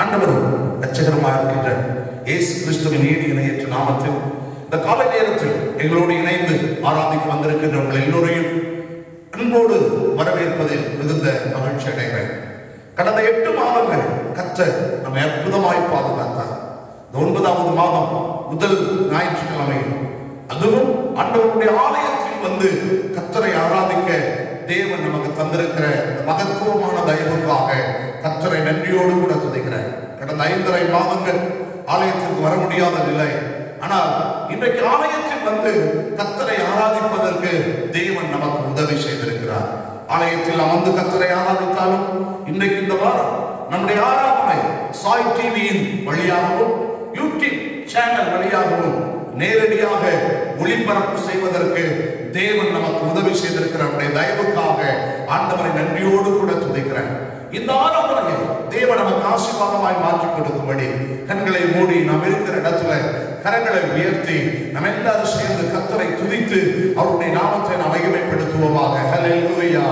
ஆண்டவரும் இரட்சகருமாய் இருக்கின்ற இயேசு கிறிஸ்துவின் ஈடு இணையற்ற நாமத்தில் இந்த காலை நேரத்தில் எங்களோடு இணைந்து ஆராதிக்க வந்திருக்கின்ற உங்கள் எல்லோரையும் அன்போடு வரவேற்பதில் மிகுந்த மகிழ்ச்சி அடைகிறேன். கடந்த 8 மாதங்கள் கர்த்தர் நம்மை அற்புதமாய் பாதுகாத்தார். இந்த 9வது மாதம் முதல் ஞாயிற்றுக்கிழமையில் அதுவும் ஆண்டவருடைய ஆலயத்தில் வந்து கர்த்தரை ஆராதிக்க தேவன் நமக்கு தந்திருக்கிற மகத்துவமான தயவுக்காக கர்த்தரை நன்றியோடு கூட துதிக்கிறேன். கடந்த 5.5 மாதங்கள் ஆலயத்திற்கு வர முடியாத நிலை. ஆனால் இன்றைக்கு ஆலயத்தில் வந்து கர்த்தரை ஆராதிப்பதற்கு தேவன் நமக்கு உதவி செய்திருக்கிறார். ஆலயத்தில் அமர்ந்து கர்த்தரை ஆராதித்தாலும் இன்றைக்கு இந்த வாரம் நம்முடைய ஆராதனை சாய் டிவியின் வழியாகவும் யூடியூப் சேனல் வழியாகவும் நேரடியாக ஒளிபரப்பு செய்வதற்கு தேவன் நமக்கு உதவி செய்திருக்கிற நம்முடைய தயவுக்காக ஆண்டவரை நன்றியோடு கூட துதிக்கிறேன். இந்த ஆராதனையை தேவன் நமக்கு ஆசீர்வாதமாய் மாற்றிக் கொடுக்கும்படி கண்களை மூடி நாம் இருக்கிற இடத்துல கரங்களை உயர்த்தி நாம் எல்லாரும் சேர்ந்து கர்த்தரை துதித்து அவருடைய நாமத்தை நாம் மகிமைப்படுத்துவோமாக. ஹல்லேலூயா.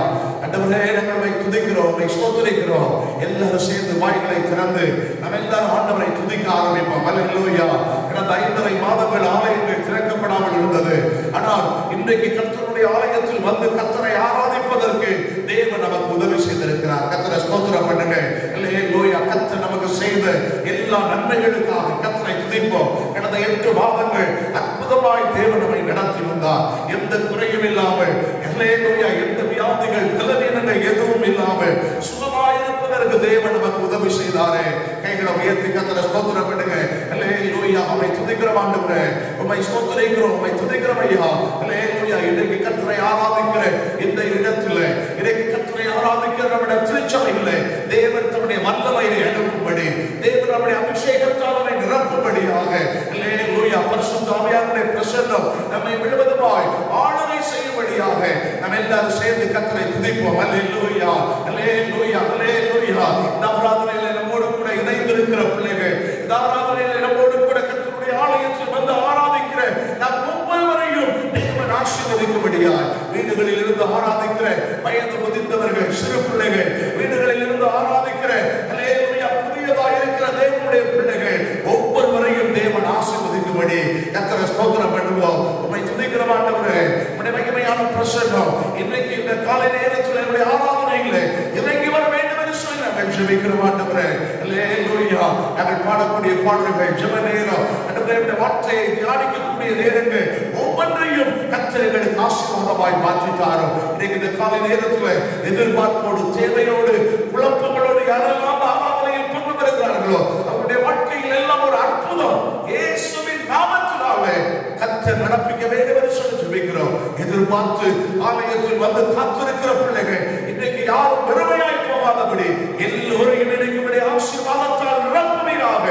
ஆண்டவரே, நாங்கள் துதிக்கிறோம், ஸ்தோத்திரிக்கிறோம். எல்லாரும் சேர்ந்து வாய்களை திறந்து நாம் எல்லாரும் ஆண்டவரை துதிக்க ஆரம்பிப்போம். ஹல்லேலூயா. கடந்த 5.5 மாதங்கள் ஆலயங்கள் திறக்கப்படாமல் இருந்தது. ஆனால் இன்றைக்கு கர்த்தருடைய ஆலயத்தில் வந்து கர்த்தரை ஆராதிப்பதற்கு தேவன் நமக்கு உதவி செய்திருக்கிறார். கர்த்தரை ஸ்தோத்திரம் பண்ணுங்க. ஹல்லேலூயா. கர்த்தர் நமக்கு செய்த எல்லா நன்மைகளுக்காக கர்த்தரை துதிப்போம். கடந்த 8 மாதங்கள் அற்புதமாய் தேவன் நம்மை நடத்தி வந்தார். எந்த குறையும் இல்லாமல், ஹல்லேலூயா, எந்த வியாதிகள் பலவீனங்கள் எதுவும் இல்லாமல் சுகமாய் இருப்பதற்கு தேவன் நமக்கு உதவி செய்தாரே. கைகளை உயர்த்தி கர்த்தரை ஸ்தோத்திரம் பண்ணுங்க. ஹல்லேலூயா. உம்மை துதிக்கிறோம் ஆண்டவரே, உம்மை ஸ்தோத்திரிக்கிறோம், உம்மை துதிக்கிறோம் ஐயா. ஹல்லேலூயா. இன்றைக்கு கர்த்தரை ஆராதிக்கிற இந்த இடத்துல, இன்றைக்கு கர்த்தரை ஆராதிக்கிற நம்முடைய திருச்சபையில தேவன் தம்முடைய வல்லமையை அனுப்பும்படி, தேவன் நம்முடைய அபிஷேகத்தால் நம்மை நிரப்பும்படியாக, ஹல்லேலூயா, பரிசுத்த ஆவியானவருடைய பிரசன்னம் நம்மை முழுவதுமாய் ஆளுகை செய்யும்படியாக நாம் எல்லாரும் சேர்ந்து கர்த்தரை துதிப்போம். ஹல்லேலூயா, ஹல்லேலூயா, ஹல்லேலூயா. இந்த ஆராதனையில நம்மோடு கூட இணைந்திருக்கிற பிள்ளைகள், இந்த ஆராதனையில நம்மோடு கூட கர்த்தருடைய ஆலயத்தில் வந்து ஆராதிக்கிற நாம் ஒவ்வொருவரையும் தேவன் ஆசீர்வதிக்கும்படியாய், வீடுகளில் இருந்து ஆராதிக்கிற வயது முதிர்ந்தவர்கள், சிறு பிள்ளைகள், வீடுகளில் இருந்து ஆராதிக்கிற ஹல்லேலூயா புதியதாக இருக்கிற தேவனுடைய பிள்ளைகள் ஒவ்வொருவரையும் தேவன் ஆசீர்வதிக்கும்படி கர்த்தரை ஸ்தோத்திரம் பண்ணுவோம். உம்மை துதிக்கிற ஆண்டவரே, உம்முடைய மகிமையான பிரசன்னம் இன்றைக்கு இந்த காலை நேரத்தில் நம்முடைய ஆராதனையிலே இறங்கி வர வேண்டும் என்று சொல்லி நாங்கள் ஜெபிக்கிறோம் ஆண்டவரே. ஹல்லேலூயா. நாங்கள் பாடக்கூடிய பாடல்கள், ஜெப நேரம், ஆண்டவரே வார்த்தையை தியானிக்கக்கூடிய நேரங்கள் ஒவ்வொன்றையும் கர்த்தர் எங்களுக்கு ஆசீர்வாதமாய் மாற்றித்தாரோ. இன்னைக்கு இந்த காலை நேரத்தில் எதிர்பார்ப்போடு, தேவையோடு, குழப்பங்களோடு யாரெல்லாம் ஆராதனையில் பங்கு பெறுகிறார்களோ அவருடைய வாழ்க்கையில் எல்லாம் ஒரு அற்புதம் இயேசுவின் நாமத்தினாலே கர்த்தர் நடப்பிக்க வேண்டும் என்று சொல்லி ஜெபிக்கிறோம். எதிர்பார்த்து ஆலயத்தில் வந்து காத்திருக்கிற பிள்ளைகள் இன்னைக்கு யாரும் வெறுமையாய் போகாதபடி எல்லோரையும் நினைக்கும்படி ஆசீர்வாதத்தால் நிரப்புவீராக.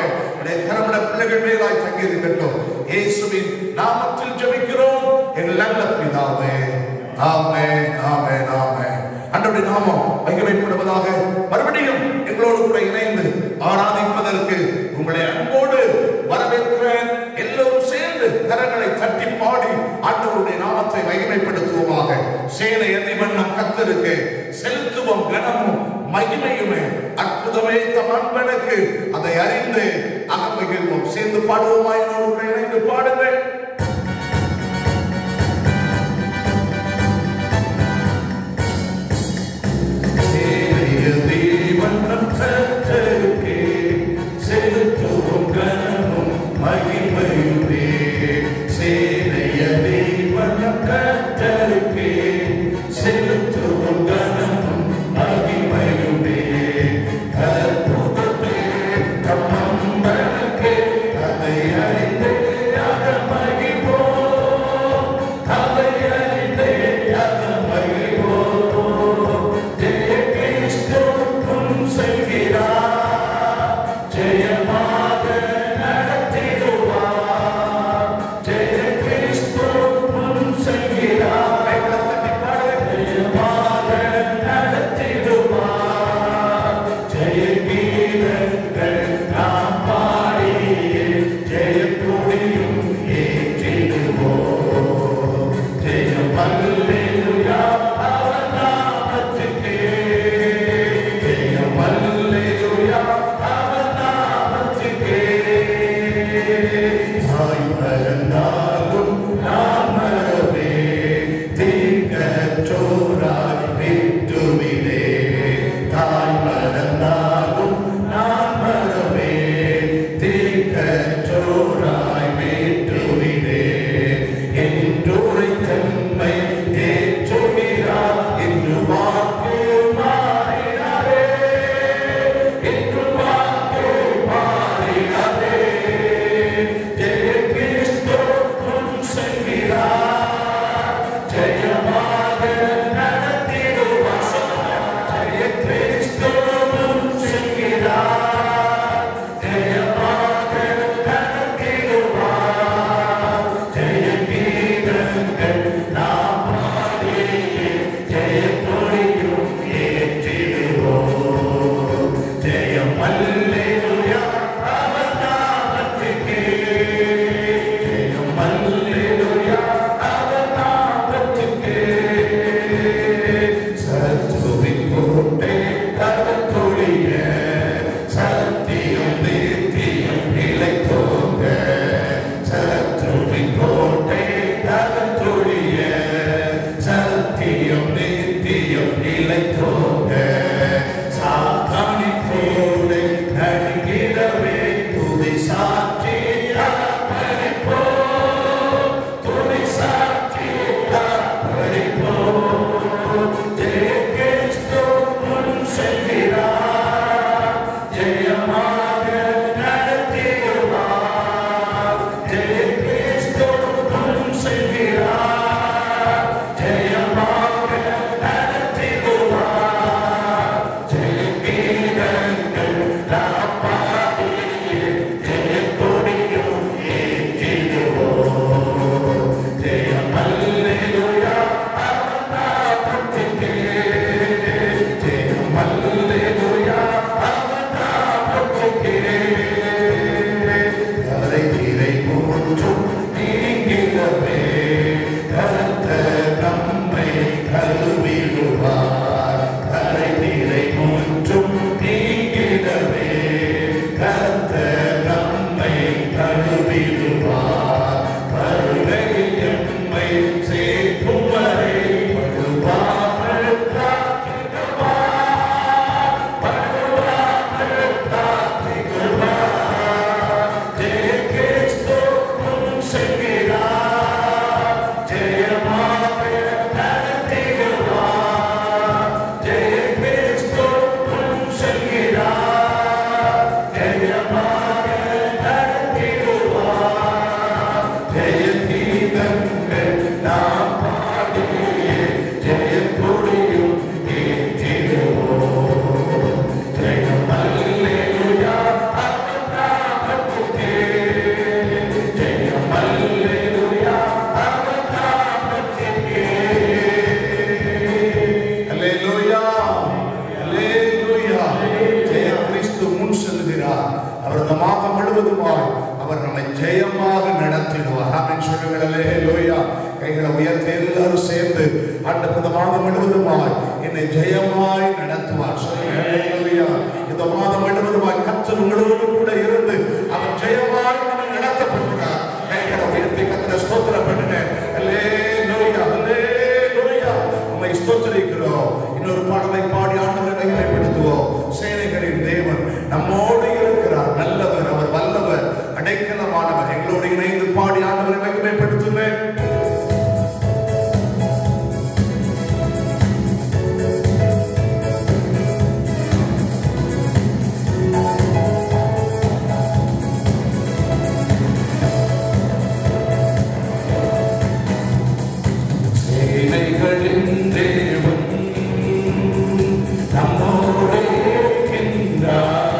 கரமட பிள்ளைகள் மேலாய் தங்கி இருக்கட்டும். இயேசுவின் நாமத்தில் ஜெபிக்கிறோம் எங்கள் நல்ல பிதாவே. ஆமென், ஆமென், ஆமென். ஆண்டவருடைய நாமம் மகிமைப்படுவதாக. மறுபடியும் எங்களோடு கூட இணைந்து ஆராதிப்பதற்கு உங்களை அன்போடு வரவேற்கிறேன். எல்லோரும் சேர்ந்து கரங்களை தட்டி பாடி ஆண்டவருடைய நாமத்தை மகிமைப்படுத்துவோமாக. சேனை அதிபன்னம் கர்த்தருக்கு செலுத்துவோம் கனமும் மகிமையுமே. அற்புதமே தம் அன்பனுக்கு, அதை அறிந்து அகமகிழ்வோம். சேர்ந்து பாடுவோமா? என்னோடு கூட இணைந்து பாடுங்கள். செலுத்துவோம் கனமும் மகிமையுமே. சேனையதே வண்ணம் கர்த்தருக்கே செலுத்துவோம் கனமும் மகிமையுமே. அற்புதமே தம் அன்பனுக்கே, அதை அறிந்தே அகமகிழ்வோம், அதை அறிந்தே அகமகிழ்வோம். ஜெய கிறிஸ்து முன் செல்கிறார், ஜெயமாக நடத்திடுவார். ஜெய கிறிஸ்து முன் செல்கிறார், ஜெயமாக நடத்திடுவார். ஜெய கீதங்கள் நாம் பாடியே ஜெய கொடியும் ஏற்றிடுவோம். ஜெயம் அல்லேலூயா அவர் நாமத்துக்கே, ஜெயம் அல்லேலூயா அவர் நாமத்துக்கே. நம்மோடு இருக்கின்றார்.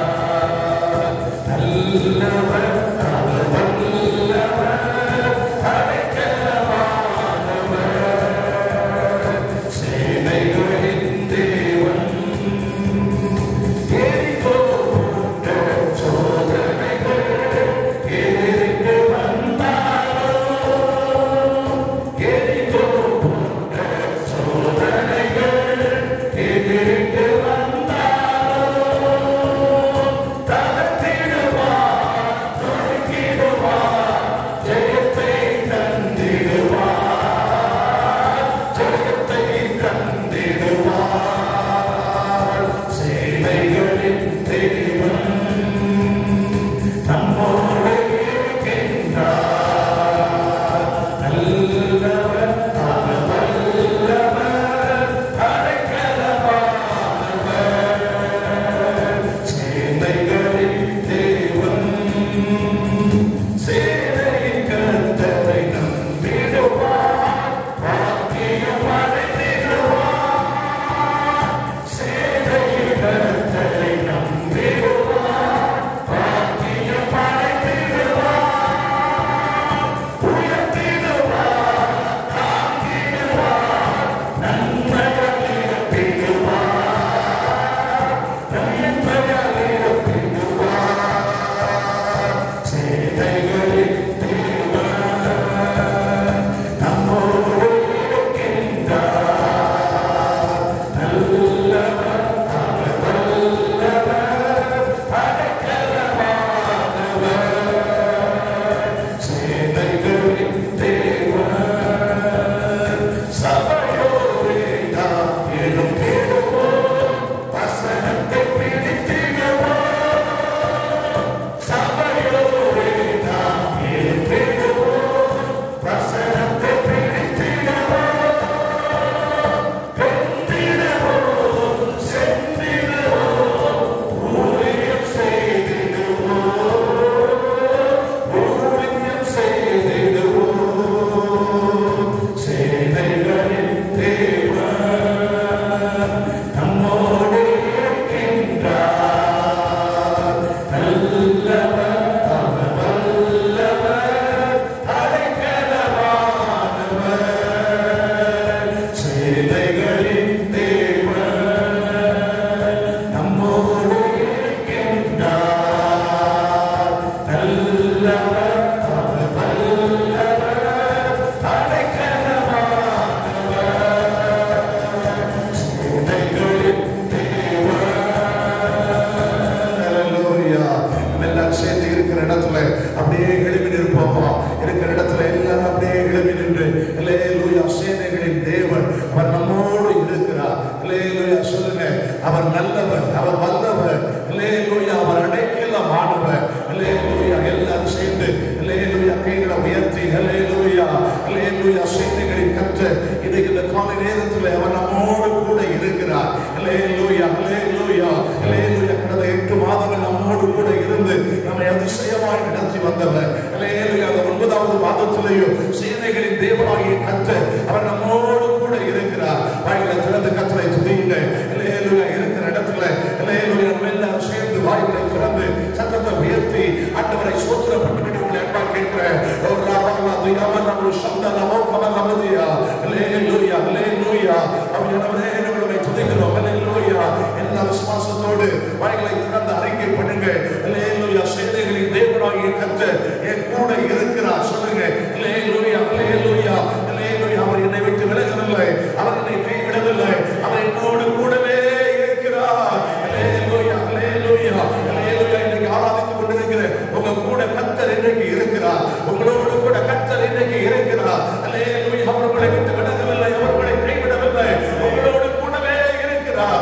அவர் நல்லவர், அவர் வல்லவர், அல்லேலூயா, அவர் அடைக்கலமானவர், அல்லேலூயா. எல்லாரும் சேர்ந்து அல்லேலூயா கைகளை உயர்த்தி அல்லேலூயா அல்லேலூயா சேனைகளின் கர்த்தர் இன்னைக்கு இந்த காலை நேரத்தில் அவர் நம்மோடு கூட இருக்கிறார். அல்லேலூயா அல்லேலூயா அல்லேலூயா. கடந்த 8 மாதங்கள் நம்மோடு கூட இருந்து நம்மை அதிசயமாய் நடத்தி வந்தவர். அல்லேலூயா. அந்த 9வது மாதத்திலேயும் சேனைகளின் தேவனாகிய கர்த்தர் அவர் நம்மோடு கூட இருக்கிறார். வாய்களை திறந்து கர்த்தரை துதியுங்க. அல்லேலூயா. இருக்கிற இடத்துல அல்லேலூயா நம்ம எல்லாரும் சேர்ந்து வாய்களை திறந்து சத்தத்தை உயர்த்தி ஆண்டவரை ஸ்தோத்திரம் பண்ணி உங்களை அன்பா கேட்கிறேன். ஓ ராபா துயாமனு சந்தனமோ கமலமதியா. அல்லேலூயா அல்லேலூயா. அவரே நம்மை துதிக்கிறோம். அல்லேலூயா. எல்லா விசுவாசத்தோடு வாய்களை திறந்து அறிக்கை பண்ணுங்க. அல்லேலூயா. சேனைகளின் தேவனாகிய கர்த்தர் என் கூட இருக்கிறார் சொல்லுங்க. அல்லேலூயா அல்லேலூயா அல்லேலூயா. அவர் என்னை விட்டு விலகவில்லை, அவர் என்னை கைவிடவில்லை, அவர் என்னோடு கூடவே இருக்கிறார். அல்லேலூயா அல்லேலூயா அல்லேலூயா. இன்னைக்கு ஆராதித்துக் கொண்டிருக்கிறேன் உங்க கூட கர்த்தர் இன்றைக்கு இருக்கிறார், உங்களோடு கூட கர்த்தர் இன்றைக்கு இருக்கிறார். அல்லேலூயா. அவர் உங்களை விட்டு விலகவில்லை, அவர் உங்களை கைவிடவில்லை, உங்களோடு கூடவே இருக்கிறார்.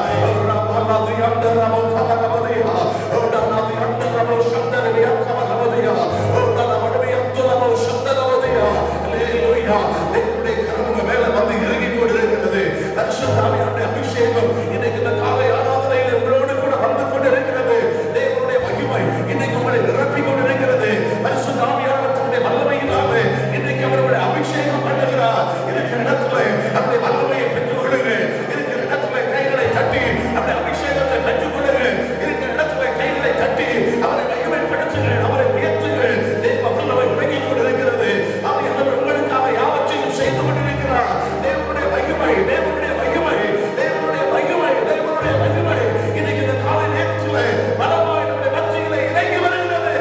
அபிஷேகம் இன்னைக்கு இந்த காலை ஆராதனையில் உங்களோடு கூட வந்து கொண்டிருக்கிறது. தேவனுடைய மகிமை இன்னைக்கு உங்களை நிரப்பிக் கொண்டிருக்கிறது. பரிசுத்த ஆவியானவருடைய வல்லமையினாலே இன்னைக்கு அவருடைய அபிஷேகம் பண்ணுகிறார். இருக்கிற இடத்துல அவருடைய வல்லமையை பெற்றுக் கொள்ளுங்க. இருக்கிற இடத்துல கைகளை தட்டி அவருடைய அபிஷேகத்தை பெற்றுக் கொள்ளுங்க. இருக்கிற இடத்துல கைகளை தட்டி அவரை மகிமைப்படுத்துங்க, அவரை உயர்த்துங்கள். தேவ வல்லமை உறங்கிக் கொண்டிருக்கிறது. ஆவியானவர் உங்களுக்காக யாவற்றையும் செய்து கொண்டிருக்கிறார். தேவனுடைய மகிமை தேவனுடைய மகிமை தேவனுடைய மகிமை தேவனுடைய மகிமை இன்னைக்கு இந்த காலை நேரத்தில் பலமாய் நம்முடைய மத்தியிலே இறங்கி வருகிறது.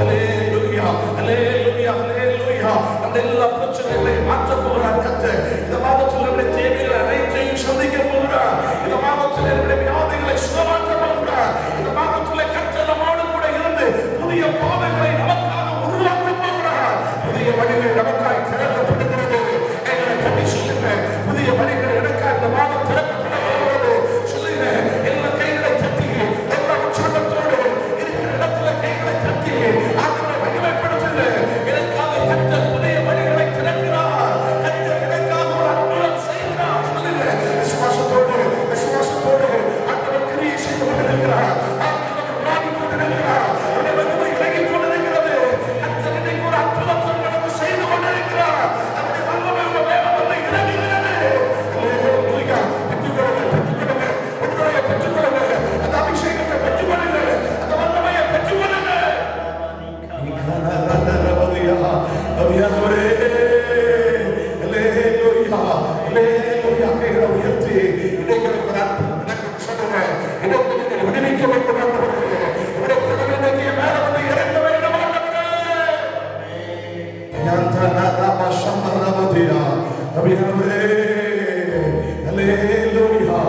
அல்லேலூயா அல்லேலூயா அல்லேலூயா. அந்த எல்லா பிரச்சனைகளையும் மாற்ற போகிறார் கர்த்தர். இந்த மாதத்தில் நம்முடைய தேவைகளை அனைத்தையும் சந்திக்க போகிறார். இந்த மாதத்தில் நம்முடைய வியாதிகளை சுகமாற்ற போகிறார். இந்த மாதத்தில் கர்த்தர் நம்மோடு கூட இருந்து புதிய பாதைகளை நமக்காக உருவாக்க போகிறார். புதிய வழிகள் நமக்காய் திறக்கப்படுகிறது. கைகளை தட்டி சொல்லுங்க, புதிய வழிகள் எனக்காக இந்த மாதம் திறக்கப்பட போகிறது சொல்லுங்க. எல்லா கைகளை தட்டி எல்லா உற்சாகத்தோடு இருக்கிற இடத்துல கைகளை தட்டி ஆண்டவரை மகிமைப்படுத்துங்க. எனக்காக கர்த்தர் புதிய வழிகளை திறக்கிறார். கர்த்தர் எனக்காக ஒரு அற்புதம் செய்கிறார் சொல்லுங்க. விசுவாசத்தோடு விசுவாசத்தோடு ஆண்டவர் கிரியை செய்து கொண்டிருக்கிறார். ஆண்டவர் உலாவிக் கொண்டிருக்கிறார். அவருடைய மகிமை இறங்கிக் கொண்டிருக்கிறது. கர்த்தர் இன்னைக்கு ஒரு அற்புதத்தை நமக்கு செய்து கொண்டிருக்கிறார். அவருடைய வல்லமை உங்க மேல வந்து இறங்குகிறது. அல்லேலூயா. பெற்றுக்கொள்ளுங்க பெற்றுக்கொள்ளுங்க உங்களுடைய பெற்றுக்கொள்ளுங்க. அந்த அபிஷேகத்தை பெற்றுக்கொள்ளுங்க. அந்த வல்லமையை பெற்றுக்கொள்ளுங்க. அவியானவரே அல்லேலூயா அல்லேலூயா. கைகளை உயர்த்தி இன்னைக்கு ஒரு அற்புதம் சொல்லுங்க. இன்னைக்கு நீங்கள் விடுவிக்க வேண்டும் ஆண்டவரே. உங்களுடைய இன்னைக்கு மேல வந்து இறங்க வேண்டும் ஆண்டவரே. அவியானவரே அல்லேலூயா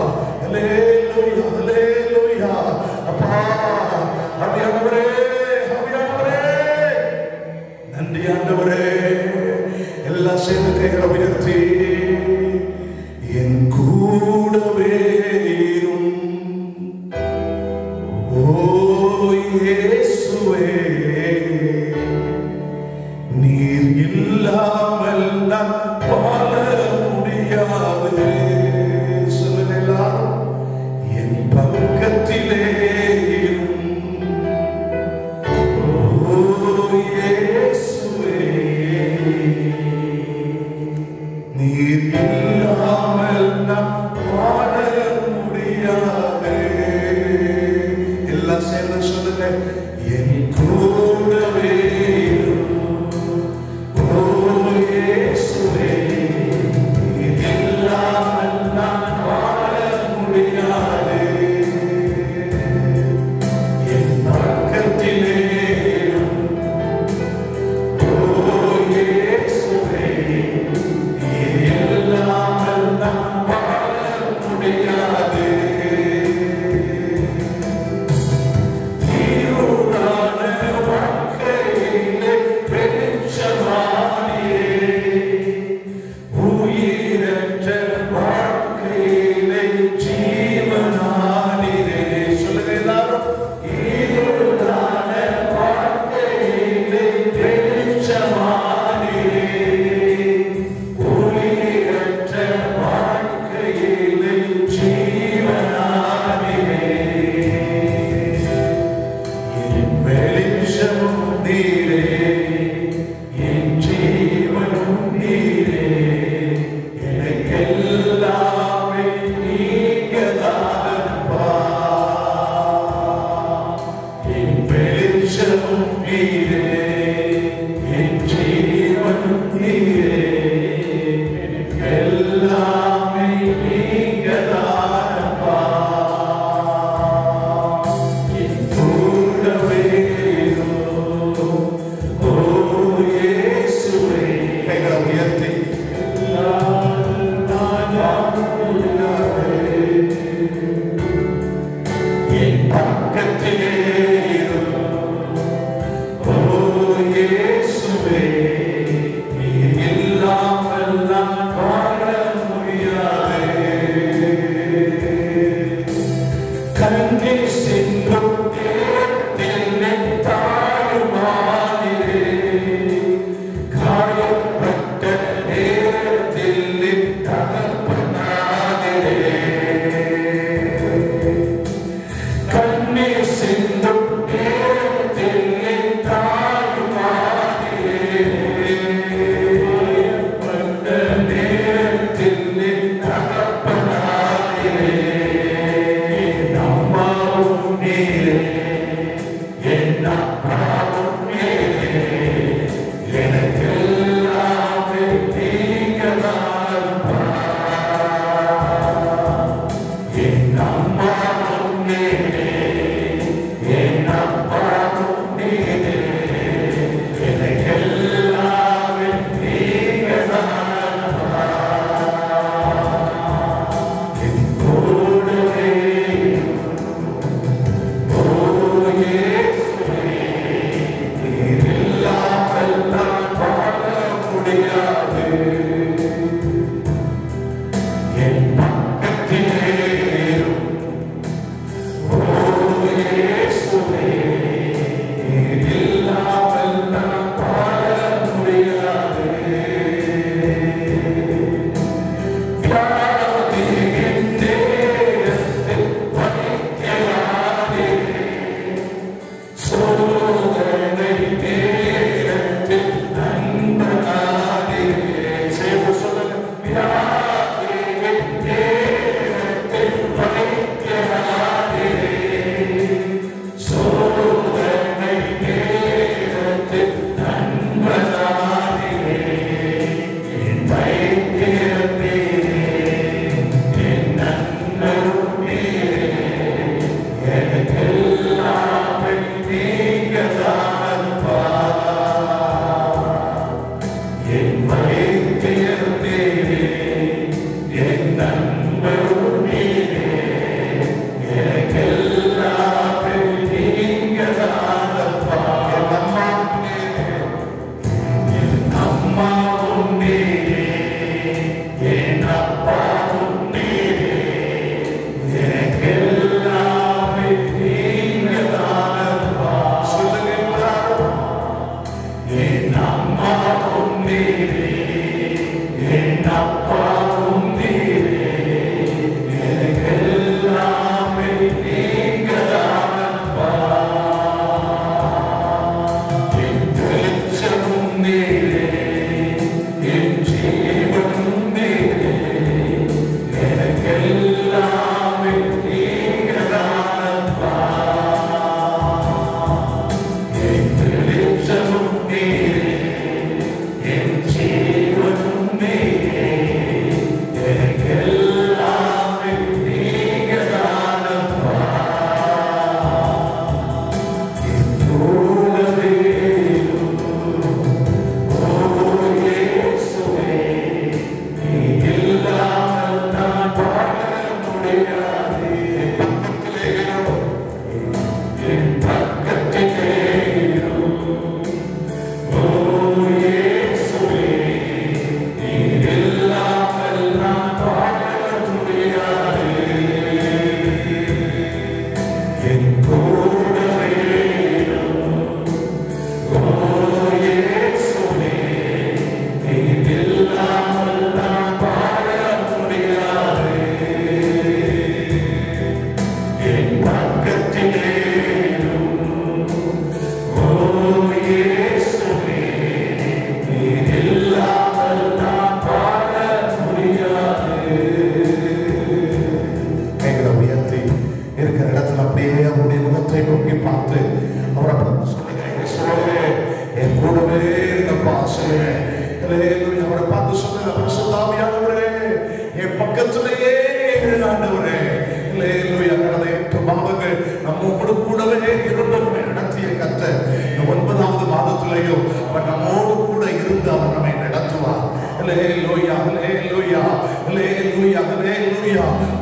அல்லேலூயா அல்லேலூயா. அப்பா அவியானவரே அவியானவரே நன்றி ஆண்டவரே. எல்லா சேர்ந்து கைகளை உயர்த்தி என் கூடவே இரும் ஓ இயேசுவே, நீர் இல்லாமல் நான் வாழ முடியாது. சொல்லுங்க எல்லாரும், என் பக்கத்திலே இரும் ஓ இயேசுவே, நீர் இல்லாமல் நான் வாழ முடியாது.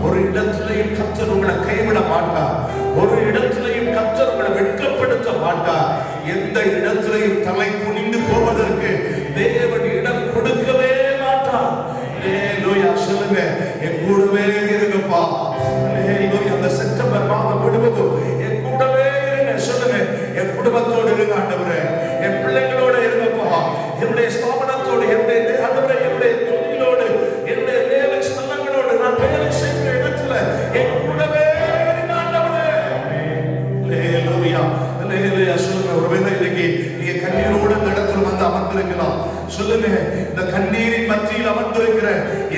ஒரு இடத்திலேயும் கர்த்தர் உங்களை கைவிட மாட்டார். ஒரு தலை குனிந்து போவதற்கு தேவன் இடம் கொடுக்கவே மாட்டார். சொல்லுங்க, என் கூடவே இருங்கப்பா. அந்த செப்டம்பர் மாதம் முழுவதும் என் கூடவே இருங்க. சொல்லுங்க, என் குடும்பத்தோடு இருங்க ஆண்டவரே, என் பிள்ளைங்களோட இருங்கப்பா, என்னுடைய ஸ்தாபனத்தோடு, என்னுடைய தொழிலோடு, என்னுடைய வேலை ஸ்தலங்களோடு, நான் வேலை செய்கிற இடத்துல என் கூடவே இருங்க ஆண்டவரே. சொல்லுங்க, ஒருவேளை இன்னைக்கு நீங்க கண்ணீரோடு இந்த இடத்துல வந்து அமர்ந்திருக்கலாம். சொல்லுங்க, இந்த கண்ணீரின் மத்தியில் அமர்ந்திருக்கிற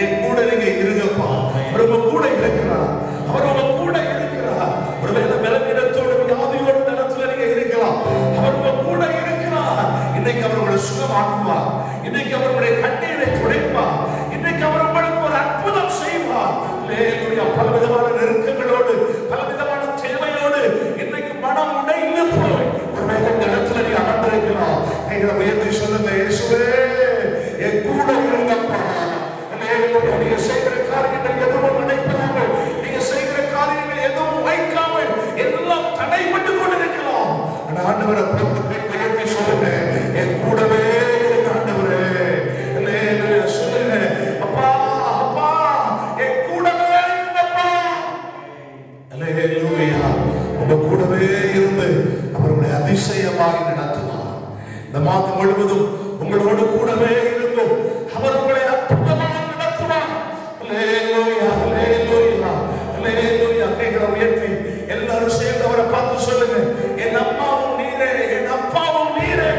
என் கூட நீங்க இருங்கப்பா. அவர் உங்க கூட இருக்கிறார், அவர் உங்க கூட இருக்கிறார். ஒருவேளை பலவீனத்தோடு வியாதியோடு இடத்துல நீங்க இருக்கலாம், அவர் உங்க கூட இருக்கிறார். இன்னைக்கு அவர் உங்களை சுகமாக்குவார், இன்னைக்கு அவருடைய கண்ணீரை துடைப்பார், இன்னைக்கு அவர் உங்களுக்கு ஒரு அற்புதம் செய்வார். பலவிதமான நெருக்கங்களோடு, பலவிதமான தேவையோடு இன்னைக்கு மனம் உடைந்து போய் ஒருவேளை இந்த இடத்துல நீங்க அமர்ந்திருக்கலாம். எங்களை உயர்த்தி சொல்லுங்க, இயேசுவே என் கூட இருங்கப்பா. நீங்க செய்கிற காரியங்கள் எதுவும் நினைப்பதாமல், நீங்க செய்கிற காரியங்கள் எதுவும் வைக்காமல் எல்லாம் தடைப்பட்டு கொண்டிருக்கலாம். ஆண்டவரை உயர்த்தி சொல்லுங்க, என் கூடவே இருங்க ஆண்டவரே. சொல்லுங்க, அப்பா அப்பா என் கூடவே இருங்கப்பா. உங்க கூடவே இருந்து அவருடைய அதிசயமாக நடத்துவார். இந்த மாதம் முழுவதும் உங்களோடு கூடவே இருந்து அவர் உங்களை அற்புதமாக நடத்துவார். உயர்த்தி எல்லாரும் சேர்ந்து அவரை பார்த்து சொல்லுங்க, என் அம்மாவும் நீரே, என் அப்பாவும் நீரே,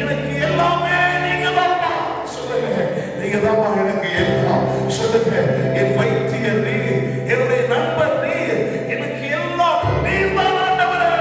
எனக்கு எல்லாமே நீங்க தான்ப்பா. சொல்லுங்க, நீங்க தான்ப்பா எனக்கு எல்லாம். சொல்லுங்க, என் வைத்தியர் நீர், என்னுடைய நண்பர் நீர், எனக்கு எல்லாம் நீர் தான் ஆண்டவரே.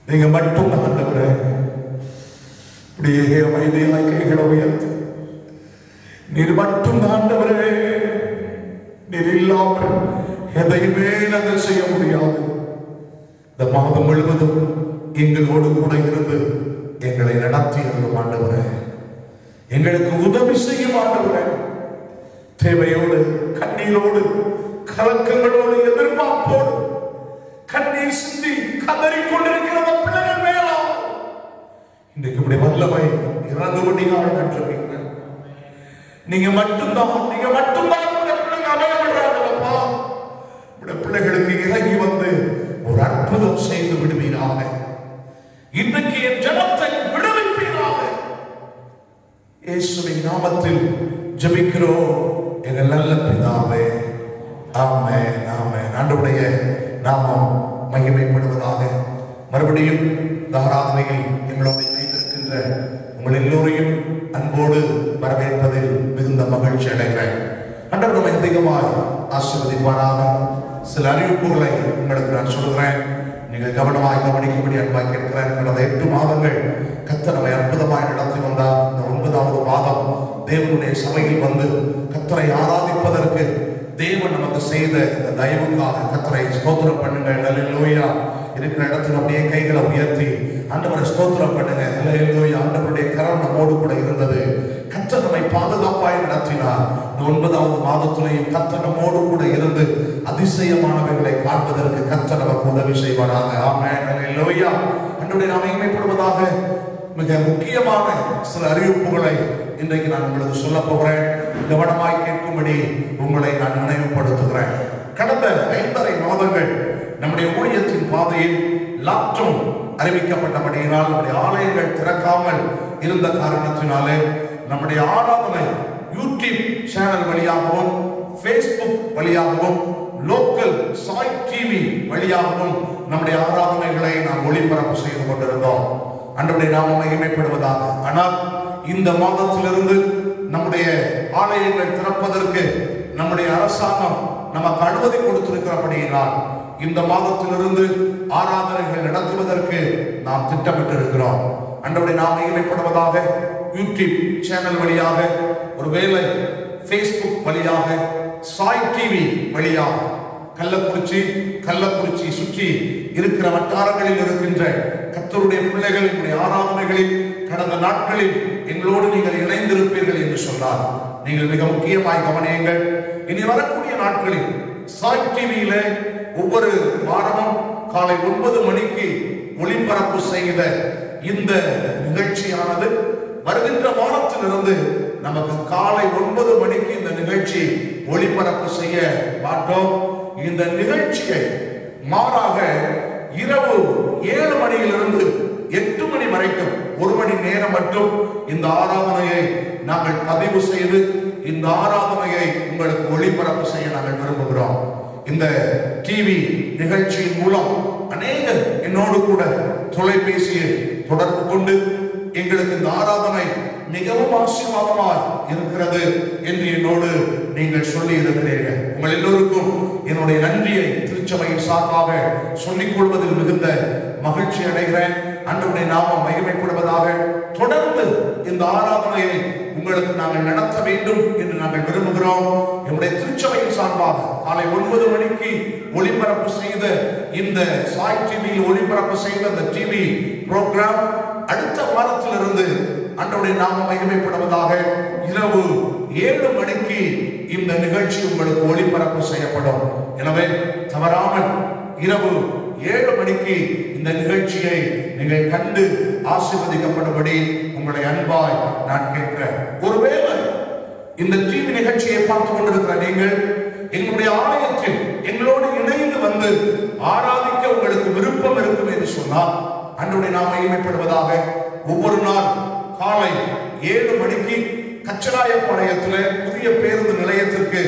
நீங்க மட்டும் ஆண்டவரே இப்படியே அமைதியாய் கைகளை உயர்த்தி, நீர் மட்டும் ஆண்டவரே, நீர் இல்லாமல் எதையுமே நாங்கள் செய்ய முடியாது. இந்த மாதம் முழுவதும் எங்களோடு கூட இருந்து எங்களை நடத்தி இருந்தும் ஆண்டவரே, எங்களுக்கு உதவி செய்யும் ஆண்டவரே. தேவையோடு, கண்ணீரோடு, கலக்கங்களோடு, எதிர்பார்ப்போடு வல்லமை இறங்கும்படியாக நன்றிக்கிறேன். நீங்க மட்டும்தான் பிள்ளைங்க அமையப்படுறாங்கப்பா. பிள்ளைகளுக்கு இறங்கி வந்து ஒரு அற்புதம் செய்து விடுவீராக. இன்றைக்கு என் ஜனத்தை விடுவிப்பீராக. இயேசுவின் நாமத்தில் ஜெபிக்கிறோம் எங்கள் நல்ல பிதாவே. ஆமென், ஆமென். ஆண்டவருடைய நாமம் மகிமைப்படுவதாக. மறுபடியும் இந்த ஆராதனையில் எங்களோடு இணைந்திருக்கின்ற உங்கள் எல்லோரையும் அன்போடு வரவேற்பதில் மிகுந்த மகிழ்ச்சி அடைகிறேன். ஆண்டவர் நம்மை அதிகமாய் ஆசீர்வதிப்பாராக. சில அறிவிப்புகளை உங்களுக்கு நான் சொல்கிறேன். நீங்கள் கவனமாக கவனிக்கும்படி அன்பாக கேட்கிறேன். கடந்த 8 மாதங்கள் கர்த்தர் நம்மை அற்புதமாய் நடத்தி வந்தார். இந்த 9வது மாதம் தேவனுடைய சபையில் வந்து கர்த்தரை ஆராதிப்பதற்கு தேவன் நமக்கு செய்த இந்த தயவுக்காக கர்த்தரை ஸ்தோத்திரம் பண்ணுங்கள். அல்லேலூயா. இருக்கிற இடத்துல அப்படியே கைகளை உயர்த்தி ஆண்டவரை ஸ்தோத்திரம் பண்ணுங்க. அல்லேலூயா. ஆண்டவருடைய கரம் நம்மோடு கூட இருந்தது. கர்த்தர் நம்மை பாதுகாப்பாய் நடத்தினார். இந்த 9வது மாதத்திலேயும் கர்த்தர் நம்மோடு கூட இருந்து அதிசயமானவைகளை காண்பதற்கு கர்த்தர் நமக்கு உதவி செய்வாராக. ஆமென், அல்லேலூயா. ஆண்டவருடைய நாமம் மகிமைப்படுவதாக. மிக முக்கியமான சில அறிவிப்புகளை இன்றைக்கு நான் உங்களுக்கு சொல்ல போகிறேன். கவனமாய் கேட்கும்படி உங்களை நான் நினைவுபடுத்துகிறேன். கடந்த 5.5 மாதங்கள் நம்முடைய ஊழியத்தின் பாதையில் லாக்டவுன் அறிவிக்கப்பட்டபடியினால் நம்முடைய ஆலயங்கள் திறக்காமல் இருந்த காரணத்தினாலே நம்முடைய ஆராதனை யூடியூப் சேனல் வழியாகவும் ஃபேஸ்புக் வழியாகவும் லோக்கல் சாய் டிவி வழியாகவும் நம்முடைய ஆராதனைகளை நாம் ஒளிபரப்பு செய்து கொண்டிருந்தோம். ஆண்டவருடைய நாமம் மகிமைப்படுவதாக. ஆனால் இந்த மாதத்திலிருந்து நம்முடைய ஆலயங்கள் திறப்பதற்கு நம்முடைய அரசாங்கம் நமக்கு அனுமதி கொடுத்திருக்கிறபடியினால் இந்த மாதத்திலிருந்து ஆராதனைகள் நடத்துவதற்கு நாம் திட்டமிட்டிருக்கிறோம். ஆண்டவருடைய நாமம் மகிமைப்படுவதாக. யூடியூப் சேனல் வழியாக, ஒருவேளை ஃபேஸ்புக் வழியாக, சாய் டிவி வழியாக, கள்ளக்குறிச்சி சுற்றி இருக்கிற வட்டாரங்களில் இருக்கின்ற கர்த்தருடைய பிள்ளைகளின் ஆராதனைகளில் கடந்த நாட்களில் எங்களோடு நீங்கள் இணைந்திருப்பீர்கள் என்று சொன்னார். நீங்கள் மிக முக்கியமாய் கவனியுங்கள். இனி வரக்கூடிய நாட்களில் சாய் டிவியில ஒவ்வொரு வாரமும் காலை 9 மணிக்கு ஒளிபரப்பு செய்த இந்த நிகழ்ச்சியானது வருகின்ற வாரத்திலிருந்து நமக்கு காலை 9 மணிக்கு இந்த நிகழ்ச்சி ஒளிபரப்பு செய்ய மாட்டோம். இந்த நிகழ்ச்சியை மாறாக இரவு 7 மணியிலிருந்து 8 மணி வரைக்கும் 1 மணி நேரம் மட்டும் இந்த ஆராதனையை நாங்கள் பதிவு செய்து இந்த ஆராதனையை உங்களுக்கு ஒளிபரப்பு செய்ய நாங்கள் விரும்புகிறோம். இந்த டிவி நிகழ்ச்சியின் மூலம் அநேகர் என்னோடு கூட தொலைபேசியில் தொடர்பு கொண்டு எங்களுக்கு இந்த ஆராதனை மிகவும் ஆசீர்வாதமாய் இருக்கிறது என்று என்னோடு நீங்கள் சொல்லி இருக்கிறீர்கள். உங்கள் எல்லோருக்கும் என்னுடைய நன்றியை திருச்சபையின் சார்பாக சொல்லிக் கொள்வதில் மிகுந்த மகிழ்ச்சி அடைகிறேன். ஆண்டவருடைய நாமம் மகிமைப்படுவதாக. தொடர்ந்து இந்த ஆராதனையை உங்களுக்கு நாங்கள் நடத்த வேண்டும் என்று நாங்கள் விரும்புகிறோம். என்னுடைய திருச்சபையின் சார்பாக காலை 9 மணிக்கு ஒளிபரப்பு செய்த இந்த சாய் டிவியில் ஒளிபரப்பு செய்த இந்த டிவி புரோகிராம் அடுத்த வாரத்திலிருந்து ஆண்டவருடைய நாமம் மகிமைப்படுவதாக இரவு 7 மணிக்கு இந்த நிகழ்ச்சி உங்களுக்கு ஒளிபரப்பு செய்யப்படும். எனவே தவறாமல் இரவு 7 மணிக்கு இந்த நிகழ்ச்சியை நீங்கள் கண்டு ஆசீர்வதிக்கப்படும்படி உங்களை அன்பாய் நான் கேட்கிறேன். ஒருவேளை இந்த டிவி நிகழ்ச்சியை பார்த்து கொண்டிருக்கிற நீங்கள் எங்களுடைய ஆலயத்தில் எங்களோடு இணைந்து வந்து ஆராதிக்க உங்களுக்கு விருப்பம் இருக்கும் என்று சொன்னால் ஆண்டவருடைய நாமம் மகிமைப்படுவதாக. ஒவ்வொரு நாள் காலை 7 மணிக்கு கச்சராயப்பாளையத்தில் புதிய பேருந்து நிலையத்திற்கு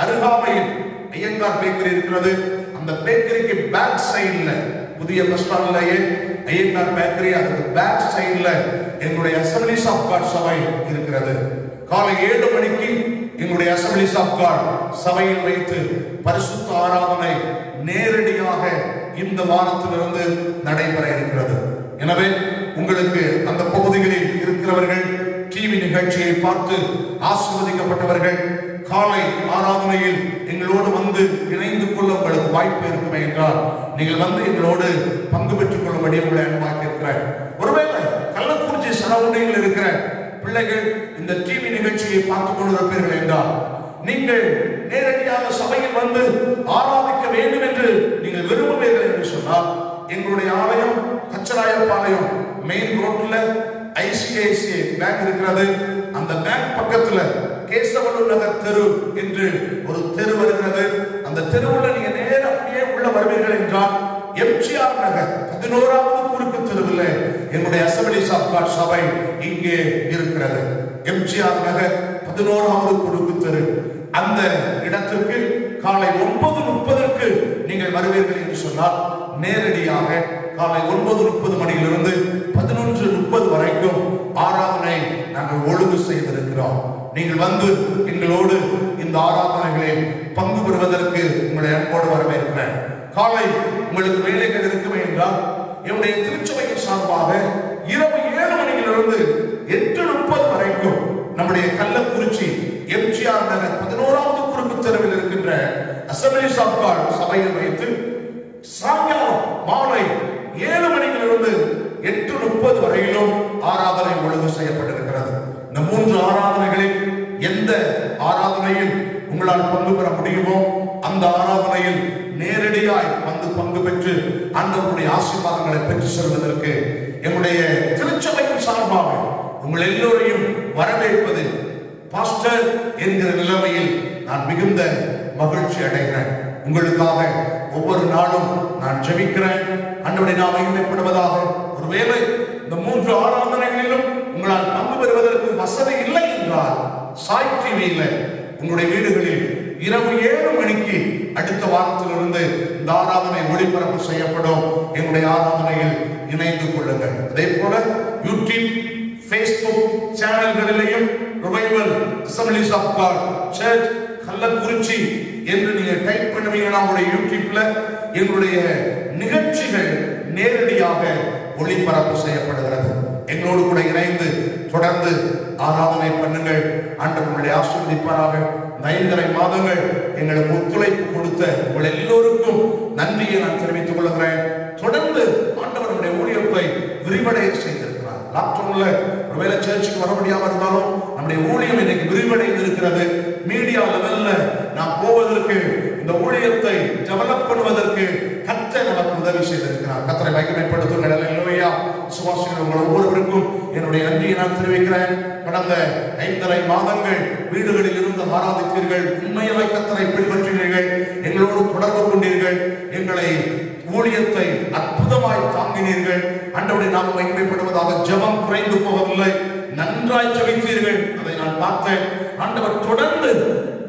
அருகாமையில் ஐயங்கார் பேக்கரி இருக்கிறது. அந்த பேக்கரிக்கு பேக் சைடுல புதிய பஸ் ஸ்டாண்ட்லயே ஐயங்கார் பேக்கரி, அதுக்கு பேக் சைடுல எங்களுடைய அசம்பிளிஸ் ஆஃப் காட் சபை இருக்கிறது. காலை 7 மணிக்கு எங்களுடைய அசம்பிளிஸ் ஆஃப் காட் சபையில் வைத்து பரிசுத்த ஆராதனை நேரடியாக இந்த வாரத்திலிருந்து நடைபெற இருக்கிறது. எனவே உங்களுக்கு அந்த பகுதிகளில் இருக்கிறவர்கள், டிவி நிகழ்ச்சியை பார்த்து ஆசீர்வதிக்கப்பட்டவர்கள், காலை ஆராதனையில் எங்களோடு வந்து இணைந்து கொள்ள உங்களுக்கு வாய்ப்பு இருக்குமே என்றால் நீங்கள் வந்து எங்களோடு பங்கு பெற்றுக் கொள்ளும்படி உங்களை அன்பாக இருக்கிறேன். ஒருவேளை கள்ளக்குறிச்சி சரௌண்டிங்கில் இருக்கிற பிள்ளைகள் இந்த டிவி நிகழ்ச்சியை பார்த்துக் கொண்டிருப்பீர்கள் என்றால் நீங்கள் நேரடியாக சபையில் வந்து ஆராதிக்க வேண்டும் என்று நீங்கள் விரும்புவீர்கள் என்று சொன்னால் எங்களுடைய ஆலயம் கச்சராயப்பாளையம் மெயின் ரோட்ல ஐசிஐசிஐ பேங்க் இருக்கிறது. அந்த பேங்க் பக்கத்துல கேசவலூர் நகர் தெரு என்று ஒரு தெரு வருகிறது. அந்த தெருவுல நீங்க நேரா அப்படியே உள்ள வருவீர்கள் என்றால் எம்ஜிஆர் நகர் 11வது குறுக்கு தெருவில் என்னுடைய அசெம்பிளிஸ் ஆஃப் காட் சபை இங்கே இருக்கிறது. எம்ஜிஆர் நகர் 11வது குறுக்கு தெரு. அந்த இடத்திற்கு காலை 9:30 நீங்கள் வருவீர்கள் என்று சொன்னால் நேரடியாக காலை 9:30 மணியிலிருந்து 11:30 வரைக்கும் ஆராதனை நாங்கள் ஒழுங்கு செய்திருக்கிறோம். நீங்கள் வந்து எங்களோடு இந்த ஆராதனைகளில் பங்கு பெறுவதற்கு உங்களை அன்போடு வரவேற்கிறேன். காலை உங்களுக்கு வேலைகள் இருக்குமே என்றால் என்னுடைய திருச்சபையின் சார்பாக இரவு 7 மணியிலிருந்து 8:30 வரைக்கும் நம்முடைய கள்ளக்குறிச்சி எம்ஜிஆர் நகர் 11வது குறுக்கு தெருவில் இருக்கின்ற அசெம்பிளிஸ் ஆஃப் காட் சபையில் வைத்து சாயங்காலம் மாலை 7 மணியிலிருந்து 8:30 வரையிலும் ஆராதனை ஒழுங்கு செய்யப்பட்டிருக்கிறது. இந்த 3 ஆராதனைகளில் எந்த ஆராதனையில் உங்களால் பங்கு பெற முடியுமோ அந்த ஆராதனையில் நேரடியாய் வந்து பங்கு பெற்று ஆண்டவருடைய ஆசீர்வாதங்களை பெற்று செல்வதற்கு என்னுடைய திருச்சபையின் சார்பாக உங்கள் எல்லோரையும் வரவேற்பதில் பாஸ்டர் என்கிற நிலைமையில் நான் மிகுந்த மகிழ்ச்சி அடைகிறேன். உங்களுக்காக ஒவ்வொரு நாளும் நான் ஜெபிக்கிறேன். ஆண்டவருடைய நாமம் மகிமைப்படுவதாக. ஒருவேளை இந்த 3 ஆராதனைகளிலும் உங்களால் பங்கு பெறுவதற்கு வசதி இல்லை என்றால் சாய் டிவியில உங்களுடைய வீடுகளில் இரவு 7 மணிக்கு அடுத்த வாரத்திலிருந்து இந்த ஆராதனை ஒளிபரப்பு செய்யப்படும். எங்களுடைய ஆராதனையில் இணைந்து கொள்ளுங்கள். அதே போல யூடியூப், Facebook சேனல்களிலேயும் revival assemblies of God church Kallakurichi என்று நீங்க டைப் பண்ணுவீங்கன்னா உங்களுடைய யூடியூப்ல எங்களுடைய நிகழ்ச்சிகள் நேரடியாக ஒளிபரப்பு செய்யப்படுகிறது. எங்களோடு கூட இணைந்து தொடர்ந்து ஆராதனை பண்ணுங்கள். ஆண்டவருடைய ஆசீர்வதிப்பாராக. 5.5 மாதங்கள் எங்களுக்கு ஒத்துழைப்பு கொடுத்த உங்கள் எல்லோருக்கும் நன்றியை நான் தெரிவித்துக் கொள்கிறேன். தொடர்ந்து ஆண்டவருடைய ஊழியத்தை விரிவடைய செய்திருக்கிறார். லாக்டவுன்ல ஒருவேளை சர்ச்சுக்கு வர முடியாம இருந்தாலும் நம்முடைய ஊழியம் இன்னைக்கு விரிவடைந்து இருக்கிறது. மீடியா லெவல்ல நாம் போவதற்கு, இந்த ஊழியத்தை டெவலப் பண்ணுவதற்கு கர்த்தர் நமக்கு உதவி செய்திருக்கிறார். கர்த்தரை மகிமைப்படுத்துங்கள். அல்லேலூயா. விசுவாசிகள் உங்கள் ஒவ்வொருவருக்கும் என்னுடைய நன்றியை நான் தெரிவிக்கிறேன். கடந்த 5.5 மாதங்கள் வீடுகளில் இருந்து ஆராதித்தீர்கள். உண்மையாய் கர்த்தரை பின்பற்றினீர்கள். எங்களோடு தொடர்பு கொண்டீர்கள். எங்களை ஊழியத்தை அற்புதமாய் தாங்கினீர்கள். ஆண்டவருடைய நாமம் மகிமைப்படுவதாக. ஜெபம் குறைந்து போகவில்லை. நன்றாய் ஜெபித்தீர்கள். அதை நான் பார்த்தேன். ஆண்டவர் தொடர்ந்து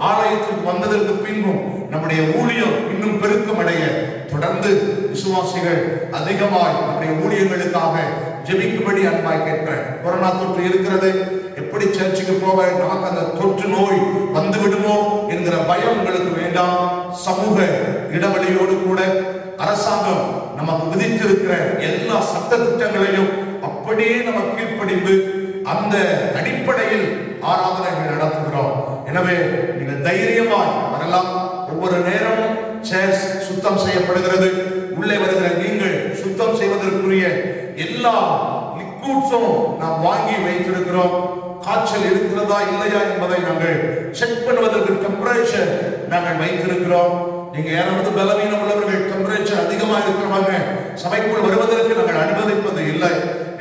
ஆலயத்திற்கு வந்ததற்கு பின்பும் நம்முடைய ஊழியம் இன்னும் பெருக்கம் அடைய தொடர்ந்து விசுவாசிகள் அதிகமாய் நம்முடைய ஊழியங்களுக்காக ஜெபிக்கும்படி அன்பாய் கேட்கிறேன். கொரோனா தொற்று இருக்கிறது. எப்படி சர்ச்சுக்கு போக, நமக்கு அந்த தொற்று நோய் வந்து விடுமோ என்கிற பயம் உங்களுக்கு வேண்டாம். சமூக இடைவெளியோடு கூட அரசாங்கம் நமக்கு விதித்திருக்கிற எல்லா சட்ட திட்டங்களையும் அப்படியே நம்ம கீழ்ப்படிந்து அந்த அடிப்படையில் ஆராதனைகள் நடத்துகிறோம். எனவே நீங்கள் தைரியமாய் வரலாம். ஒவ்வொரு நேரமும் சேர்ஸ் சுத்தம் செய்யப்படுகிறது. உள்ளே வருகிற நீங்கள் சுத்தம் செய்வதற்குரிய எல்லா லிக்விட்ஸும் நாம் வாங்கி வைத்திருக்கிறோம். காய்ச்சல் இருக்கிறதா இல்லையா என்பதை நாங்கள் செக் பண்ணுவதற்கு டெம்பரேச்சர் நாங்கள் வைத்திருக்கிறோம். நீங்க யாராவது பலவீனம் உள்ளவர்கள், டெம்பரேச்சர் அதிகமாக இருக்கிறவங்க சபைக்குள் வருவதற்கு நாங்கள் அனுமதிப்பது இல்லை.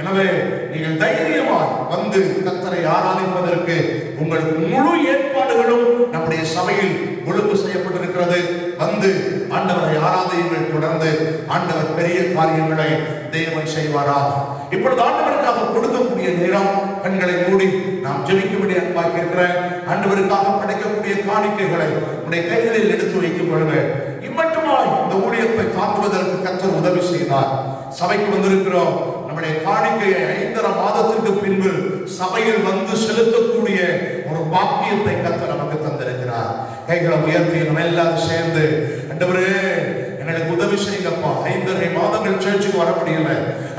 எனவே நீங்கள் தைரியமாக வந்து கர்த்தரை ஆராதிப்பதற்கு உங்களுக்கு முழு ஏற்பாடுகளும் நம்முடைய சபையில் ஒழுங்கு செய்யப்பட்டிருக்கிறது. வந்து ஆண்டவரை ஆராதியுங்கள். தொடர்ந்து ஆண்டவர் பெரிய காரியங்களை தேவன் செய்வாராக. இப்பொழுது ஆண்டவருக்காக கொடுக்கக்கூடிய நேரம். கண்களை மூடி நாம் ஜெபிக்கும்படி அன்பாக இருக்கிறேன். ஆண்டவருக்காக படைக்கக்கூடிய காணிக்கைகளை உடைய கைகளில் எடுத்து வைக்கும் பொழுது இம்மட்டுமாய் இந்த ஊழியத்தை தாங்குவதற்கு கர்த்தர் உதவி செய்தார். சபைக்கு வந்திருக்கிறோம். நம்முடைய காணிக்கையை 5.5 மாதத்திற்கு பின்பு சபையில் வந்து செலுத்தக்கூடிய ஒரு பாக்கியத்தை கர்த்தர் நமக்கு தந்திருக்கிறார். கைகளை உயர்த்தி நம்ம எல்லாரும் சேர்ந்து, ஆண்டவரே எனக்கு உதவி செய்யுங்கப்பா. 5.5 மாதங்கள் சர்ச்சுக்கு வர முடியல.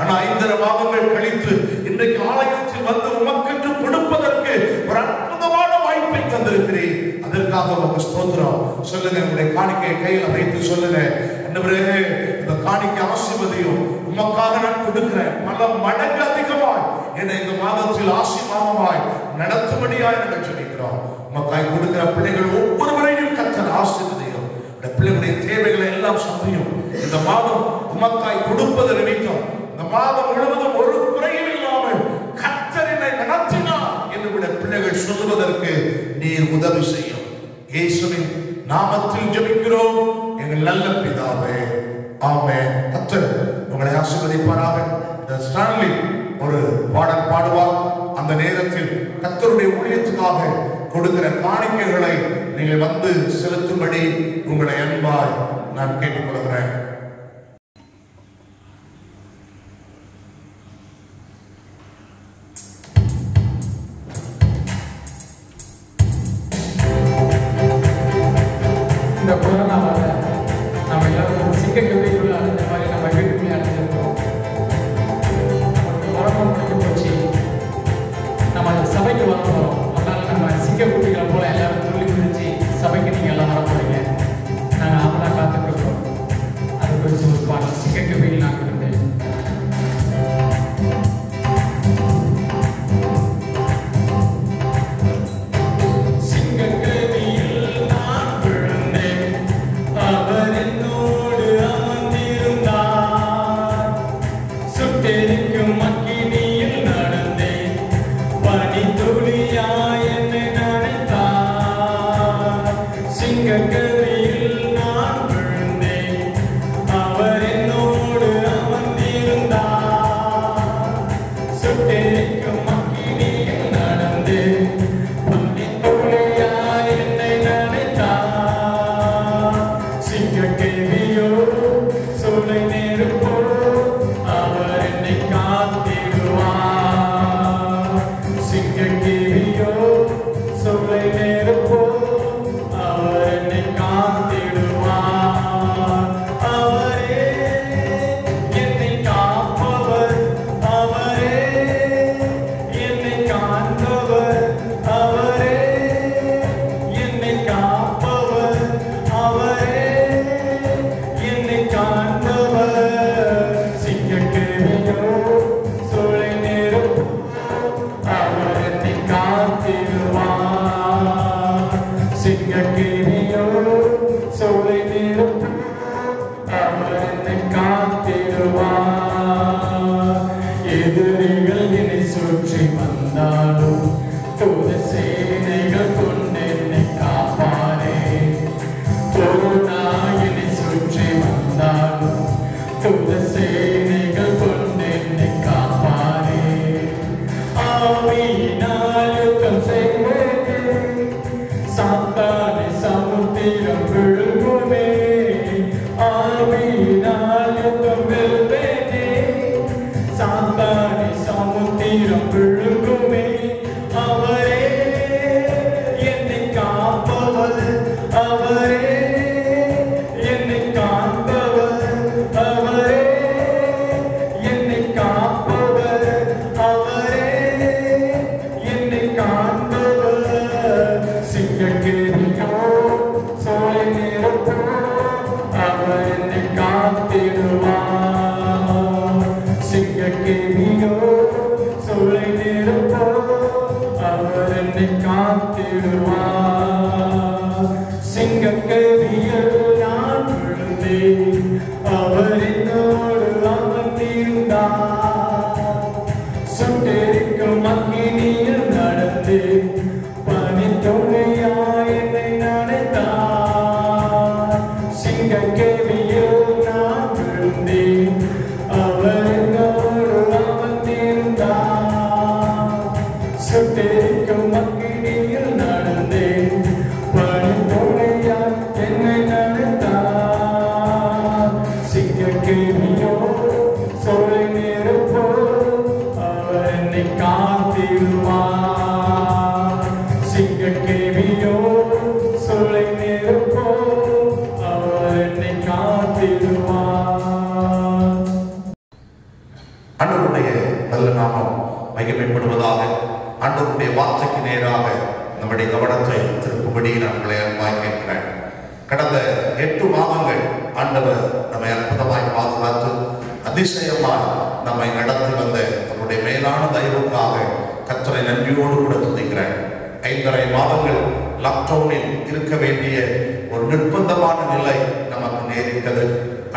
ஆனா 5.5 மாதங்கள் கழித்து இன்றைக்கு ஆலயத்தில் வந்து உமக்கென்று கொடுப்பதற்கு ஒரு அற்புதமான வாய்ப்பை தந்திருக்கிறேன். அதற்காக உமக்கு ஸ்தோத்திரம். சொல்லுங்க, உங்களுடைய காணிக்கையை கையில வைத்து சொல்லுங்க, ஆண்டவரே இந்த காணிக்கை ஆசீர்வதியும். உமக்காக நான் கொடுக்கிறேன். பல மடங்கு அதிகமாய் என்னை இந்த மாதத்தில் ஆசீர்வாதமாய் நடத்தும்படியாய் நாங்கள் ஜெபிக்கிறோம். உமக்காய் கொடுக்கிற பிள்ளைகள் ஒவ்வொருவரையும் கர்த்தர் ஆசீர்வதியும். பிள்ளைகளுடைய தேவைகளை எல்லாம் சந்தியும். இந்த மாதம் உமக்காய் கொடுப்பது நிமித்தம் இந்த மாதம் முழுவதும் ஒரு குறையும் இல்லாமல் நீர் உதவி செய்யும். இயேசுவின் நாமத்தில் ஜெபிக்கிறோம் எங்கள் நல்ல பிதாவே, ஆமென். கர்த்தர் உங்களை ஆசீர்வதிப்பாராக. இந்த ஸ்டான்லி ஒரு பாடல் பாடுவார். அந்த நேரத்தில் கர்த்தருடைய ஊழியத்துக்காக கொடுக்கிற காணிக்கைகளை நீங்கள் வந்து செலுத்தும்படி உங்களை அன்பாய் நான் கேட்டுக்கொள்கிறேன். இந்த கொரோனாவால நம்ம எல்லாரும் சிங்கக்குள்ள அடைஞ்ச மாதிரி நம்ம வீட்டுக்குள்ளே அடைஞ்சிருக்கோம். கொரோனா முடிஞ்சு போச்சு, நம்ம சபைக்கு வர போகிறோம். அதனால நம்ம சிங்கக்குட்டிகளை போல எல்லாரும் துள்ளி குதிச்சு சபைக்கு நீங்கள் எல்லாம் வர போறீங்க. நாங்கள் அவனா காத்துட்டு இருக்கோம். அது குறித்து ஒரு பாடம் சிங்கக்குட்டியில் நான் இருந்தேன். ஆண்டவருடைய நல்ல நாமம் மகிமைப்படுவதாக. ஆண்டவருடைய வார்த்தைக்கு நேராக நம்முடைய கவனத்தை திருப்பும்படி நான் உங்களை அன்பாய் கேட்கிறேன். கடந்த 8 மாதங்கள் ஆண்டவர் நம்மை அற்புதமாய் பாதுகாத்து அதிசயமாய் நம்மை நடத்தி வந்த அவருடைய மேலான தயவுக்காக கர்த்தரை நன்றியோடு கூட துதிக்கிறேன். 5.5 மாதங்கள் லாக்டவுனில் இருக்க வேண்டிய ஒரு நிர்பந்தமான நிலை நமக்கு நேரிட்டது.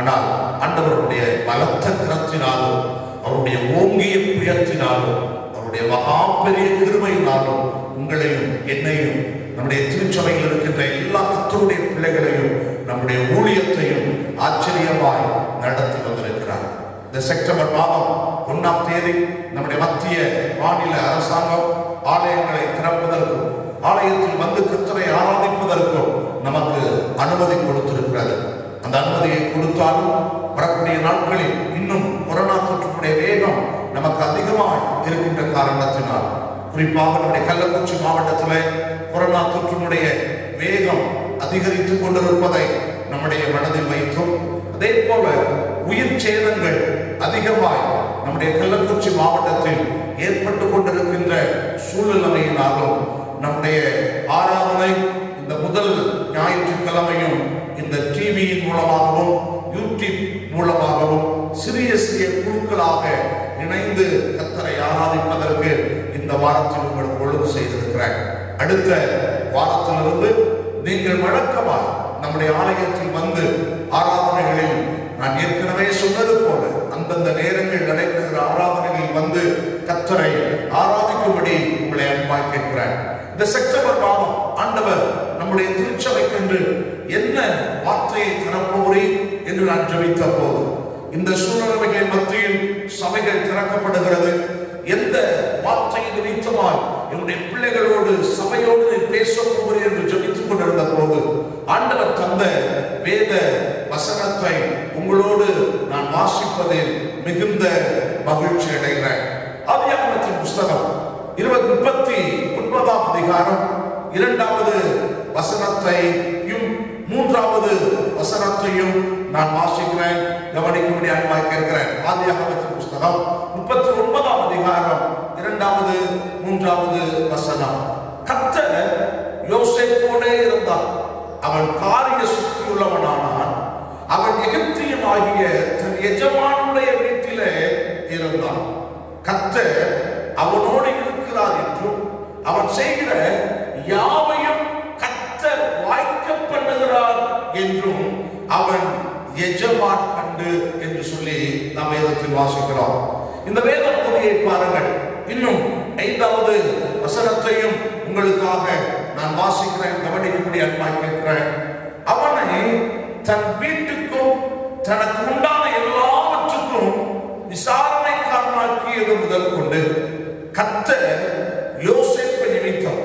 ஆனால் ஆண்டவருடைய பலத்த கரத்தினாலும் அவருடைய ஓங்கிய புயத்தினாலும் அவருடைய மகா பெரிய கிருபையினாலும் உங்களையும் என்னையும் நம்முடைய திருச்சபையில் இருக்கின்ற எல்லா கர்த்தருடைய பிள்ளைகளையும் நம்முடைய ஊழியத்தையும் ஆச்சரியமாய் நடத்தி வந்திருக்கிறார். இந்த செப்டம்பர் மாதம் 1ஆம் தேதி நம்முடைய மத்திய மாநில அரசாங்கம் ஆலயங்களை திறப்பதற்கும் ஆலயத்தில் வந்து கர்த்தரை ஆராதிப்பதற்கும் நமக்கு அனுமதி கொடுத்திருக்கிறது. அந்த அனுமதியை கொடுத்தாலும் வரக்கூடிய நாட்களில் இன்னும் கொரோனா தொற்றுடைய வேகம் நமக்கு அதிகமாக இருக்கின்ற காரணத்தினால், குறிப்பாக நம்முடைய கள்ளக்குறிச்சி மாவட்டத்தில் கொரோனா தொற்றினுடைய வேகம் அதிகரித்துக் கொண்டிருப்பதை நம்முடைய மனதில் வைத்தும், அதே போல உயிர் சேதங்கள் அதிகமாய் நம்முடைய கள்ளக்குறிச்சி மாவட்டத்தில் ஏற்பட்டு கொண்டிருக்கின்ற சூழ்நிலையினாலும் நம்முடைய ஆராதனை இந்த முதல் ஞாயிற்றுக்கிழமையும் இந்த டிவியின் மூலமாகவும் யூடியூப் மூலமாகவும் சிறிய சிறிய குழுக்களாக இணைந்து கர்த்தரை ஆராதிப்பதற்கு இந்த வாரத்தில் உங்களுக்கு ஒழுங்கு செய்திருக்கிறேன். அடுத்த வாரத்திலிருந்து நீங்கள் வழக்கமாக நம்முடைய ஆலயத்தில் வந்து ஆராதனைகளில் நான் ஏற்கனவே சொன்னது போல அந்தந்த நேரங்கள் நடைபெறுகிற ஆராதனைகளில் வந்து கர்த்தரை ஆராதிக்கும்படி உங்களை அன்பாய் கேட்கிறேன். இந்த செப்டம்பர் மாதம் ஆண்டவர் நம்முடைய திருச்சபைக்கென்று என்ன வார்த்தையை தரப்போகிறேன் என்று நான் ஜெபித்த போது, இந்த சூழ்நிலைகளின் மத்தியில் சபைகள் திறக்கப்படுகிறது, எந்த வார்த்தையை நிமித்தமாய் என்னுடைய பிள்ளைகளோடு சபையோடு பேச போகிறேன் என்று ஜெபித்துக் கொண்டிருந்த போது ஆண்டவர் தந்த வேத வசனத்தை உங்களோடு நான் வாசிப்பதில் மிகுந்த மகிழ்ச்சி அடைகிறேன். ஆதியாகமத்தின் புஸ்தகம் 39ஆம் அதிகாரம் 2வது வசனத்தையும் 3வது வசனத்தையும் நான் வாசிக்கிறேன். கவனிக்கும்படி அன்பாய் கேட்கிறேன். ஆதியாகமத்தின் புஸ்தகம் 39ஆம் அதிகாரம் 2வது 3வது வசனம். கர்த்தர் யோசேப்போடே இருந்தார், அவன் காரிய சுத்தியுள்ளவனானான், அவன் எகிப்தியன் ஆகிய தன் எஜமானுடைய வீட்டிலே இருந்தான். கர்த்தர் அவனோடு இருக்கிறார் என்றும் அவன் செய்கிற யாவையும் கர்த்தர் வாய்க்க பண்ணுகிறார் என்றும் அவன் எஜமான் கண்டு என்று சொல்லி நாம் வேதத்தில் வாசிக்கிறோம். இந்த வேத பகுதியை பாருங்கள். இன்னும் 5வது வசனத்தையும் உங்களுக்காக நான் வாசிக்கிறேன். கவனிக்கும்படி அன்பாய் கேட்கிறேன். அவனை தன் வீட்டுக்கும் தனக்கு உண்டான எல்லாவற்றுக்கும் விசாரணைக்காரனாக்கியது முதல் கொண்டு கர்த்தர் யோசேப்பு நிமித்தம்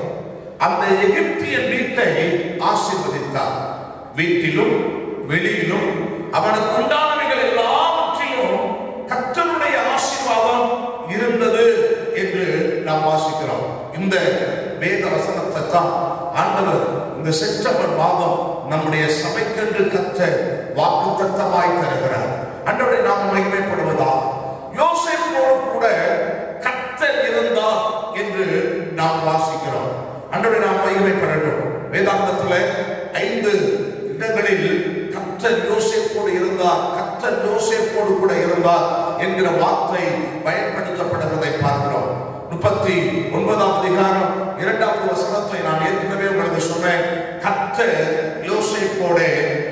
அந்த எகிப்தியன் வீட்டை ஆசீர்வதித்தார். வீட்டிலும் வெளியிலும் அவனுக்கு உண்டானவைகள் எல்லாவற்றிலும் கர்த்தருடைய ஆசீர்வாதம் இருந்தது என்று நாம் வாசிக்கிறோம். இந்த வேத வசனத்தை தான் ஆண்டவர் இந்த செப்டம்பர் மாதம் நம்முடைய சபைக்கென்று கர்த்தர் வாக்குத்தத்தமாய் தருகிறார். ஆண்டவருடைய நாமம் மகிமைப்படுவதா. யோசேப்போடு கூட கர்த்தர் இருந்தார் என்று நாம் வாசிக்கிறோம். ஆண்டவருடைய நாமம் மகிமைப்படட்டும். வேதாந்தத்தில் 5 இடங்களில் கர்த்தர் யோசேப்போடு இருந்தார், கர்த்தர் யோசேப்போடு கூட இருந்தார் என்கிற வார்த்தை பயன்படுத்தப்படுவதை பார்க்கிறோம். 39ஆம் அதிகாரம் 2வது வசனத்தை நான் ஏற்கனவே உங்களுக்கு சொன்னேன். கர்த்தர் யோசேப்போடு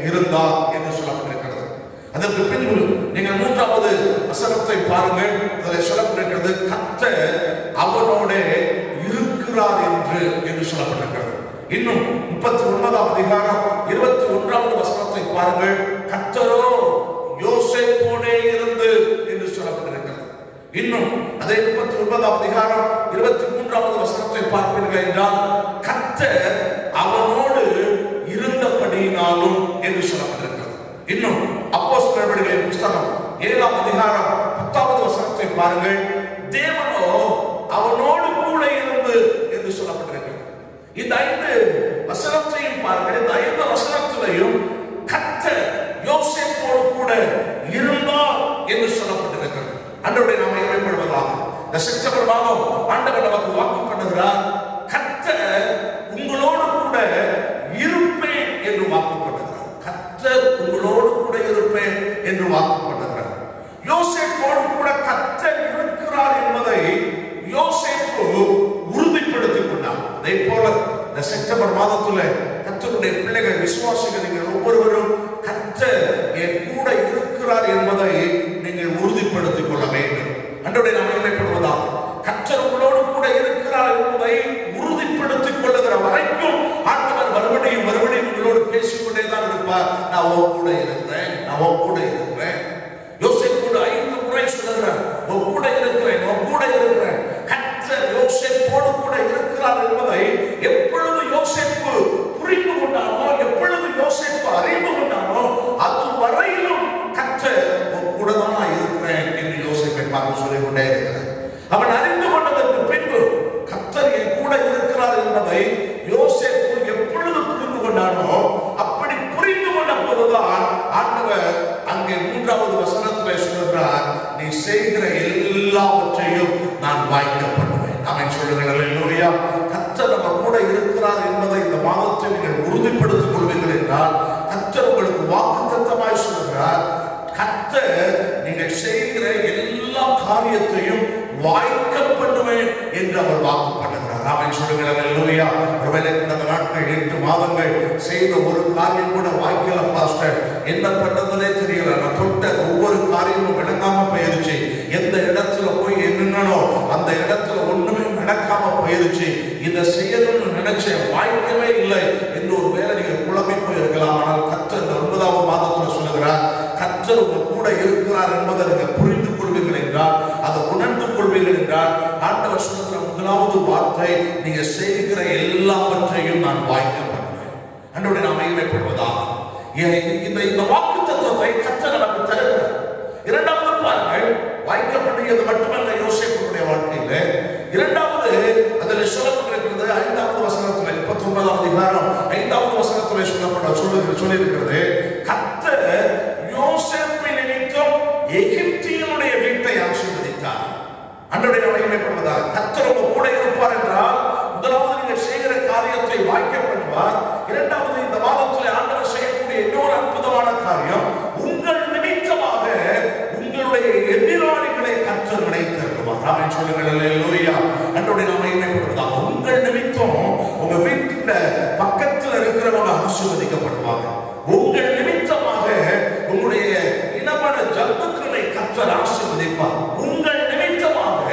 இருந்தார் என்று சொல்லப்பட்டிருக்கிறது. அதற்கு பின்பு நீங்கள் 3வது வசனத்தை பாருங்கள். அதில் சொல்லப்பட்டிருக்கிறது கர்த்தர் அவனோடு இருக்கிறார் என்று சொல்லப்பட்டிருக்கிறது. இன்னும் 39ஆம் அதிகாரம் 21வது வசனத்தை பாருங்கள். கர்த்தரோ யோசேப்போடே இருந்து என்று சொல்லப்பட்டிருக்கிறது. இன்னும் அதே 39ஆம் அதிகாரம் 23வது வசனத்தை பார்ப்பீர்கள் என்றால் கர்த்தர் அவனோடு இருந்தபடியினாலும் என்று சொல்லப்பட்டிருக்கிறது. இன்னும் அப்போஸ்தலர் நடவடிக்கைகளின் புஸ்தகம் 7ஆம் அதிகாரம் 10வது வசனத்தை பாருங்கள். தேவனோ அவனோடு கூட இருந்து என்று சொல்லப்பட்டிருக்கிறது. இந்த 5 வசனத்தையும் பாருங்கள். இந்த 5 வசனத்திலையும் கர்த்தர் யோசேப்போடு கூட இருந்தார் என்று சொல்லப்பட்டிருக்கிறது. ஆண்டவருடைய நாமம் மகிமைப்படுவதாக. இந்த செப்டம்பர் மாதம் ஆண்டவர் நமக்கு வாக்கு பண்ணுகிறார். கர்த்தர் உங்களோடு கூட இருப்பேன் என்று வாக்கு பண்ணுகிறார். கர்த்தர் உங்களோடு கூட இருப்பேன் என்று வாக்கு பண்ணுகிறார். யோசேப்போடு கூட கர்த்தர் இருக்கிறார் என்பதை யோசேப்பு உறுதிப்படுத்திக் கொண்டார். அதே போல இந்த செப்டம்பர் மாதத்துல கர்த்தருடைய பிள்ளைகள் விசுவாசிகள் நீங்கள் ஒவ்வொருவரும் கர்த்தர் என் கூட இருக்கிறார் என்பதை நீங்கள் உறுதிப்படுத்திக் கொள்ள வேண்டும். ஆண்டவருடைய நாமம் மகிமைப்படுவதாக. கர்த்தர் உங்களோடு கூட இருக்கிறார் என்பதை உறுதிப்படுத்திக் கொள்ளுகிற வரைக்கும் பேசிக்கொண்டே தான் இருப்பார். நான் உன் கூட இருக்கிறேன், நான் உன் கூட இருக்கிறேன். யோசேப்போடு 5 முறை சொல்லுகிறார், உன் கூட இருக்கிறேன், உன் கூட இருக்கிறேன். கர்த்தர் யோசேப்போடு கூட இருக்கிறார் என்பதை எப்பொழுது யோசேப்பு புரிந்து கொண்டானோ, எப்பொழுது யோசேப்பு அறிந்து கொண்டானோ, அது வரையிலும் கர்த்தர் உன் கூட தான் நான் இருக்கிறேன் என்று யோசேப்பை பார்த்து சொல்லிக் கொண்டே இருக்கிறார். அவன் அறிந்து கொண்டதற்கு பின்பு கர்த்தர் என் கூட இருக்கிறார் என்பதை யோசேப்பு எப்பொழுது புரிந்து கொண்டானோ, அப்படி புரிந்து கொண்ட போதுதான் ஆண்டவர் அங்கே 3வது வசனத்திலே சொல்கிறார், நீ செய்கிற எல்லாவற்றையும் நான் வாய்க்க பண்ணுவேன். அவன் சொல்லுங்கள் அல்லேலூயா. கர்த்தர் நம்ம கூட இருக்கிறார் என்பதை இந்த மாதத்தில் நீங்கள் உறுதிப்படுத்திக் கொள்வீர்கள் என்றால், கர்த்தர் உங்களுக்கு வாக்குத்தத்தமாய் சொல்கிறார், கர்த்தர் நீங்கள் செய்கிற எல்லா காரியத்தையும் வாய்க்க பண்ணுவேன் என்று அவர் வாக்கு பண்ணுகிறார். அவன் சொல்லுங்கள் அல்லேலூயா. ஒருவேளை கடந்த நாட்கள் 8 மாதங்கள் செய்த ஒரு காரியம் கூட வாய்க்கல பாஸ்டர், என்ன பண்ணதுனே தெரியல, நான் தொட்ட ஒவ்வொரு காரியமும் விளங்காம போயிருச்சு, எந்த இடத்துல போய் என்னன்னோ அந்த இடத்துல ஒண்ணுமே நடக்காம போயிருச்சு, இதை செய்யணும்னு நினைச்சேன் வாய்க்கவே இல்லை என்று ஒரு வேளை நீங்க குழம்பி போயிருக்கலாம். ஆனால் கர்த்தர் இந்த 9வது மாதத்துல சொல்லுகிறார், கர்த்தர் உங்க கூட இருக்கிறார் என்பதை நீங்க புரிந்து கொள்வீர்கள் என்றால், அதை உணர்ந்து கொள்வீர்கள் என்றால், ஆண்டவர் சொல்லுகிற முதலாவது வார்த்தை, நீங்க செய்கிற எல்லாவற்றையும் நான் வாய்க்க பண்ணுவேன். அன்றோடு நாம் மகிமைப்படுவதா இந்த வாக்குத்தத்தத்தை கர்த்தர் நமக்கு தருகிறார். இரண்டாவது பாருங்கள், வாய்க்கப்பட்டது மட்டுமல்ல யோசேப்புடைய வாழ்க்கையில. இரண்டாவது அதில் சொல்லப்பட்டிருக்கிறது 5வது வசனத்தில் 29வது அதிகாரம் 5வது வசனத்தில் சொல்லியிருக்கிறது, கர்த்தர் யோசேப்பை நிமித்தம் எகிப்தியனுடைய வீட்டை ஆசீர்வதித்தார். அன்றைய மகிமைப்படுவதா கர்த்தர் உங்க கூட இருப்பார் என்றால், முதலாவது நீங்கள் செய்கிற காரியத்தை வாய்க்க பண்ணுவார். இரண்டாவது இந்த மாதத்தில் ஆண்டவர் செய்யக்கூடிய இன்னொரு அற்புதமான காரியம், உங்கள் நிமித்தமாக உங்களுடைய எதிராளிகளை கர்த்தர் நினைத்திருக்கிறார். ஆமென் சொல்லுங்கள் அல்லேலூயா. அன்றைய மகிமைப்படுவதா உங்கள் நிமித்தம் உங்க வீட்டுல பக்கத்தில் இருக்கிறவங்க ஆசீர்வதிக்கப்படுவாங்க. உங்கள் நிமித்தமாக உங்களுடைய இனமான ஜந்துக்களை கர்த்தர் ஆசீர்வதிப்பார். உங்கள் நிமித்தமாக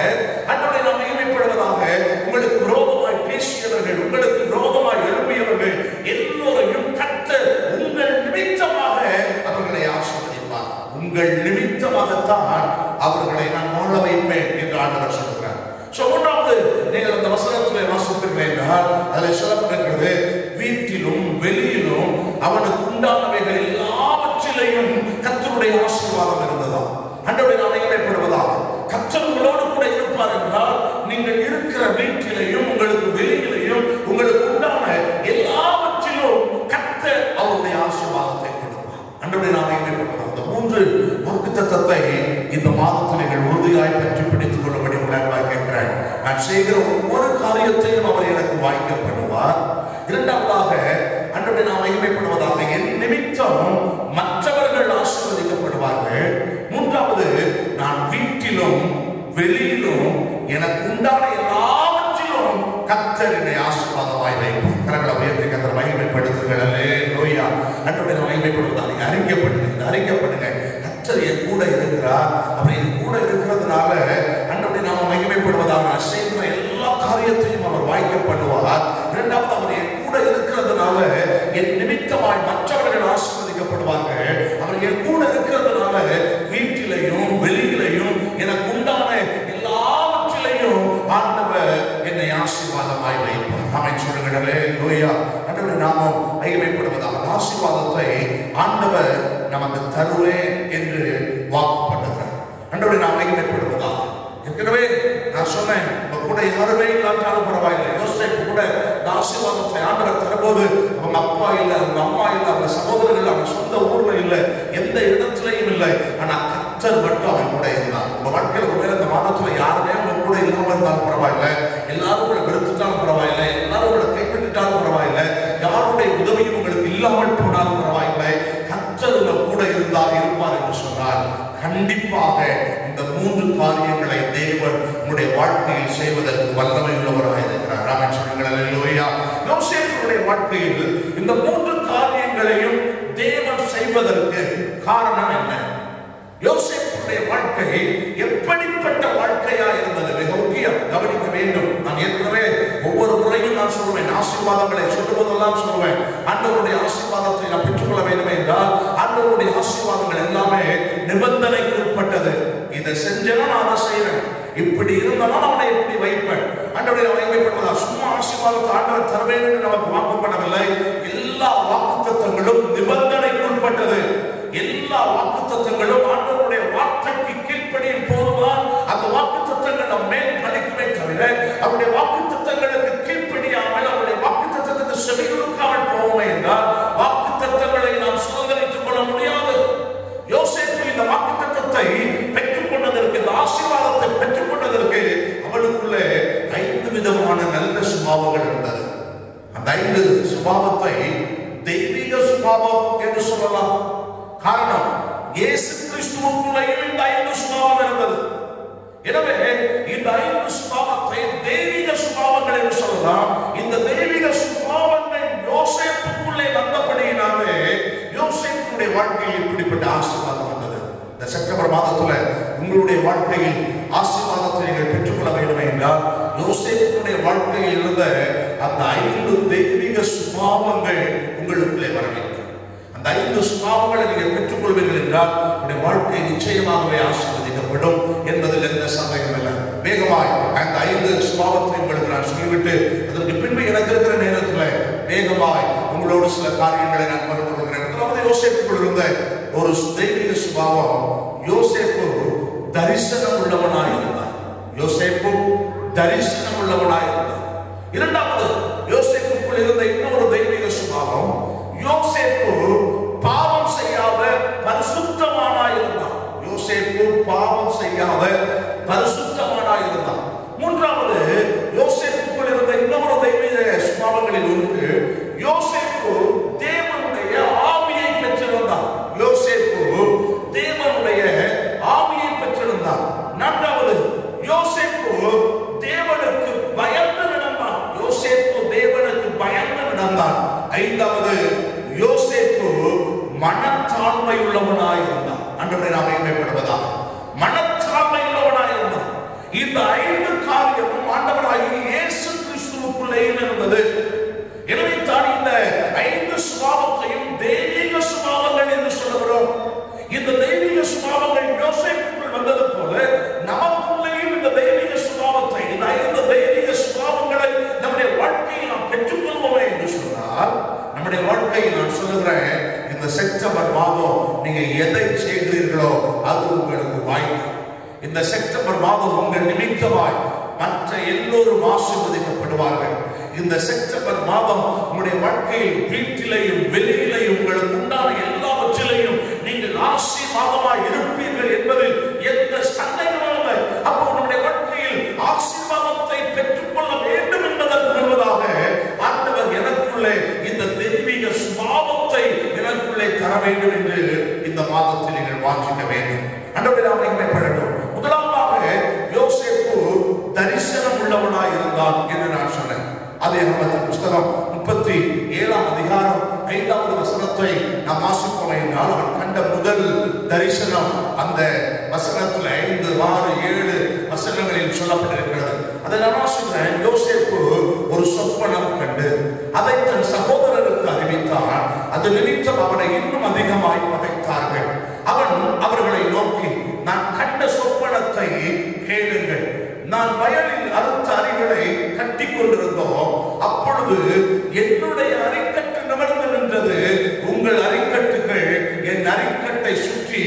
அன்றைய மகிமைப்படுவதாக உங்களுக்கு விரோதமாய் பேசியவர்கள், உங்களுக்கு விரோதமாய் எழுப்பியவர்கள் எல்லோரையும் கர்த்தர் உங்கள் நிமித்தமாக அவர்களை ஆசீர்வதிப்பார். உங்கள் நிமித்தமாகத்தான் அவர்களை நான் வாழ வைப்பேன் என்று ஆண்டவர் சொல்கிறார். மூன்றாவது நீங்கள் அந்த வசனத்தில் வாசிப்பீர்கள் என்றால், அதில் சொல்லப்பட்டிருக்கிறது, வீட்டிலும் வெளியிலும் அவனுக்கு உண்டானவைகள் எல்லாவற்றிலையும் கர்த்தருடைய ஆசீர்வாதம் இருந்ததா. அன்றைய நாம் மகிமைப்படுவதாக கர்த்தர் உங்களோடு கூட இருப்பார் என்றால், நீங்கள் இருக்கிற வீட்டிலையும் உங்களுக்கு வெளியிலையும் உங்களுக்கு உண்டான எல்லாவற்றிலும் கர்த்தர் அவருடைய ஆசீர்வாதத்தை கொடுப்பார். அன்றைய நாம் மகிமைப்படுவதாக இந்த 3 வாக்குத்தத்தத்தை இந்த மாதத்தில் நீங்கள் உறுதியாய் பற்றி பிடித்துக் கொள்ளும்படி உங்களை கேட்கிறேன். நான் செய்கிற ஒவ்வொரு காரியத்தையும் அவர் எனக்கு வாய்க்க பண்ணுவார். இரண்டாவதாக அன்றைய நாம் மகிமைப்படுவதாக என் நிமித்தம் மற்றவர்கள் ஆசீர்வதிக்கப்படுவார்கள். மூன்றாவது, நான் வீட்டிலும் வெளியிலும் எனக்கு உண்டான எல்லாவற்றிலும் கர்த்தர் என்னை ஆசீர்வாதமாய் வைப்பார். கரங்களை உயர்த்தி கர்த்தரை மகிமைப்படுத்துங்கள். அல்லேலூயா. அன்றைய நாம் மகிமைப்படுவதாக நீங்க அறிக்கைப்படுங்க, கர்த்தர் என் கூட இருக்கிறார். அப்படி என் கூட இருக்கிறதுனால அன்றைய நாம மகிமைப்படுவதாக நான் செய்கிற எல்லா காரியத்தையும் அவர் வாய்க்க பண்ணுவார். இரண்டாவது, அவர் என் கூட இருக்கிறதுனால என் நிமித்தமாய் மற்றவர்கள் ஆசீர்வதிக்கப்படுவார்கள். அவர் என் கூட இருக்கிறதுனால வீட்டிலையும் வெளியிலையும் எனக்கு உண்டான எல்லாவற்றிலையும் ஆண்டவர் என்னை ஆசீர்வாதமாய் வைப்பார். ஆமென் சொல்லுங்கள் அல்லேலூயா. அன்றைய நாமம் மகிமைப்படுவதாக ஆசீர்வாதத்தை ஆண்டவர் நமக்கு தருவேன் என்று வாக்கு பண்ணுகிறார். அன்றைய நாம் மகிமைப்படுவதாக ஏற்கனவே நான் சொன்னேன், உங்க கூட யாருமே இல்லாட்டாலும் பரவாயில்லை, யோசேப்பு கூட இந்த ஆசீர்வாதத்தை ஆண்டவர் தரும்போது அவங்க அப்பா இல்லை, அவங்க அம்மா இல்லை, அவங்க சகோதரர்கள் அவங்க சொந்த ஊர்ல இல்லை, எந்த இடத்துலையும் இல்லை, ஆனா கர்த்தர் மட்டும் அவன் கூட இருந்தார். உங்க வாழ்க்கையில் ஒருவேளை இந்த மாதத்துல யாருமே உங்க கூட இல்லாம இருந்தாலும் பரவாயில்லை, எல்லாரும் உங்களை வெறுத்துட்டாலும் பரவாயில்லை, எல்லாரும் உங்களை கைவிட்டுட்டாலும் பரவாயில்லை, யாருடைய உதவியும் உங்களுக்கு இல்லாமல் போனாலும் பரவாயில்லை, கர்த்தர் உங்க கூட இருப்பார் என்று சொன்னார். கண்டிப்பாக இந்த 3 காரியங்களை தேவன் உங்களுடைய வாழ்க்கையில் செய்வதற்கு வல்லமை உள்ளவராக இருக்கிறார். ஆமென் சொல்லுங்கள் அல்லேலூயா. யோசேப்புடைய வாழ்க்கையில் இந்த 3 காரியங்களையும் தேவன் செய்வதற்கு காரணம் என்ன? யோசேப்புடைய வாழ்க்கை எப்படிப்பட்ட வாழ்க்கையா இருந்தது? மிக முக்கியம், கவனிக்க வேண்டும். நான் ஏற்கனவே ஒவ்வொரு முறையும் நான் சொல்லுவேன், ஆசீர்வாதங்களை சொல்லுவதெல்லாம் சொல்லுவேன், ஆண்டவருடைய ஆசீர்வாதத்தை நான் பெற்றுக்கொள்ள வேண்டும் என்றால் ஆண்டவருடைய ஆசீர்வாதங்கள் எல்லாமே நிபந்தனைக்கு உட்பட்டது. இதை செஞ்சேன்னா நான் அதை செய்யறேன், இப்படி இருந்தாலும் அவனை எப்படி வைப்பேன், ஆண்டவரை வைக்கப்படுவதா? சும்மா ஆசீர்வாதத்தை ஆண்டவர் தர வேண்டும் என்று நமக்கு வாக்கு பண்ணவில்லை. எல்லா வாக்குத்தத்தங்களும் நிபந்தனைக்கு உட்பட்டது. எல்லா வாக்குத்தத்தங்களும் ஆண்டவருடைய வார்த்தைக்கு கீழ்ப்படியும் போதுதான் அந்த வாக்குத்தத்தங்கள் நம் மேல் பலிக்குமே தவிர அவருடைய வாக்குத்தத்தங்களுக்கு கீழ்ப்படியாமல் அவருடைய வாக்குத்தத்தத்துக்கு செவி கொடுக்காமல் போவோமே என்றால் வாக்குத்தத்தங்களை நாம் சுதந்திரித்துக் கொள்ள முடியாது. யோசேப்பு இந்த வாக்குத்தத்தத்தை பெற்றுக் கொண்டதற்கு, இந்த ஆசீர்வாதத்தை பெற்றுக் கொண்டதற்கு அவளுக்குள்ளே 5 விதமான நல்ல சுபாவங்கள் இருந்தது. அந்த 5 சுபாவத்தை தெய்வீக சுபாவம் என்று சொல்லலாம். காரணம், இயேசு கிறிஸ்துவுக்குள்ளேயும் இந்த 5 சுபாவம் இருந்தது. எனவே இந்த 5 சுபாவத்தை தெய்வீக சுபாவங்கள் என்று சொல்லலாம். இந்த தெய்வீக சுபாவங்கள் யோசேப்புக்குள்ளே வந்தபடியினாலே யோசேப்புடைய வாழ்க்கையில் இப்படிப்பட்ட ஆசீர்வாதம் வந்தது. இந்த செப்டம்பர் மாதத்துல உங்களுடைய வாழ்க்கையில் ஆசீர்வாதத்தை நீங்கள் பெற்றுக்கொள்ள வேண்டும் என்றால் யோசேப்புடைய வாழ்க்கையில் இருந்த அந்த 5 தெய்வீக சுபாவங்கள் உங்களுக்குள்ளே வர வேண்டும். அந்த 5 சுபாவங்களை நீங்கள் பெற்றுக்கொள்வீர்கள் என்றால் உங்களுடைய வாழ்க்கை நிச்சயமாகவே ஆசீர்வதிக்கப்படும் என்பதில் எந்த சந்தேகம் இல்லை. வேகமாய் அந்த 5 சுபாவத்தை உங்களுக்கு நான் சொல்லிவிட்டு அதற்கு பின்பு எனக்கு இருக்கிற நேரத்தில் வேகமாய் உங்களோடு சில காரியங்களை நான் பகிர்ந்து கொள்கிறேன். முதலாவது யோசேப்புக்குள் இருந்த ஒரு தெய்வீக சுபாவம், யோசேப்பு தரிசனம் உள்ளவனாய் இருந்தார். யோசேப்பு தரிசனம் உள்ளவனாய் இருந்தார். இரண்டாவது, யோசேப்புக்குள் இருந்த இன்னொரு தெய்வீக சுபாவம், யோசேப்பு பாவம் செய்யாத பரிசுத்தமானாய் இருந்தார். யோசேப்பு பாவம் செய்யாத பரிசுத்தமானாய் இருந்தார். மூன்றாவது, யோசேப்புக்குள் இருந்த இன்னொரு தெய்வீக சுபாவங்களில் ஒன்று, யோசேப்பு தேவனுடைய ஆவியை பெற்றிருந்தார். யோசேப்பு தேவனுடைய ஆவியை பெற்றிருந்தார். நான்காவது, யோசேப்பு தேவனுக்கு பயந்து நடந்தார். யோசேப்பு தேவனுக்கு பயந்து நடந்தார். ஐந்தாவது, யோசேப்பு மனத்தாழ்மை உள்ளவனாய் இருந்தார். ஆண்டவரை நாம் மேம்படுவதாக மனத்தாழ்மை உள்ளவனாய் இருந்தார். இந்த 5 காரியமும் ஆண்டவராகிய இயேசு கிறிஸ்துவுக்குள்ளே இருந்தது. எனவே தான் இந்த 5 சுபாவத்தையும் தெய்வீக சுபாவங்கள் என்று சொல்லுகிறோம். இந்த தெய்வீக சுபாவங்கள் யோசேப்புக்குள் வந்தது போல நமக்குள்ளேயும் இந்த தெய்வீக சுபாவத்தை, இந்த 5 தெய்வீக சுபாவங்களை நம்முடைய வாழ்க்கையில் நாம் பெற்றுக்கொள்வோமே என்று சொன்னால் நம்முடைய வாழ்க்கையில் நான் சொல்லுகிறேன், இந்த செப்டம்பர் மாதம் நீங்க எதை செய்கிறீர்களோ அது உங்களுக்கு வாய்ப்பு. இந்த செப்டம்பர் மாதம் உங்கள் நிமித்தமாய் மற்ற எல்லோரும் ஆசீர்வதிக்கப்படுவார்கள். இந்த செப்டம்பர் மாதம் உங்களுடைய வாழ்க்கையில் வீட்டிலேயும் வெளியிலேயும் உங்களுக்கு உண்டான எல்லாவற்றிலையும் நீங்கள் ஆசீர்வாதமாய் இருப்பீர்கள் என்பதில் எந்த சந்தேகமும் இல்லை. அப்போ நம்முடைய வாழ்க்கையில் ஆசீர்வாதத்தை பெற்றுக்கொள்ள வேண்டும் என்பதற்கு முன்பதாக ஆண்டவர் எனக்குள்ளே இந்த தெய்வீக சுபாவத்தை எனக்குள்ளே தர வேண்டும் என்று இந்த மாதத்தில் நீங்கள் வாஞ்சிக்க வேண்டும். ஆண்டவரை நாம் மகிமைப்படட்டும். முதலாவதாக யோசேப்பு தரிசனம் உள்ளவனாய் இருந்தான் என்று நான் சொன்னேன். ஆதியாகமத்தின் புத்தகம் 37ஆம் அதிகாரம் 5வது வசனத்தை நாம் வாசிப்போம் என்றால் அவன் கண்ட முதல் தரிசனம் அந்த வசனத்தில் 5, 6, 7 வசனங்களில் சொல்லப்பட்டிருக்கிறது. அதை நான் வாசிக்கிறேன். யோசேப்பு ஒரு சொப்பனம் கண்டு அதை தன் சகோதரருக்கு அறிவித்தான். அது நிமித்தம் அவனை இன்னும் அதிகமாய் பகைத்தார்கள். அவன் அவர்களை நோக்கி, நான் கண்ட சொப்பனத்தை கேளுங்கள். நான் வயலில் அறுத்த அரிகளை கட்டி கொண்டிருந்தோம். அப்பொழுது என்னுடைய அரிக்கட்டு நிமிர்ந்து நின்றது. உங்கள் அரிக்கட்டுகள் என் அரிக்கட்டை சுற்றி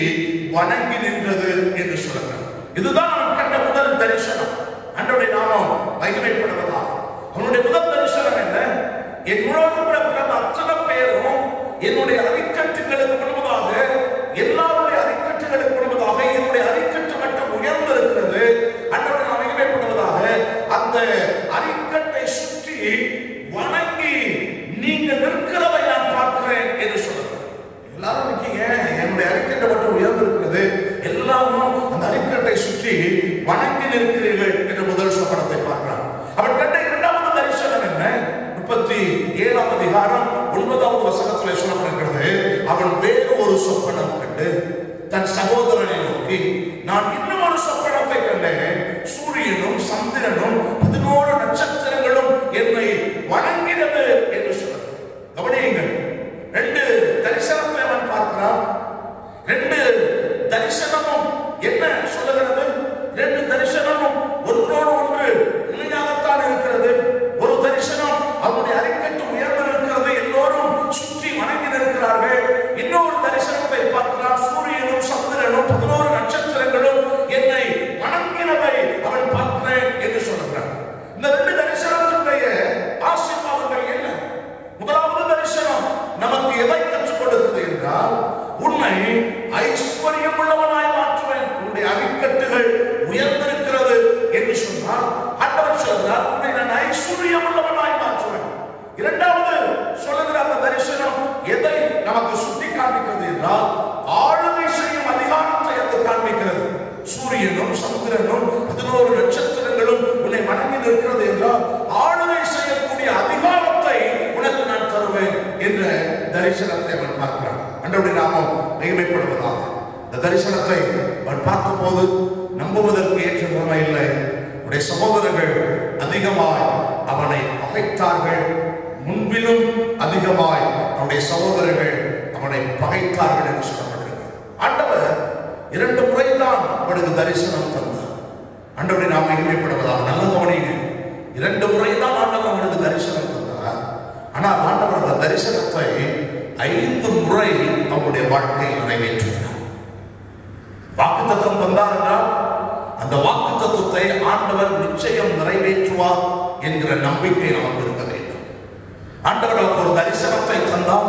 வணங்கி நின்றது என்று சொல்லுகிறார். இதுதான் அவன் கண்ட முதல் தரிசனம். அன்றைய நாமம் மகிமைப்படுவதா? அவனுடைய முதல் தரிசனம் என்ன? என்னோடு பிறந்த அத்தனை பேரும் என்னுடைய அரிக்கட்டுகளுக்கு முன்பதாக, எல்லாருடைய அரிக்கட்டுகளுக்கு முன்பதாக என்னுடைய அரிக்கட்டு மட்டும் உயர்ந்திருக்கிறது. அன்றைய நாம் மகிமைப்படுவதாக அந்த அரிக்கட்டை சுற்றி வணங்கி நீங்க நிற்கிறதை நான் பார்க்கிறேன் என்று சொல்லுங்கள். எல்லாரும் நிற்கீங்க, என்னுடைய அரிக்கட்டை மட்டும் உயர்ந்திருக்கிறது, எல்லாரும் அந்த அரிக்கட்டை சுற்றி வணங்கி நிற்கிறீர்கள் என்று முதல் சொப்பனத்தை பார்க்கிறார். அவன் கண்ட இரண்டாவது தரிசனம் என்ன? 37ஆம் அதிகாரம் 9வது வசனத்தில் சொல்லப்படுகிறது. அவன் வேறு ஒரு சொப்பனம் கண்டு தன் சகோதரனை நோக்கி, நான் இன்னும் ஒரு சொப்பனத்தை கண்டேன். சூரியனும் சந்திரனும் 11 நட்சத்திரங்களும் ரெண்டு தரிசனமும் என்ன சொல்லுகிறது? ரெண்டு தரிசனமும் ஒன்றோடு ஒன்று இணையாகத்தான் இருக்கிறது. ஒரு தரிசனம் அவருடைய அரைக்கட்டு உயர்ந்து இருக்கிறது, எல்லோரும் சுற்றி வணங்கி நிற்கிறார்கள். இன்னொரு தரிசனத்தை பார்க்கிறார், சூரியனும் சந்திரனும் 11 நட்சத்திரங்களும் என்னை வணங்கினதை அவன் பார்க்கிறேன் என்று சொல்லுகிறார். இந்த ரெண்டு தரிசனத்தினுடைய ஆசீர்வாதங்கள் என்ன? முதலாவது தரிசனம் நமக்கு எதை கற்றுக் கொடுக்கிறது என்றால், உன்னை ஐஸ்வர்யம் உள்ளவனாய் மாற்றுவேன். உன்னுடைய அரிக்கட்டுகள் உயர்ந்திருக்கிறது என்று சொன்னால் ஆண்டவர் சொல்கிறார், உன்னை நான் ஐஸ்வர்யம் உள்ளவனாய் மாற்றுவேன். இரண்டாவது சொல்லுகிற அந்த தரிசனம் எதை நமக்கு சுட்டி காண்பிக்கிறது என்றால், ஆளுகை செய்யும் அதிகாரத்தை அது காண்பிக்கிறது. சூரியனும் சந்திரனும் 11 நட்சத்திரங்களும் உன்னை வணங்கி நிற்கிறது என்றால், ஆளுகை செய்யக்கூடிய அதிகாரத்தை உனக்கு நான் தருவேன் என்ற தரிசனத்தை அவன் பார்க்கிறான். ஆண்டவருடைய நாமம் மகிமைப்படுவதாக. இந்த தரிசனத்தை அவன் பார்த்தபோது நம்புவதற்கு ஏற்ற நிலைமை இல்லை. உடைய சகோதரர்கள் அதிகமாய் அவனை பகைத்தார்கள். முன்பிலும் அதிகமாய் அவனுடைய சகோதரர்கள் அவனை பகைத்தார்கள் என்று சொல்லப்பட்டிருக்கிறது. ஆண்டவர் 2 முறைதான் அவனுக்கு தரிசனம் தந்தார். ஆண்டவருடைய நாமம் மகிமைப்படுவதாக. நல்ல கவனிங்க, 2 முறைதான் ஆண்டவர் அவனுக்கு தரிசனம் தந்தார். ஆனால் ஆண்டவர் அந்த தரிசனத்தை 5 முறை அவருடைய வாழ்க்கையில் நிறைவேற்றினார். வாக்குத்தத்தம் தந்தார் என்றால் அந்த வாக்குத்தத்தத்தை ஆண்டவர் நிச்சயம் நிறைவேற்றுவார் என்கிற நம்பிக்கை நமக்கு இருக்க வேண்டும். ஆண்டவர் நமக்கு ஒரு தரிசனத்தை தந்தால்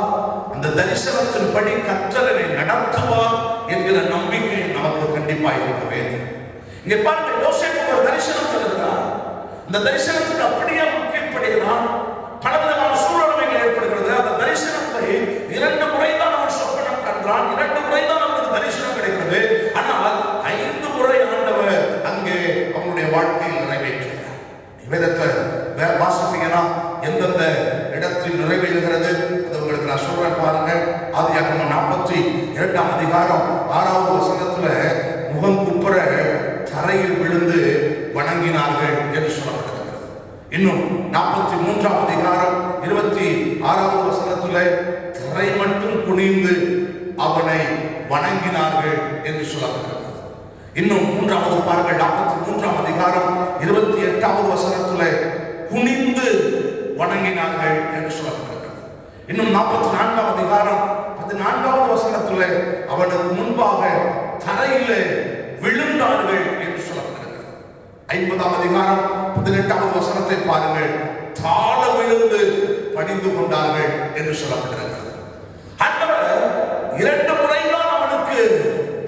அந்த தரிசனத்தின்படி கற்றலை நடத்துவார் என்கிற நம்பிக்கை நமக்கு கண்டிப்பாக இருக்க வேண்டும். இங்கே பாருங்க, யோசேப்பு ஒரு தரிசனத்தில் இருக்கிறார். இந்த தரிசனத்துக்கு அப்படியே முக்கியப்படுகிறான். பலவிதமான சூழ்நிலைகள் ஏற்படுகிறது. அந்த தரிசனத்தை 2 முறைதான் அவன் சொப்பனம் கண்டான். 2 முறைதான் அவனுக்கு தரிசனம் கிடைக்கிறது. ஆனால் 5 முறை ஆண்டவர் அங்கே அவனுடைய வாழ்க்கையில் நிறைவேற்றுகிறார். வேதத்தை வாசிப்பீங்கன்னா எந்தெந்த இடத்தில் நிறைவேறுகிறது உங்களுக்கு நான் சொல்றேன் பாருங்க. ஆதியாகமம் 42ஆம் அதிகாரம் 6வது வசனத்துல முகம் குப்புற தரையில் விழுந்து வணங்கினார்கள் என்று சொல்லப்பட்டிருக்கிறது. இன்னும் 43ஆம் அதிகாரம் 26வது வசனத்துல தரை மட்டும் குனிந்து அவனை வணங்கினார்கள் என்று சொல்லப்பட்டிருக்கிறது. இன்னும் 3வது பாருங்கள், 43ஆம் அதிகாரம் 28வது வசனத்துல குனிந்து வணங்கினார்கள் என்று சொல்லப்பட்டிருக்கிறது. இன்னும் 44ஆம் அதிகாரம் 14வது வசனத்துல அவனுக்கு முன்பாக தரையில விழுந்தார்கள் என்று சொல்லப்பட்டிருக்கிறது. 50ஆம் அதிகாரம் 18வது வசனத்தை பாருங்கள், தாழ விழுந்து பணிந்து கொண்டார்கள் என்று சொல்லப்பட்டிருக்கிறது. ஆண்டவர் 2 முறைதான் அவனுக்கு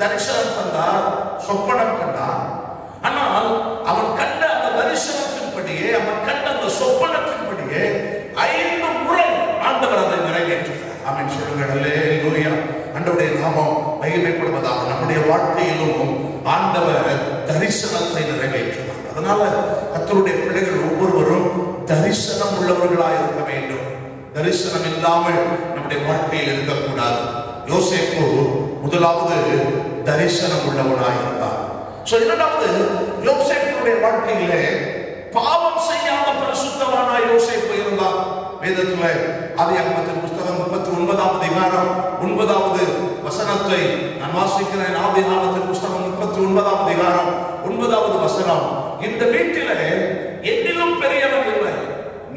தரிசனம் தந்தார், சொப்பனம் கண்டார். ஆனால் அவன் கண்ட அந்த தரிசனத்தின்படியே, அவன் கண்ட அந்த சொப்பனத்தின்படியே 5 முறை ஆண்டவர் அதை நிறைவேற்றுகிறார். ஆமென் சொல்லுங்கள். அல்லேலூயா. ஆண்டவருடைய நாமம் மகிமைப்படுவதாக. நம்முடைய வாழ்க்கையிலும் ஆண்டவர் தரிசனத்தை நிறைவேற்றுவார். அதனால கர்த்தருடைய பிள்ளைகள் ஒவ்வொருவரும் தரிசனம் உள்ளவர்களாக இருக்க வேண்டும். தரிசனம் இல்லாமல் நம்முடைய வாழ்க்கையில் இருக்கக்கூடாது. யோசேப்பு முதலாவது தரிசனம் உள்ளவனாக இருந்தார். இரண்டாவது, யோசேப்புடைய வாழ்க்கையிலே பாவம் செய்யாத பரிசுத்தவானாய் யோசேப்பு இருந்தார். வேதத்துல ஆதியாகமத்தின் புத்தகம் 39ஆம் அதிகாரம் 9வது வசனத்தை நான் வாசிக்கிறேன். ஆதியாகமத்தின் புத்தகம் 39ஆம் அதிகாரம் 9வது வசனம், இந்த வீட்டிலே என்னிலும் பெரியவன் இல்லை,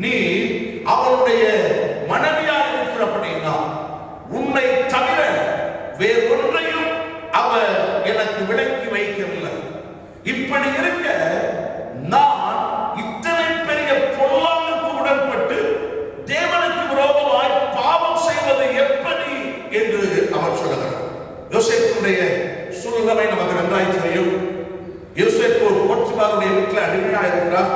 நீ அவனுடைய மனைவியாக இருக்கிறபடினா உன்னை தவிர வேறொன்றையும் அவர் எனக்கு விலக்கி வைக்கவில்லை. இப்படி இருக்க நான் இத்தனை பெரிய பொல்லாங்குக்கு உடன்பட்டு தேவனுக்கு விரோதமாய் பாவம் செய்வது எப்படி என்று அவர் சொல்லுகிறார். யோசேப்புடைய சூழ்நிலை நமக்கு நன்றாய் தெரியும். யோசேப்பு போர்த்திபாருடைய வீட்டில் அடிமையாக இருக்கிறார்.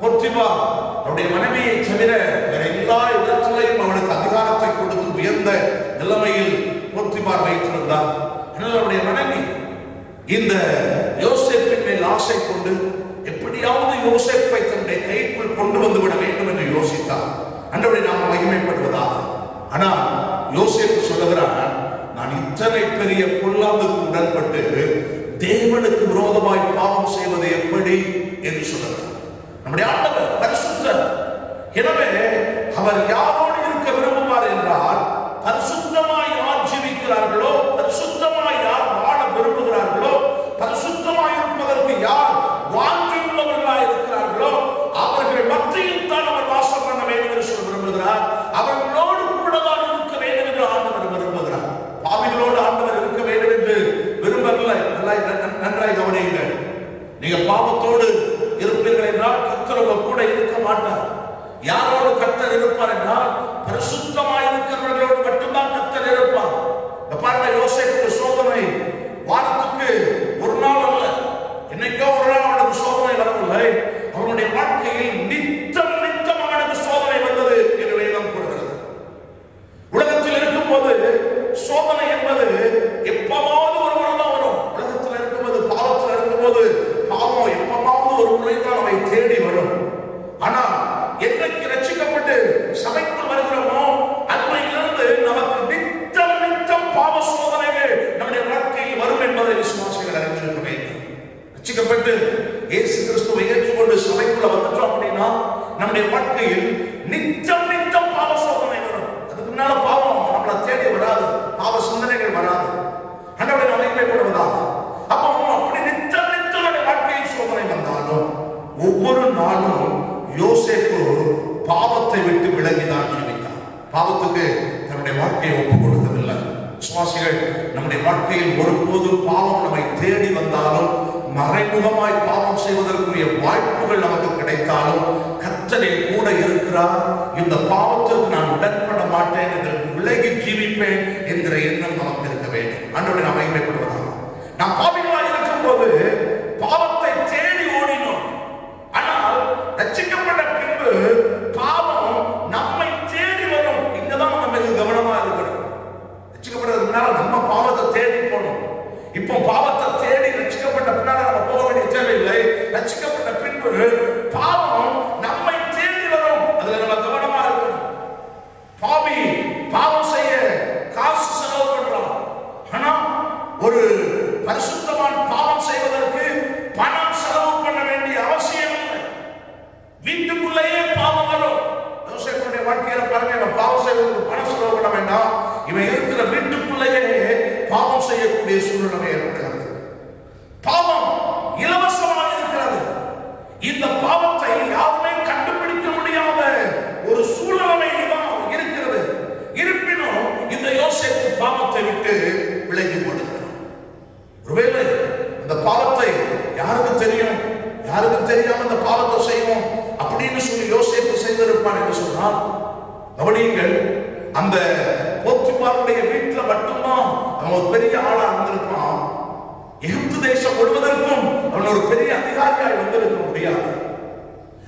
போர்த்திபார் அவருடைய மனைவியை தவிர வேற எல்லா இடத்திலையும் அவனுக்கு அதிகாரத்தை கொடுத்து உயர்ந்த நிலைமையில் போர்த்திபார் வைத்திருந்தார். ஆனால் அவருடைய மனைவி இந்த யோசேப்பின் மேல் ஆசை கொண்டு எப்படியாவது யோசேப்பை தன்னுடைய கைக்குள் கொண்டு வந்து விட வேண்டும் என்று யோசித்தார். அன்றவரை நாம் மகிமைப்படுவதாக. ஆனால் யோசேப்பு சொல்லுகிறார், நான் இத்தனை பெரிய பொல்லாங்குக்கு உடன்பட்டு தேவனுக்கு விரோதமாய் பாவம் செய்வது எப்படி என்று சொல்லுகிறார். நம்முடைய ஆண்டவர் பரிசுத்தர். எனவே அவர் யாரோடு இருக்க விரும்புவார் என்றால், பரிசுத்தமாய் யார் ஜீவிக்கிறார்களோ, பரிசுத்தமாய் வாழ்க்கையை ஒப்புக் கொடுக்கவில்லை. விசுவாசிகள், நம்முடைய வாழ்க்கையில் ஒருபோதும் பாவம் நம்மை தேடி வந்தாலும், மறைமுகமாய் பாவம் செய்வதற்குரிய வாய்ப்புகள் நமக்கு கிடைத்தாலும், கர்த்தரே கூட இருக்கிறார். இந்த பாவத்திற்கு நான் உடன்பட மாட்டேன், இதற்கு விலகி ஜீவிப்பேன் என்கிற எண்ணம் நமக்கு இருக்க வேண்டும். ஆண்டவரை நாம் மகிமைப்படுவதாக. நாம் பாவிகளாய் இருக்கும் போது பாவத்தை தேடி ஓடினோம். ஆனால் ரட்சிக்கப்பட்ட பின்பு பாவம் நம்மை தேடி வரும். இங்கதான் நம்ம மிக கவனமா இருக்கணும். ரட்சிக்கப்படுறதுனால நம்ம பாவத்தை தேடி போனோம். இப்போ பாவத்தை தேடி ரட்சிக்கப்பட்ட பின்னால நம்ம போக வேண்டிய தேவையில்லை. ரட்சிக்கப்பட்ட பின்பு பாவம் நம்மை தேடி வரும். அதுல நம்ம கவனமா இருக்கணும். பாவி பாவம் செய்ய காசு செலவு பண்றான். ஆனா ஒரு பரிசுத்தவான் பாவம் செய்வதற்கு பணம் செலவு பண்ண வேண்டிய அவசியம் இல்லை. வீட்டுக்குள்ளேயே பாவம் வரும். யோசேப்புடைய வாழ்க்கையில பாருங்க, இவன் பாவம் செய்வதற்கு பணம் செலவு பண்ண வேண்டாம். இவன் இருக்கிற வீட்டுக்குள்ளேயே பாவம் செய்யக்கூடிய சூழ்நிலை ஏற்படுகிறது. பாவம் இலவசமாக இருக்கிறது. இந்த பாவத்தை யாருமே கண்டுபிடிக்க முடியாத ஒரு சூழ்நிலை தான் இருக்கிறது. இருப்பினும் இந்த யோசேப்பு பாவத்தை விட்டு விலகி போடுகிறார். ஒருவேளை இந்த பாவத்தை யாருக்கு தெரியும், யாருக்கு தெரியாம இந்த பாவத்தை செய்வோம் அப்படின்னு சொல்லி யோசேப்பு செய்திருப்பான் என்று சொன்னால், கவனியுங்கள், அந்த போத்திபாருடைய வீட்டுல மட்டும்தான் அவன் ஒரு பெரிய ஆளா இருந்திருப்பான். எகிப்து தேசம் முழுவதற்கும் அவன் ஒரு பெரிய அதிகாரியாய் வந்திருக்க முடியாது.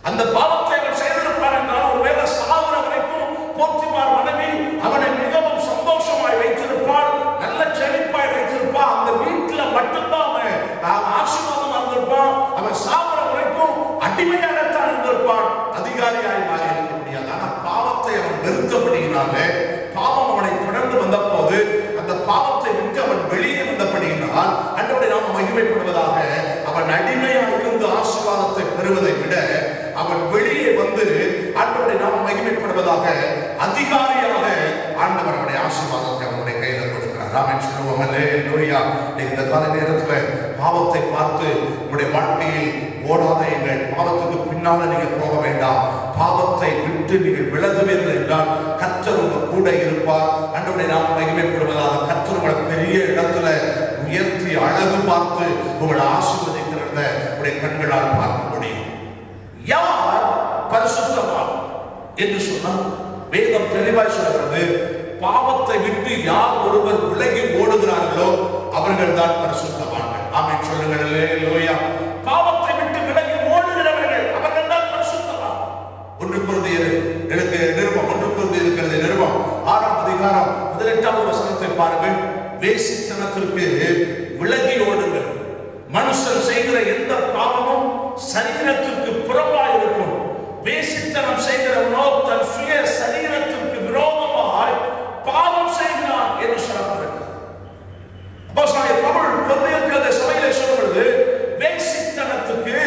அந்த பாவத்தை அவன் செய்திருப்பான் என்றால், ஒருவேளை சாகுற வரைக்கும் போத்திபார் மனைவி அவனை மிகவும் சந்தோஷமாய் வைத்திருப்பாள், நல்ல செழிப்பாய் வைத்திருப்பான். அந்த வீட்டுல மட்டும்தான் அவன் ஆசீர்வாதமா இருந்திருப்பான். அவன் சாகுற வரைக்கும் அடிமையாகத்தான் இருந்திருப்பான், அதிகாரியாய் மாறி இருக்க முடியாது. ஆனா பாவத்தை அவன் நிறுத்தப்படுகிறாங்க. பாவம் அவனை தொடர்ந்து வந்த போது அந்த பாவத்தை விட்டு அவன் வெளியே வந்தபடியினால் ஆண்டவரை நாம மகிமைப்படுவதாக, அவன் அடிமையாக இருந்து ஆசீர்வாதத்தை பெறுவதை விட அவன் வெளியே வந்து ஆண்டவரை நாம மகிமைப்படுவதாக அதிகாரியாக ஆண்டவர் அவனுடைய ஆசீர்வாதத்தை அவனுடைய கையில கொடுக்கிறார். ஆமென் சொல்லுவோம். அல்லேலூயா. இந்த கால நேரத்தில் பாவத்தை பார்த்து உங்களுடைய வாழ்க்கையில் ஓடாத எங்கள் பாவத்துக்கு பின்னால நீங்க போக வேண்டாம். பாவத்தை விட்டு நீங்கள் விலகுவீர்கள் என்றால் கர்த்தர் உங்க கூட இருப்பார். ஆண்டவரை நாம மகிமைப்படுவதாக கர்த்தர் உங்களை பெரிய இடத்துல உயர்த்தி அழகு பார்த்து உங்களை ஆசீர்வதிக்கிறத உடைய கண்களால் பார்க்க முடியும். யார் பரிசுத்தவான் என்று சொன்னால் வேதம் தெளிவாய் சொல்கிறது, பாவத்தை விட்டு யார் ஒருவர் விலகி ஓடுகிறார்களோ அவர்கள் தான் பரிசுத்தவான்கள். ஆமென் சொல்லுங்கள். அல்லேலூயா. பாவத்தை விட்டு விலகி ஓடுகிறவர்கள் அவர்கள் தான் பரிசுத்தவான். 1 கொரிந்தியர் நிருபம் 1 கொரிந்தியர் நிருபம் 6ஆம் அதிகாரம் 18ஆம் வசனத்தை பாருங்கள். வேசித்தனத்திற்கு விலகி ஓடுங்கள். மனுஷன் செய்கிற எந்த பாவமும் சரீரத்திற்கு புறம்பாய் இருக்கும். வேசித்தனம் செய்கிறவனோ தன் சுய சரீரத்திற்கு விரோதமாய் பாவம் செய்கிறான் என்று சொல்லப்படுகிறது. அப்போஸ்தலனாகிய பவுல் கொரிந்தியர் சபையிலே சொல்லுகிறது, வேசித்தனத்துக்கு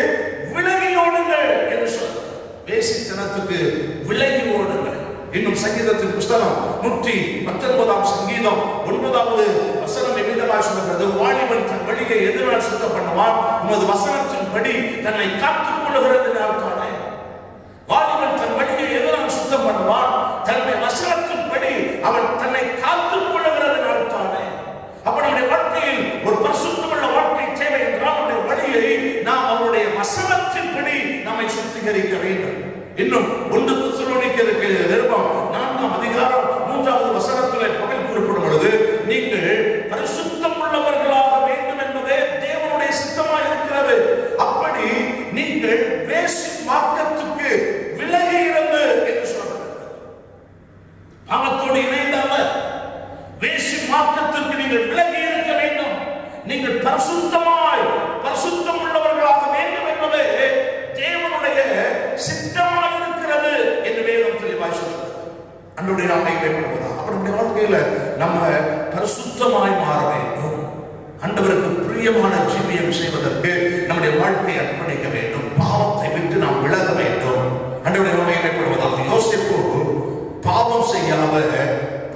விலகி ஓடுங்கள் என்று சொல்றார். வேசித்தனத்துக்கு விலகி ஓடுங்கள். இன்னும் சங்கீதத்தின் புஸ்தகம் 119ஆம் சங்கீதம் 9வது வசனம் எவ்விதமாய் சொல்கிறது, வாலிபன் தன் வழியை எதிரால் சுத்தம் பண்ணுவான், உமது வசனத்தின்படி தன்னை காத்துக் கொள்ளுகிறதினால் தானே. வாலிபன் தன் வழியை எதிரால் சுத்தம் பண்ணுவான், தன்னுடைய வசனத்தின்படி அவன் தன்னை காத்துக் கொள்ளுகிறதினால் தானே. அப்ப நம்முடைய வாழ்க்கையில் ஒரு பரிசுத்தமுள்ள வாழ்க்கை தேவை என்றால் நம்முடைய வழியை நாம் அவருடைய வசனத்தின்படி நம்மை சுத்திகரிக்க வேண்டும். இன்னும் 1 தெசலோனிக்கேயருக்கு நிருபம் 4ஆம் அதிகாரம் 3வது வசனத்திலே பவுல் குறிப்பிடும் பொழுது, நீங்கள் பரிசுத்தம் உள்ளவர்களாக வேண்டும் என்பதே தேவனுடைய சித்தமாக இருக்கிறது. அப்படி நீங்கள் வேசி மார்க்கத்துக்கு விலகி இருந்து என்று சொல்லப்படுகிறது. பாவத்தோடு இணைந்தல்ல, வேசி மார்க்கத்திற்கு நீங்கள் விலகி இருக்க வேண்டும். நீங்கள் பரிசுத்தம் உள்ளவர்களாக வேண்டும் என்பதே தேவனுடைய சித்தமாக இருக்கிறது என்று வேதம் தெளிவாய் சொல்கிறது. அன்றைய நாம இடைப்படுவதா அவருடைய வாழ்க்கையில நம்ம பரிசுத்தமாய் மாற வேண்டும். ஆண்டவருக்கு பிரியமான ஜீவியம் செய்வதற்கு நம்முடைய வாழ்க்கையை அர்ப்பணிக்க வேண்டும். பாவத்தை விட்டு நாம் விலக வேண்டும். ஆண்டவருடைய நாம இடைப்படுவதாக. யோசேப்பு பாவம் செய்யாத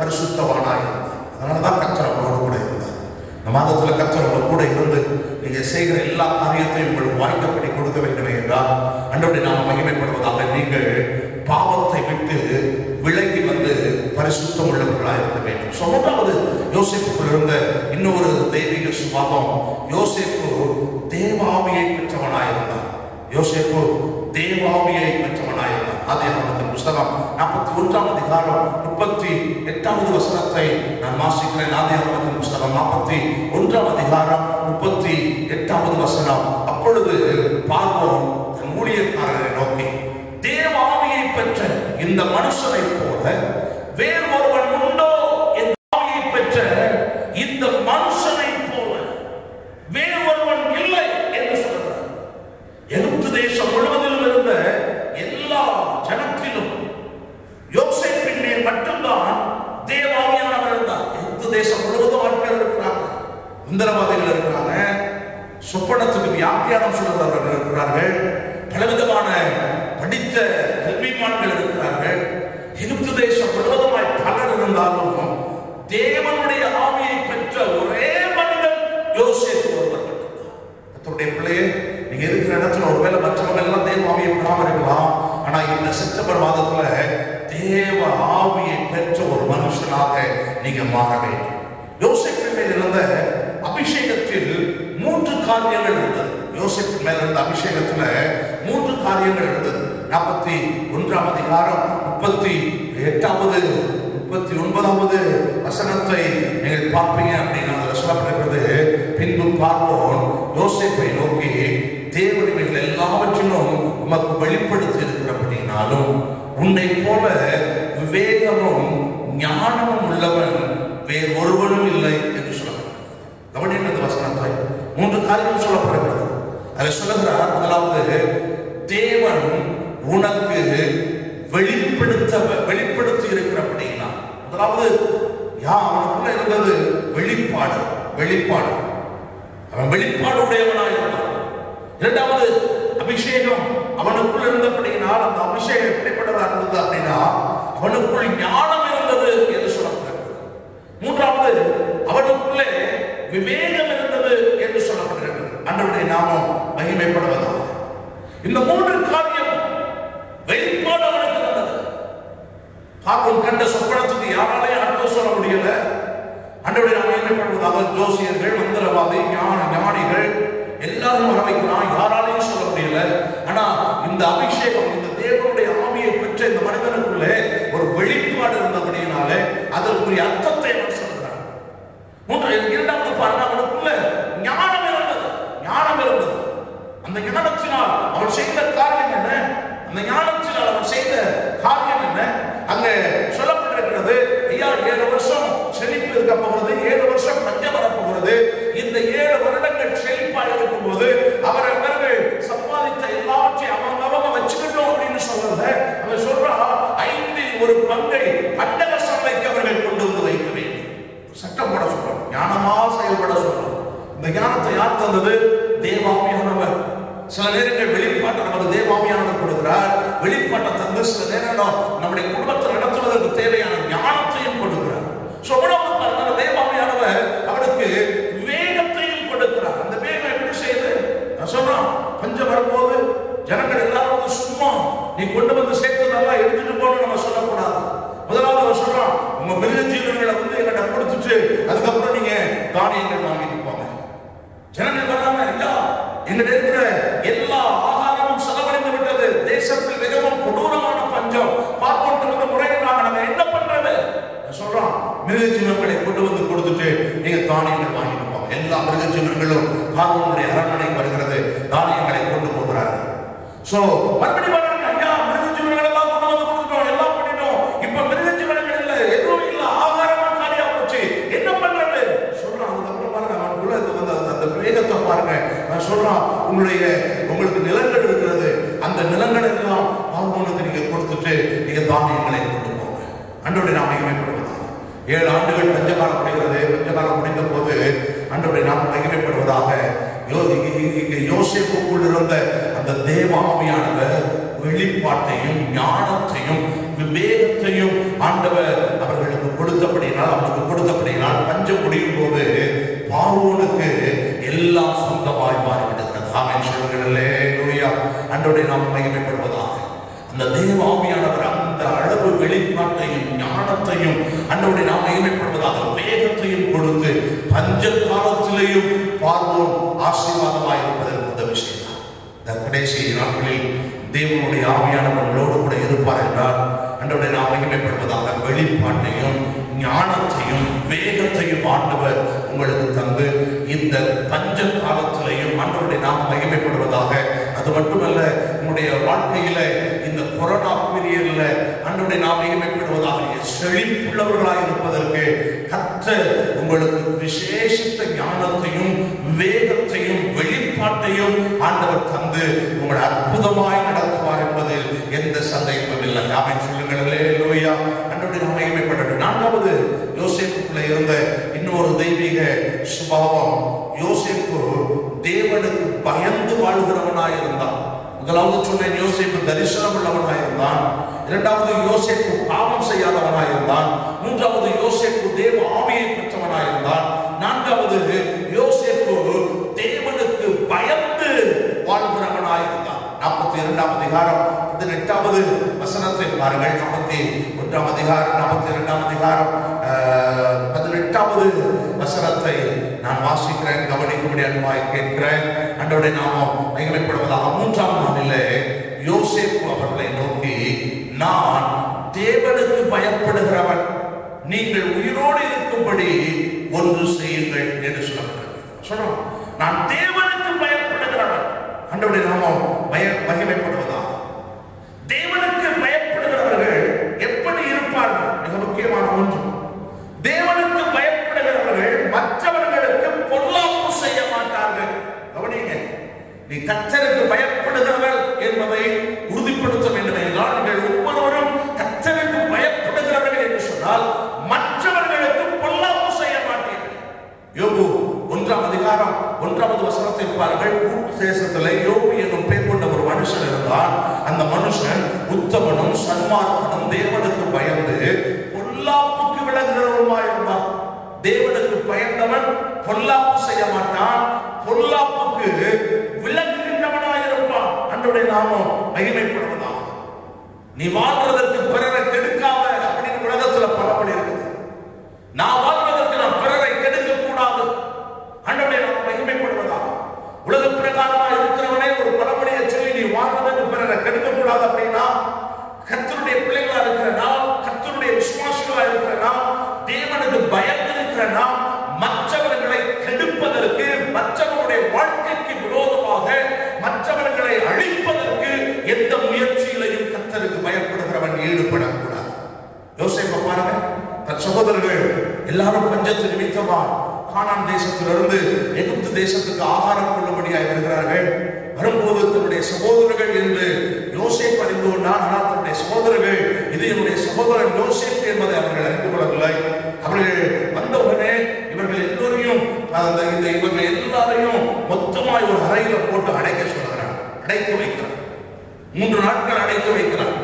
பரிசுத்தவானாய் இருந்தார். அதனாலதான் கர்த்தர் அவரோடு கூட இருந்தார். இந்த மாதத்துல கர்த்தர் அவரோடு கூட இருந்து நீங்க செய்கிற எல்லா காரியத்தையும் உங்களுக்கு வாய்க்கப்படி கொடுக்க வேண்டும் என்றால் ஆண்டவருடைய நாம மகிமைப்படுவதாக நீங்கள் பாவத்தை விட்டு விலகி வந்து பரிசுத்தம் உள்ளவர்களாக இருக்க வேண்டும். மூன்றாவது, யோசேப்புக்குள் இருந்த இன்னொரு தெய்வீக சுபாவம், யோசேப்பு தேவாவியை பெற்றவனாயிருந்தார். யோசேப்பு தேவாவியை பெற்றவனாயிருந்தார். ஆதியாகமத்தின் புஸ்தகம் 41ஆம் அதிகாரம் 38வது வசனத்தை நான் வாசிக்கிறேன். ஆதியாகமத்தின் புஸ்தகம் 41ஆம் அதிகாரம் 38வது வசனம். அப்பொழுது பார்வோன் தன் ஊழியக்காரரை நோக்கி, தேவாவியை பெற்ற இந்த மனுஷனை போல வேறு ஒருவன் உண்டோ? என் ஆவியை பெற்ற இந்த மனுஷனை போல வேறு ஒருவன் இல்லை என்று சொல்கிறார். எகிப்து தேசம் முழுவதிலும் இருந்த எல்லா ஜனத்திலும் யோசேப்பின் மேல் மட்டும்தான் தேவாவியானவர் இருந்தார். எகிப்து தேசம் முழுவதும் ஆட்கள் இருக்கிறாங்க, இந்திரவாதிகள் இருக்கிறாங்க, சொப்பனத்துக்கு வியாக்கியானம் சொல்கிறவர்கள் இருக்கிறார்கள், பலவிதமான படித்த கல்விமான்கள் இருக்கிறார்கள். எகிப்து தேசம் முழுவதுமாய் பலர் இருந்தாலும் தேவனுடைய ஆவியை பெற்ற ஒரே மனிதன் யோசேப்பு ஒருவர் மட்டும்தான். கர்த்தருடைய பிள்ளையே, நீங்க இருக்கிற இடத்துல ஒருவேளை மற்றவங்க எல்லாம் தேவ ஆவியை பெறாம இருக்கலாம். ஆனா இந்த செப்டம்பர் மாதத்துல தேவ ஆவியை பெற்ற ஒரு மனுஷனாக நீங்க மாற வேண்டும். யோசேப்பின் மேல் இருந்த அபிஷேகத்தில் 3 காரியங்கள் இருந்தது. யோசேப்பின் மேல் இருந்த அபிஷேகத்துல 3 காரியங்கள் இருந்தது. 41ஆம் அதிகாரம் 38வது 39வது வசனத்தை நீங்கள் பார்ப்பீங்க அப்படின்னா அதில் சொல்லப்படுகிறது, பின்பு பார்வோன் யோசேப்பை நோக்கி, தேவன் இவைகள் எல்லாவற்றிலும் உமக்கு வெளிப்படுத்தி இருக்கிறபடினாலும் உன்னை போல விவேகமும் ஞானமும் உள்ளவன் வேறு ஒருவனும் இல்லை என்று சொல்லப்படுகிறது. கவனிங்க இந்த வசனத்தை. 3 காரியங்கள் சொல்லப்படுகிறது. அதை சொல்லுகிறார். முதலாவது, தேவன் உனக்கு வெளிப்படுத்தி இருக்கிறபடினா. முதலாவது, அவனுக்குள்ள இருந்தது வெளிப்பாடு. அவன் வெளிப்பாடு உடையவனாக இருந்தான். இரண்டாவது, அபிஷேகம் அவனுக்குள் இருந்தபடினால் அந்த அபிஷேகம் எப்படிப்பட்டதா இருந்தது அப்படின்னா அவனுக்குள் ஞானம் இருந்தது என்று சொல்லப்படுகிறது. மூன்றாவது, அவனுக்குள்ளே விவேகம் இருந்தது என்று சொல்லப்படுகிறது. ஆண்டவருடைய நாமம் மகிமைப்படுவதாக. இந்த 3 காரியம் வெளிப்பாடு அவனுக்கு இருந்தது. பார்வோன் கண்ட சொப்பனத்துக்கு யாராலையும் அர்த்தம் சொல்ல முடியல. ஆண்டவருடைய நாமம் மகிமைப்படுவதாக. ஜோசியர்கள், மந்திரவாதி, ஞானிகள் எல்லாரும் வர வைக்கிறான், யாராலையும் சொல்ல முடியல. ஆனா இந்த அபிஷேகம், இந்த தேவனுடைய ஆவியை பெற்ற இந்த மனிதனுக்குள்ளே ஒரு வெளிப்பாடு இருந்தபடியினாலே அதற்குரிய அர்த்தத்தை அவன் சொல்கிறான். இரண்டாவது பாருங்க, அவனுக்குள்ள ஞானம் இருந்தது. அந்த ஞானத்தினால் அவன் செய்த காரியம் என்ன? அந்த ஞானத்தினால் அவன் செய்த காரியம் என்ன? அங்கே சொல்லப்பட்டிருக்கிறது, ஐயா 7 வருஷம் செழிப்பு இருக்க போகிறது, 7 வருஷம் பஞ்சம் வரப்போகிறது. இந்த 7 வருடங்கள் செழிப்பாக இருக்கும் போது அவர்கள் சம்பாதித்த எல்லாவற்றையும் அவங்க வச்சுக்கிட்டோம் அப்படின்னு சொல்றத அவன் சொல்றான், 5இல் 1 பங்கை பண்டக சபைக்கு அவர்கள் கொண்டு வந்து வைக்க வேண்டும். சட்டம் போட சொல்றான், ஞானமா செயல்பட சொல்றான். இந்த ஞானத்தை யார் தந்தது? தேவாவியானவர். சில நேரங்கள் வெளிப்பாட்டை நமக்கு தேவாவியானவர் கொடுக்கிறார். வெளிப்பாட்டை தந்து சில நேரம் நம்முடைய குடும்பத்தை நடத்துவதற்கு தேவையான ஞானத்தையும் கொடுக்கிறார். தேவாவியானவர் அவனுக்கு வேகத்தையும் கொடுக்கிறார். அந்த வேகம் எப்படி செய்யுது? நான் சொல்றான், பஞ்சம் வரும்போது ஜனங்கள் எல்லாரும் சும்மா நீ கொண்டு வந்து சேர்த்ததெல்லாம் எடுத்துட்டு போன நம்ம சொல்லக்கூடாது. முதலாவது அவர் சொல்றான், உங்க மிருக ஜீவன்களை வந்து எங்கிட்ட கொடுத்துட்டு அதுக்கப்புறம் நீங்க தானியங்கள் வாங்கிட்டு போங்க. ஜனங்கள் வராம, ஐயா எங்கிட்ட இருக்கிற எல்லா ஆகாரமும் செலவழிந்து விட்டது, தேசத்தில் மிகவும் கொடூரமான பஞ்சம், பார்ப்போட்டு வந்து முறையிடுறாங்க, நம்ம என்ன பண்றது? சொல்றான், மிருக ஜீவன்களை கொண்டு வந்து கொடுத்துட்டு நீங்க தானியங்கள் வாங்கிட்டு போங்க. எல்லா மிருக ஜீவன்களும் பார்வோனுடைய அரண்மனைக்கு வருகிறது, தானியங்களை கொண்டு போகிறார்கள். சோ மறுபடியும் வராங்க, ஐயா மிருக ஜீவன்கள் எல்லாம் கொண்டு வந்து கொடுத்துட்டோம், எல்லாம் பண்ணிட்டோம், இப்ப மிருக ஜீவன்கள் இல்ல, எதுவும் இல்ல, ஆகாரமா காலியா போச்சு, என்ன பண்றது? சொல்றான். அதுக்கப்புறம் பாருங்க, அவனுக்குள்ள அந்த வேகத்தை பாருங்க. நான் சொல்றான், உங்களுக்கு நிலங்கள் இருக்கிறது, அந்த நிலங்கள் எல்லாம் பார்வோனுக்கு நீங்க கொடுத்துட்டு நீங்க தானியங்களை கொண்டு போங்க. ஆண்டவருடைய நாமம் மகிமைப்படுவதாக. 7 ஆண்டுகள் பஞ்சகாலம் முடிகிறது. பஞ்சகாலம் முடிந்த போது ஆண்டவருடைய நாமம் மகிமைப்படுவதாக. யோசேப்புக்குள் இருந்த அந்த தேவ ஆவியானவர் வெளிப்பாட்டையும் ஞானத்தையும் விவேகத்தையும் ஆண்டவர் அவர்களுக்கு கொடுத்தபடியினால் பஞ்சம் முடியும் போது பார்வோனுக்கு எல்லாம் சொந்தமாய் மாறிவிடுகிறது. ஆமென் சொல்லுங்கள். அல்லேலூயா. ஆண்டவருடைய நாமம் மகிமைப்படுவதாக. அந்த தேவ ஆவியானவர் அந்த அளவு வெளிப்பாட்டையும் ஞான ஞானத்தையும் அன்றோடைய நாம் மகிமைப்படுவதாக வேகத்தையும் கொடுத்து பஞ்ச காலத்திலேயும் பார்வோன் ஆசீர்வாதமாக இருப்பதற்கு உதவி செய்தார். இந்த கடைசி நாட்களில் தேவனுடைய ஆவியானவர்களோடு கூட இருப்பார் என்றால் அன்றோடைய நாம் மகிமைப்படுவதாக வெளிப்பாட்டையும் ஞானத்தையும் வேகத்தையும் ஆண்டவர் உங்களுக்கு தந்து இந்த பஞ்ச காலத்திலேயும் ஆண்டவருடைய நாம் மகிமைப்படுவதாக. அது மட்டுமல்ல, உங்களுடைய வாழ்க்கையில இந்த கொரோனா பீரியட்ல ஆண்டவருடைய நாம் மகிமைப்படுவதாக செழிப்புள்ளவர்களாக இருப்பதற்கு கர்த்தர் உங்களுக்கு விசேஷித்த ஞானத்தையும் வேகத்தையும் வெளிப்பாட்டையும் ஆண்டவர் தந்து உங்களை அற்புதமாய் நடத்துவார் என்பதில் எந்த சந்தேகமும் இல்லை. ஆமென் சொல்லுங்கள். அல்லேலூயா. ஆண்டவருடைய நாம் மகிமைப்படட்டும். நான்காவது, யோசேப்புக்குள்ள இருந்த இன்னொரு தெய்வீக சுபாவம், யோசேப்பு தேவனுக்கு பயந்து வாழ்கிறவனாய் இருந்தான். முதலாவது சொன்ன யோசேப்பு தரிசனம் உள்ளவனாய் இருந்தான். இரண்டாவது யோசேப்பு பாவம் செய்யாதவனாய் இருந்தான். மூன்றாவது யோசேப்பு தேவ ஆவியை பெற்றவனாய் இருந்தான். நான்காவது யோசேப்பு தேவனுக்கு பயந்து வாழ்கிறவனாய் இருந்தான். 42ஆம் அதிகாரம் 18வது வசனத்தை பாருங்கள். 41ஆம் அதிகாரம் 42ஆம் அதிகாரம் 18வது வசனத்தை நான் வாசிக்கிறேன். கவனிக்கும்படி அன்பாய் கேட்கிறேன். ஆண்டவருடைய நாமம் மகிமைப்படுவதாக. 3ஆம் நாளிலே யோசேப்பு அவர்களை நோக்கி, நான் தேவனுக்கு பயப்படுகிறவன், நீங்கள் உயிரோடு இருக்கும்படி ஒன்று செய்யுங்கள் என்று சொல்லப்பட்டது. நான் தேவனுக்கு பயப்படுகிறவன். ஆண்டவருடைய நாமம் மகிமைப்படுவதாக. தேவனுக்கு பயப்படுகிறவர்கள் எப்படி இருப்பார்கள்? மிக முக்கியமான ஒன்று, தேவனுக்கு பயப்படுகிறவர்கள் மற்றவர்களுக்கு பொல்லாப்பு செய்ய மாட்டார்கள். கவனிங்க, நீ கர்த்தருக்கு பயப்படுகிறவர் என்பதை உறுதிப்படுத்த வேண்டும் என்றால் நீங்கள் ஒவ்வொருவரும் கர்த்தருக்கு பயப்படுகிறவர்கள் என்று சொன்னால் மற்றவர்களுக்கு பொல்லாப்பு செய்ய மாட்டீர்கள். யோபு 1ஆம் அதிகாரம் 1வது வசனத்தை பாருங்கள். தேசத்திலே யோபு என்னும் பெயர் கொண்ட ஒரு மனுஷன் இருந்தான். அந்த மனுஷன் உத்தமனும் சன்மார்க்கனும் தேவனுக்கு பயந்து பொல்லாப்புக்கு விலகுகிறவனுமாய் இருந்தான். தேவனுக்கு பயந்தவன் பொல்லாப்பு செய்ய மாட்டான், பொல்லாப்புக்கு விலகுகின்றவனாய் இருப்பான். ஆண்டவருடைய நாமம் மகிமைப்படுவதாக. நீ வாழ்றதற்கு பிறரை கெடுக்காத அப்படின்னு உலகத்துல பலபடி இருக்குது. நான் வாழ்வதற்கு நான் பிறரை கெடுக்க கூடாது. ஆண்டவருடைய நாமம் மகிமைப்படுவதாக. உலக பிரகாரமாக இருக்கிறவனே ஒரு பலபடியை சொல்லி நீ வாழ்வதற்கு பிறரை கெடுக்க கூடாது அப்படின்னா, கர்த்தருடைய பிள்ளைகளா இருக்கிற நாம், கர்த்தருடைய விசுவாசிகளா இருக்கிற நாம், தேவனுக்கு பயந்து இருக்கிற நாம், மற்றவர்களை கெடுப்பதற்கு, மற்றவர்களுடைய வாழ்க்கைக்கு விரோதமாக மற்றவர்களை அழிப்பதற்கு எந்த முயற்சியிலையும் கர்த்தருக்கு பயப்படுகிறவன் ஈடுபடக்கூடாது. யோசேப்பை பாருங்க. தன் சகோதரர்கள் எல்லாரும் பஞ்சத்து நிமித்தமா கானான் தேசத்திலிருந்து எகிப்து தேசத்துக்கு ஆகாரம் கொள்ளும்படியாக வருகிறார்கள். வரும்போது தன்னுடைய சகோதரர்கள் என்று யோசேப்பு அறிந்து கொண்டான். ஆனால் தன்னுடைய சகோதரர்கள் இது என்னுடைய சகோதரன் யோசேப்பு என்பதை அவர்கள் அறிந்து கொள்ளவில்லை. அவர்கள் வந்தவுடனே இவர்கள் எல்லோரையும் இவர்கள் எல்லாரையும் மொத்தமாய் ஒரு அறையில போட்டு அடைக்க சொல்கிறார். அடைத்து வைக்கிறார். 3 நாட்கள் அடைத்து வைக்கிறார்.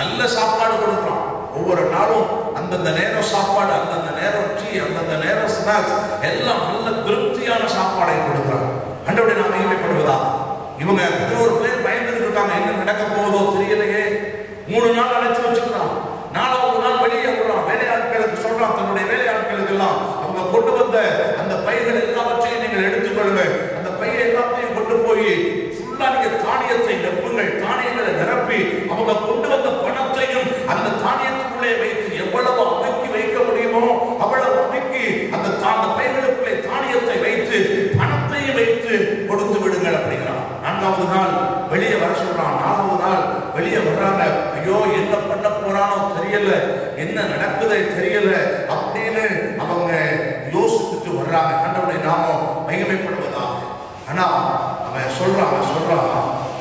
நல்ல சாப்பாடு கொடுக்கிறான். ஒவ்வொரு நாளும் அந்தந்த நேரம் சாப்பாடு, அந்தந்த நேரம் டீ, அந்தந்த நேரம் ஸ்நாக்ஸ், எல்லாம் நல்ல திருப்தியான சாப்பாடை கொடுக்கிறார். ஆண்டவருடைய நாமம் மகிமைப்படுவதா. இவங்க 11 பேர் பயந்துட்டு இருக்காங்க. என்ன நடக்க போவதோ தெரியலையே. 3 நாள் அடைச்சு வச்சுக்கிறான். 4வது நாள் வெளியே விடுறான். வேலையாட்களுக்கு சொல்றான், தன்னுடைய வேலையாட்களுக்கு எல்லாம் அவங்க கொண்டு வந்த அந்த பைகள் எல்லாவற்றையும் நீங்கள் எடுத்துக்கொள்ளுங்க. அந்த பையை எல்லாத்தையும் கொண்டு போய் ஃபுல்லா நீங்க தானியத்தை நிரப்புங்கள். தானியங்களை நிரப்பி அவங்க கொண்டு வந்த பணத்தையும் அந்த தானியத்துக்குள்ளே வைத்து எவ்வளவு அமைக்கி வைக்க முடியுமோ அவ்வளவு அமைக்கி அந்த பைகளுக்குள்ளே தானியத்தை வைத்து பணத்தையும் வைத்து கொடுத்து விடுங்கள் அப்படிங்கிறான். 4வது நாள் வெளியே வர சொல்றான். 4வது நாள் வெளியே வர்றாங்க. ஐயோ, என்ன பண்ண போறானோ தெரியல, என்ன நடக்குதே தெரியல அப்படின்னு அவங்க யோசிச்சுட்டு வர்றாங்க. ஆண்டவருடைய நாமம் மகிமைப்படுவதாக. ஆனா அவன் சொல்றான்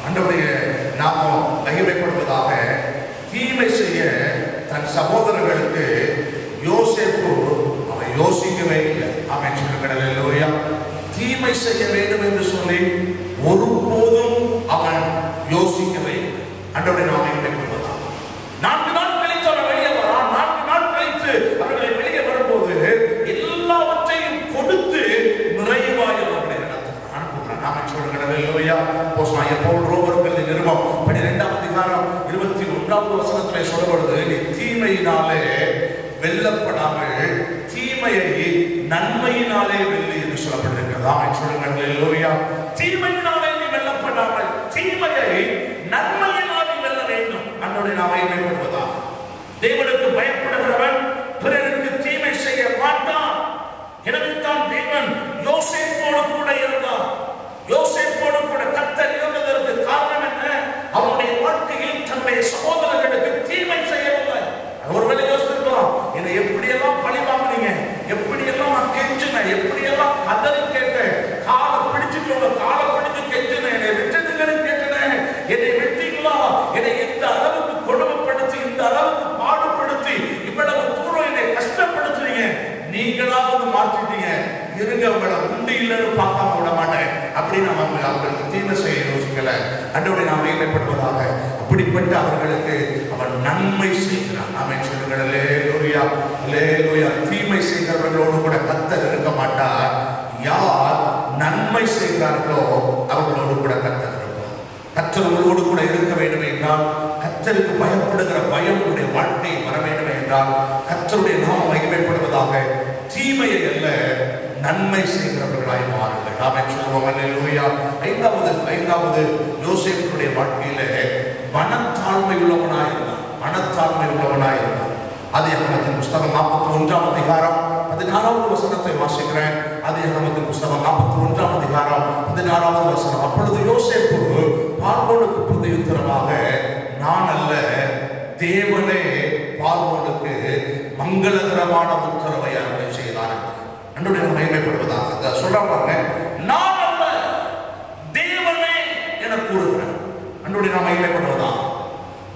ஆண்டவருடைய நாமம் மகிமைப்படுவதாக. தீமை செய்ய தன் சகோதரர்களுக்கு யோசேப்பு அவன் யோசிக்கவே இல்லை. அவன் சொல்லுங்கள். அல்லேலூயா. தீமை செய்ய வேண்டும் என்று சொல்லி ஒருபோதும் அவன் யோசிக்கவே இல்லை. ஆண்டவருடைய நாமம் மகிமைப்படுவதாக. 4 நாள் கழித்து அவன் வெளியே வரான். 4 நாள் கழித்து அவர்களை வெளியே வரும்போது எல்லாவற்றையும் கொடுத்து நிறைவாய் அவர்களை நடத்துகிறான். நாம சொல்லுங்கள். அல்லேலூயா. அப்போஸ்தலனாகிய பவுல் ரோமர்களுக்கு நிருபம் 12ஆம் அதிகாரம் 21வது வசனத்திலே சொல்லப்படுது, நீ தீமையினாலே வெல்லப்படாமல் தீமையை நன்மையினாலே வெல்லு என்று சொல்லப்பட்டிருக்கிறது. ஆமென் சொல்லுங்கள் அல்லேலூயா. தீமையினாலே நீ வெல்லப்படாமல் தீமையை நன்மையினாலே வெல்ல வேண்டும். அன்றைய நாம மேம்படுவதா? தேவனுக்கு பயப்படுகிறவன் பிறருக்கு தீமை செய்ய மாட்டான். எனவே தான் தேவன் யோசேப்போடு கூட இருந்தார். யோசேப்போடு கூட கர்த்தர் இருந்ததற்கு காரணம் என்ன? அவருடைய வாழ்க்கையில் தன்னுடைய சகோதரர்களுக்கு தீமை செய்யவில்லை. ஒருவேளை யோசிச்சிருக்கலாம், என்னை எப்படியெல்லாம் பழி வாங்குறீங்க, எப்படியெல்லாம் நான் கெஞ்சினேன், எப்படியெல்லாம் கதறி கேட்டேன், காலை பிடிச்சிட்டு காலை பிடிச்சு கெஞ்சினேன், என்னை விட்டுங்கன்னு கேட்டேன், என்னை விட்டீங்களா, என்னை இந்த அளவுக்கு கொடுமைப்படுத்தி இந்த அளவுக்கு பாடுபடுத்தி இவ்வளவு தூரம் என்னை கஷ்டப்படுத்துறீங்க, நீங்களாவது மாற்றிட்டீங்க, இருங்க உங்களை உண்டு இல்லைன்னு பார்க்காம விட மாட்டேன் அப்படின்னு அவங்களுக்கு தீமை செய்ய யோசிக்கல. அன்றோடு நாம் மேம்படுவதாக அப்படிப்பட்ட அவர்களுக்கு அவன் நன்மை செய்கிறான். ஆமென் சொல்லுங்கள் அல்லேலூயா. அல்லேலூயா. தீமை செய்கிறவர்களோடு கூட கர்த்தர் இருக்க மாட்டார். யார் நன்மை செய்கிறார்களோ அவர்களோடு கூட கர்த்தர் இருப்பார். கர்த்தர் உங்களோடு கூட இருக்க வேண்டும் என்றால், கர்த்தருக்கு பயப்படுகிற பயம் உடைய வாழ்க்கை வர வேண்டும் என்றால், கர்த்தருடைய நாமம் மகிமைப்படுவதாக தீமையை அல்ல நன்மை செய்கிறவர்களாய் மாறுங்கள். ஆமென் சொல்லுவோம் அல்லேலூயா. ஐந்தாவது யோசேப்புடைய வாழ்க்கையிலே மனத்தாழ்மை உள்ளவனாய் இருந்தான். மனத்தாழ்மை உள்ளவனாய் இருந்தான். ஆதியாகமத்தின் புஸ்தகம் 41ஆம் அதிகாரம் 16வது வசனத்தை வாசிக்கிறேன். ஆதியாகமத்தின் புஸ்தகம் 41ஆம் அதிகாரம் 16வது வசனம். அப்பொழுது யோசேப்பு பார்வோனுக்கு பிரதியுத்தரமாக, நான் அல்ல, தேவனே பார்வோனுக்கு மங்களகரமான உத்தரவை அருளை செய்தார். அன்றைய மகிமைப்படுவதாக சொல்ல பாருங்க, நான் அல்ல, தேவனே என கூறுகிறேன். அன்றைய நாம் மகிமைப்படுவதாக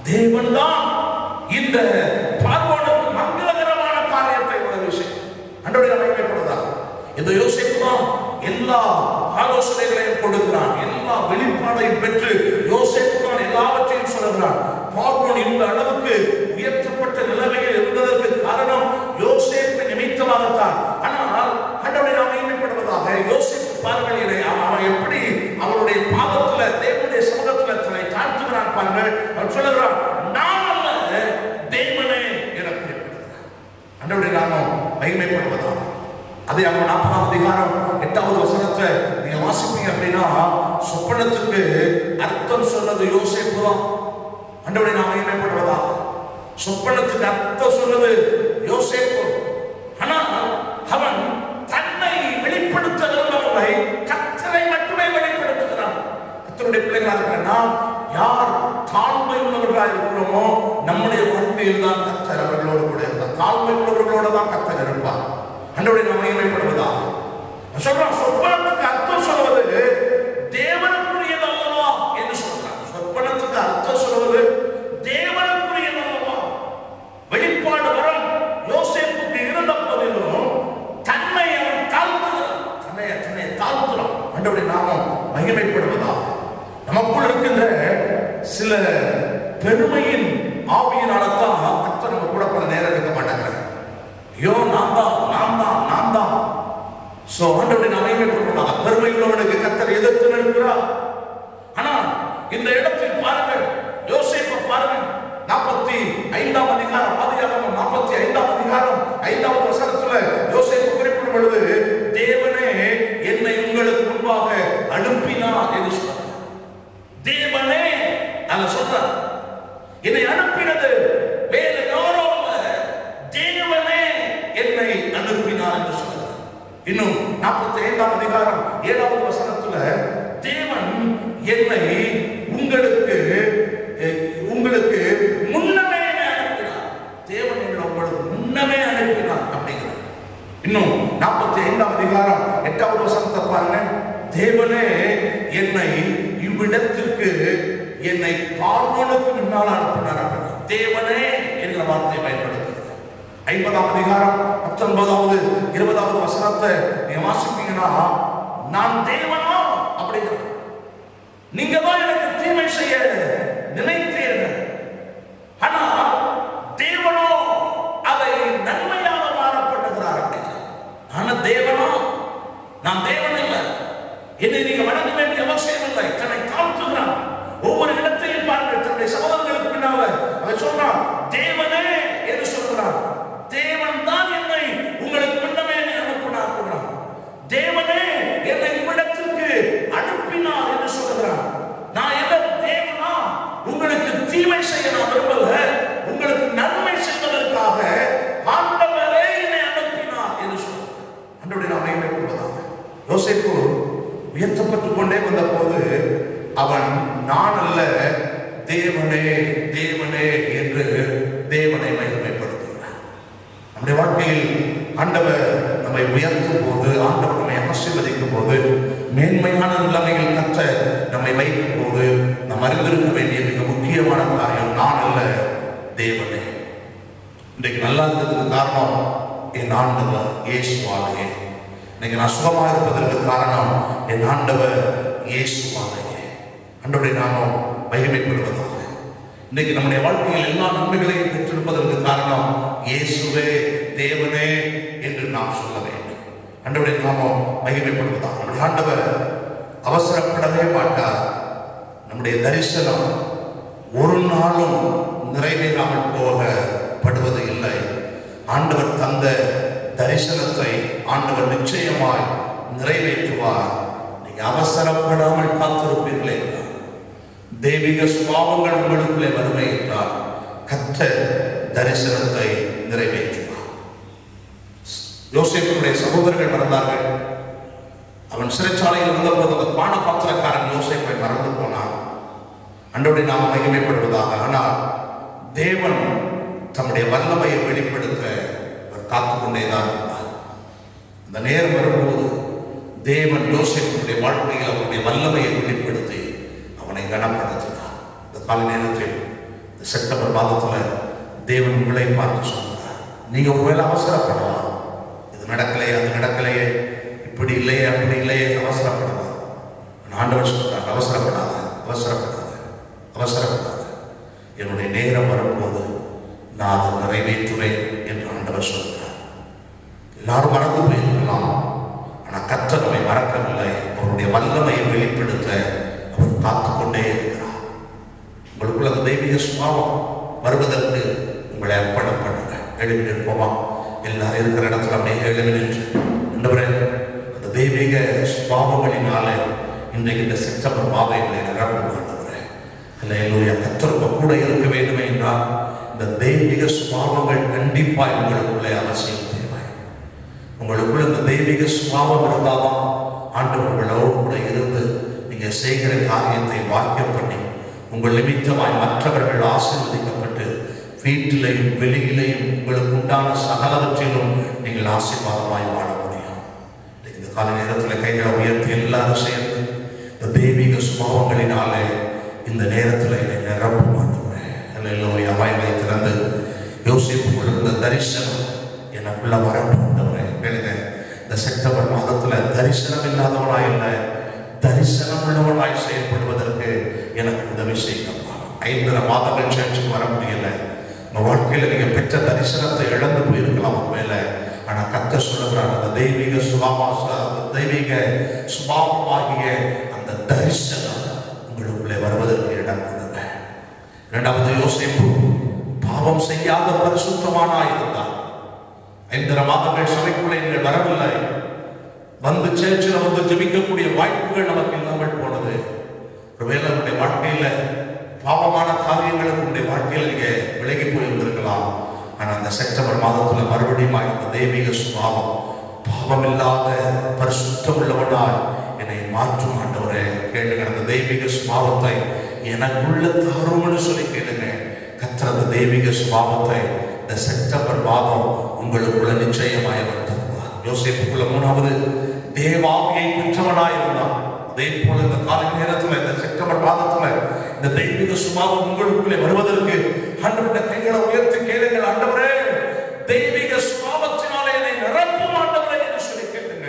தேவன் தான் இந்த பார்வோனுக்கு மங்களகரமான காரியத்தை உதவி செய்யும். அன்றைய நாம் மகிமைப்படுவதாக இந்த யோசேப்பு தான் எல்லா ஆலோசனைகளையும் கொடுக்கிறான். எல்லா வெளிப்பாடையும் பெற்று யோசேப்பு தான் எல்லாவற்றையும் சொல்லுகிறான். பார்வோன் இந்த அளவுக்கு உயர்த்தப்பட்ட நிலைமையில் இருந்ததற்கு காரணம் யோசேப்பு நிமித்தமாகத்தான். ஆனால் அன்றைய நாம் மகிமைப்படுவதாக யோசேப்பு பார்வையிலே அவன் எப்படி அவருடைய பாதத்துல தேவனுடைய சமூகத்துல தன்னை தாழ்த்துகிறான் பாருங்கள். அவன் சொல்லுகிறான், நான் அல்ல, தேவனே என குறிப்பிடுகிறான். அன்றைய நாமம் மகிமைப்படுவதாக அதே அவங்க 40ஆம் அதிகாரம் 8வது வசனத்தை நீங்க வாசிப்பீங்க அப்படின்னா, சொப்பனத்துக்கு அர்த்தம் சொன்னது யோசேப்பு தான். அன்றைய நாம் மகிமைப்படுவதா? சொப்பனத்துக்கு அர்த்தம் சொன்னது யோசேப்பு. ஆனால் அவன் தன்னை வெளிப்படுத்த விரும்பவில்லை, கர்த்தரை மட்டுமே வெளிப்படுத்துகிறான். கர்த்தருடைய பிள்ளைகளாக இருக்கிற நாம் யார் தாழ்மை உள்ளவர்களாக இருக்கிறோமோ நம்முடைய வாழ்க்கையில் தான் கர்த்தர் அவர்களோடு கூட இருந்தார். தாழ்மை உள்ளவர்களோடு தான் கர்த்தர் இருப்பார். அன்றைய நாம் மகிமைப்படுவதா? சொல்றான், சொப்பனத்துக்கு அர்த்தம் சொல்வது தேவனுக்குரியது அல்லவா என்று சொல்றான். சொப்பனத்துக்கு அர்த்தம் சொல்வது தேவனுக்குரியது அல்லவா? வெளிப்பாடு வரம் யோசேப்புக்கு இருந்த போதிலும் தன்னை அவன் தாழ்த்துகிறான். தன்னை தாழ்த்துறான். அன்றைய நாமம் மகிமைப்படுவதா? நமக்குள் இருக்கின்ற சில பெருமையின் ஆவியினால்தான் கர்த்தர் நம்ம கூட பல நேரம் இருக்க மாட்டாங்க. ஐயோ நான் தான் சோ ஆண்டவரை நாம் மகிமைப்படுவதாக. பெருமை உள்ளவனுக்கு கர்த்தர் எதிர்த்து நிற்கிறார். ஆனால் இந்த இடத்தில் பாருங்கள், யோசேப்பை பாருங்கள். 45ஆம் அதிகாரம், ஆதியாகமம் 45ஆம் அதிகாரம் 5வது வசனத்துல யோசேப்பு குறிப்பிடும் பொழுது, தேவனே என்னை உங்களுக்கு முன்பாக அனுப்பினார் என்று சொல்றார். தேவனே அங்க சொல்றார், என்னை அனுப்பினது வேற யாரோ அல்ல, தேவனே என்னை அனுப்பினார் என்று சொல்றார். இன்னும் 45ஆம் அதிகாரம் 7வது வசனத்துல, தேவன் என்னை உங்களுக்கு முன்னமே அனுப்பினார். தேவன் என்னை உங்களுக்கு முன்னமே அனுப்பினார் அப்படிங்கிறார். இன்னும் 45ஆம் அதிகாரம் 8வது வசனத்தை பாருங்க, தேவனே என்னை இவ்விடத்திற்கு என்னை பார்வோனுக்கு முன்னால் அனுப்பினார் அப்படிங்கிறார். தேவனே என்கிற வார்த்தையை பயன்படுத்துகிறார். 50ஆம் அதிகாரம் 19வது 20வது வசனத்தை நீங்க வாசிப்பீங்கன்னா, நான் தேவனா அப்படிங்கிறார். நீங்க தான் எனக்கு தீமை செய்ய நினைத்தீர்கள், ஆனால் தேவனோ அதை நன்மையாக மாறப்பட்டுகிறார் அப்படிங்கிறார். நான் தேவனா? நான் தேவன் இல்லை, என்னை நீங்க வணங்க வேண்டிய அவசியம் இல்லை. தன்னை தாழ்த்துகிறான். ஒவ்வொரு இடத்தையும் பாருங்கள், தன்னுடைய சகோதரர்களுக்கு பின்னால அவன் சொல்றான், தேவனே என்று சொல்கிறான். தேவன் ஆண்டவருடைய நாமம் மகிமைப்படுவதாக. யோசேப்பு உயர்த்தப்பட்டுக் கொண்டே வந்த போது அவன் நான் அல்ல தேவனே தேவனே என்று தேவனை மகிமைப்படுத்துகிறான். நம்முடைய வாழ்க்கையில் ஆண்டவர் நம்மை உயர்த்தும் போது, ஆண்டவர் நம்மை ஆசீர்வதிக்கும் போது, மேன்மையான நிலைமையில் கற்ற நம்மை வைக்கும் போது நாம் அறிந்திருக்க வேண்டிய மிக முக்கியமான காரியம் நான் அல்ல தேவனே. இன்றைக்கு நல்லா இருக்கிறதுக்கு காரணம் என் ஆண்டவர் இயேசுவாலேயே. இன்னைக்கு நான் சுகமாக இருப்பதற்கு காரணம் என் ஆண்டவர் இயேசுவாலேயே. ஆண்டவருடைய நாமம் மகிமைப்படுவதாக. இன்றைக்கு நம்முடைய வாழ்க்கையில் எல்லா நன்மைகளையும் பெற்றிருப்பதற்கு காரணம் இயேசுவே தேவனே என்று நாம் சொல்ல வேண்டும். ஆண்டவருடைய நாமம் மகிமைப்படுவதாக. நம்முடைய ஆண்டவர் அவசரப்படவே மாட்டார். நம்முடைய தரிசனம் ஒரு நாளும் நிறைவேறாமல் போகப்படுவது இல்லை. ஆண்டவர் தந்த தரிசனத்தை ஆண்டவர் நிச்சயமாய் நிறைவேற்றுவார். நீங்க அவசரப்படாமல் காத்திருப்பீர்களே, தெய்வீக சுபாவங்கள் உங்களுக்குள்ளே வருமை என்றால் கர்த்தர் தரிசனத்தை நிறைவேற்றுவார். யோசேப்புடைய சகோதரர்கள் மறந்தார்கள். அவன் சிறைச்சாலையில் இருந்தபோது அந்த பானபாத்திரக்காரன் யோசேப்பை மறந்து போனான். ஆண்டவருடைய நாமம் மகிமைப்படுவதாக. ஆனால் தேவன் தம்முடைய வல்லமையை வெளிப்படுத்த அவர் காத்துக்கொண்டேதான் இருந்தார். அந்த நேரம் வரும்போது தேவன் யோசேப்புடைய வாழ்க்கையில் அவருடைய வல்லமையை வெளிப்படுத்தி அவனை கனப்படுத்தினார். இந்த கால நேரத்தில் இந்த செப்டம்பர் மாதத்தில் தேவன் உங்களை பார்த்து சொல்கிறார், நீங்க ஒருவேளை அவசரப்படலாம், இது நடக்கலையே அது நடக்கலையே, இப்படி இல்லையே அப்படி இல்லையே, அவசரப்படலாம். ஆண்டவர் சொல்றார், அவசரப்படாத அவசரப்படாத அவசரப்படாத, என்னுடைய நேரம் வரும்போது நான் அதை நிறைவேற்றுவேன் என்று ஆண்டவர் சொல்கிறார். எல்லாரும் மறந்து போயிருக்கலாம், ஆனால் கர்த்தர் நம்மை மறக்கவில்லை. அவருடைய வல்லமையை வெளிப்படுத்த அவர் காத்துக்கொண்டே இருக்கிறார். உங்களுக்குள்ள அந்த தெய்வீக சுபாவம் வருவதற்கு உங்களை அர்ப்பணம் பண்ணுங்க. எழுதி நிற்போமா? எல்லாரும் இருக்கிற இடத்துல அப்படியே எழுதி நின்று அந்த தெய்வீக சுபாவங்களினாலே இன்றைக்கு இந்த செப்டம்பர் மாதம் எங்களை நிரப்புவார். அல்லேலூயா. கர்த்தர் கூட இருக்க வேண்டுமே என்றால் இந்த தெய்வீக சுபாவங்கள் கண்டிப்பாக உங்களுக்குள்ளே அவசியம் தேவை. உங்களுக்குள்ள இந்த தெய்வீக சுபாவம் இருந்தால்தான் ஆண்டவர் உங்களோடு கூட இருந்து நீங்க செய்கிற காரியத்தை வாக்கியம் பண்ணி உங்கள் நிமித்தமாய் மற்றவர்கள் ஆசீர்வதிக்கப்பட்டு வீட்டிலையும் வெளியிலையும் உங்களுக்கு உண்டான சகலவற்றிலும் நீங்கள் ஆசீர்வாதமாய் வாழ முடியும். இந்த கால நேரத்தில் கைகளை உயர்த்தி எல்லாரும் சேர்ந்து இந்த தெய்வீக சுபாவங்களினாலே இந்த நேரத்தில் என்னை நிரப்ப மாட்டேன். அல்லேலூயா. வாய்களை திறந்து யோசிப்புக்குள்ள இருந்த தரிசனம் எனக்குள்ள வரட்டும். கேளுங்க, இந்த செப்டம்பர் மாதத்தில் தரிசனம் இல்லாதவனாய் இல்லை, தரிசனம் உள்ளவனாய் செயல்படுவதற்கு எனக்கு உதவி செய்யப்பா. 5 மாதங்கள் சேர்ச்சுக்கு வர முடியல. உங்க வாழ்க்கையில் நீங்க பெற்ற தரிசனத்தை இழந்து போயிருக்கலாம் ஒருவேளை. ஆனா கர்த்தர் சொல்லுகிறார், அந்த தெய்வீக சுபாவமாகிய அந்த தரிசனம் உங்களுக்குள்ளே வருவதற்கு இடம் கொடுங்க. 2வது, யோசேப்பு பாவம் செய்யாத பரிசுத்தமானாய் இருந்தார். 5 மாதங்கள் சபைக்குள்ளே நீங்கள் வரவில்லை. வந்து சேர்ச்சில் வந்து ஜெபிக்கக்கூடிய வாய்ப்புகள் நமக்கு இல்லாமல் போனது. ஒருவேளை உங்களுடைய வாழ்க்கையில பாவமான காரியங்களுக்கு உங்களுடைய வாழ்க்கையில் நீங்க விலகி போயிருந்திருக்கலாம். ஆனா அந்த செப்டம்பர் மாதத்துல மறுபடியும் இந்த தெய்வீக சுபாவம் பாவம் இல்லாத பரிசுத்தம் உள்ளவனாய் என்னை மாற்றும் ஆண்டவரே. கேளுங்க, அந்த தெய்வீக சுபாவத்தை எனக்குள்ள தாரும்னு சொல்லி கேளுங்க. கர்த்தர் அந்த தெய்வீக சுபாவத்தை இந்த செப்டம்பர் மாதம் உங்களுக்குள்ள நிச்சயமாய் தருவார். யோசேப்புக்குள்ள 3வது தேவாவியை பெற்றவனாய் இருந்தான். அதே போல இந்த கால நேரத்தில் இந்த செப்டம்பர் மாதத்துல இந்த தெய்வீக சுபாவம் உங்களுக்குள்ளே வருவதற்கு ஆண்டவருடைய கைகளை உயர்த்தி கேளுங்கள். ஆண்டவரே, தெய்வீக சுபாவத்தினாலே என்னை நிரப்பும் ஆண்டவரே என்று சொல்லி கேளுங்க.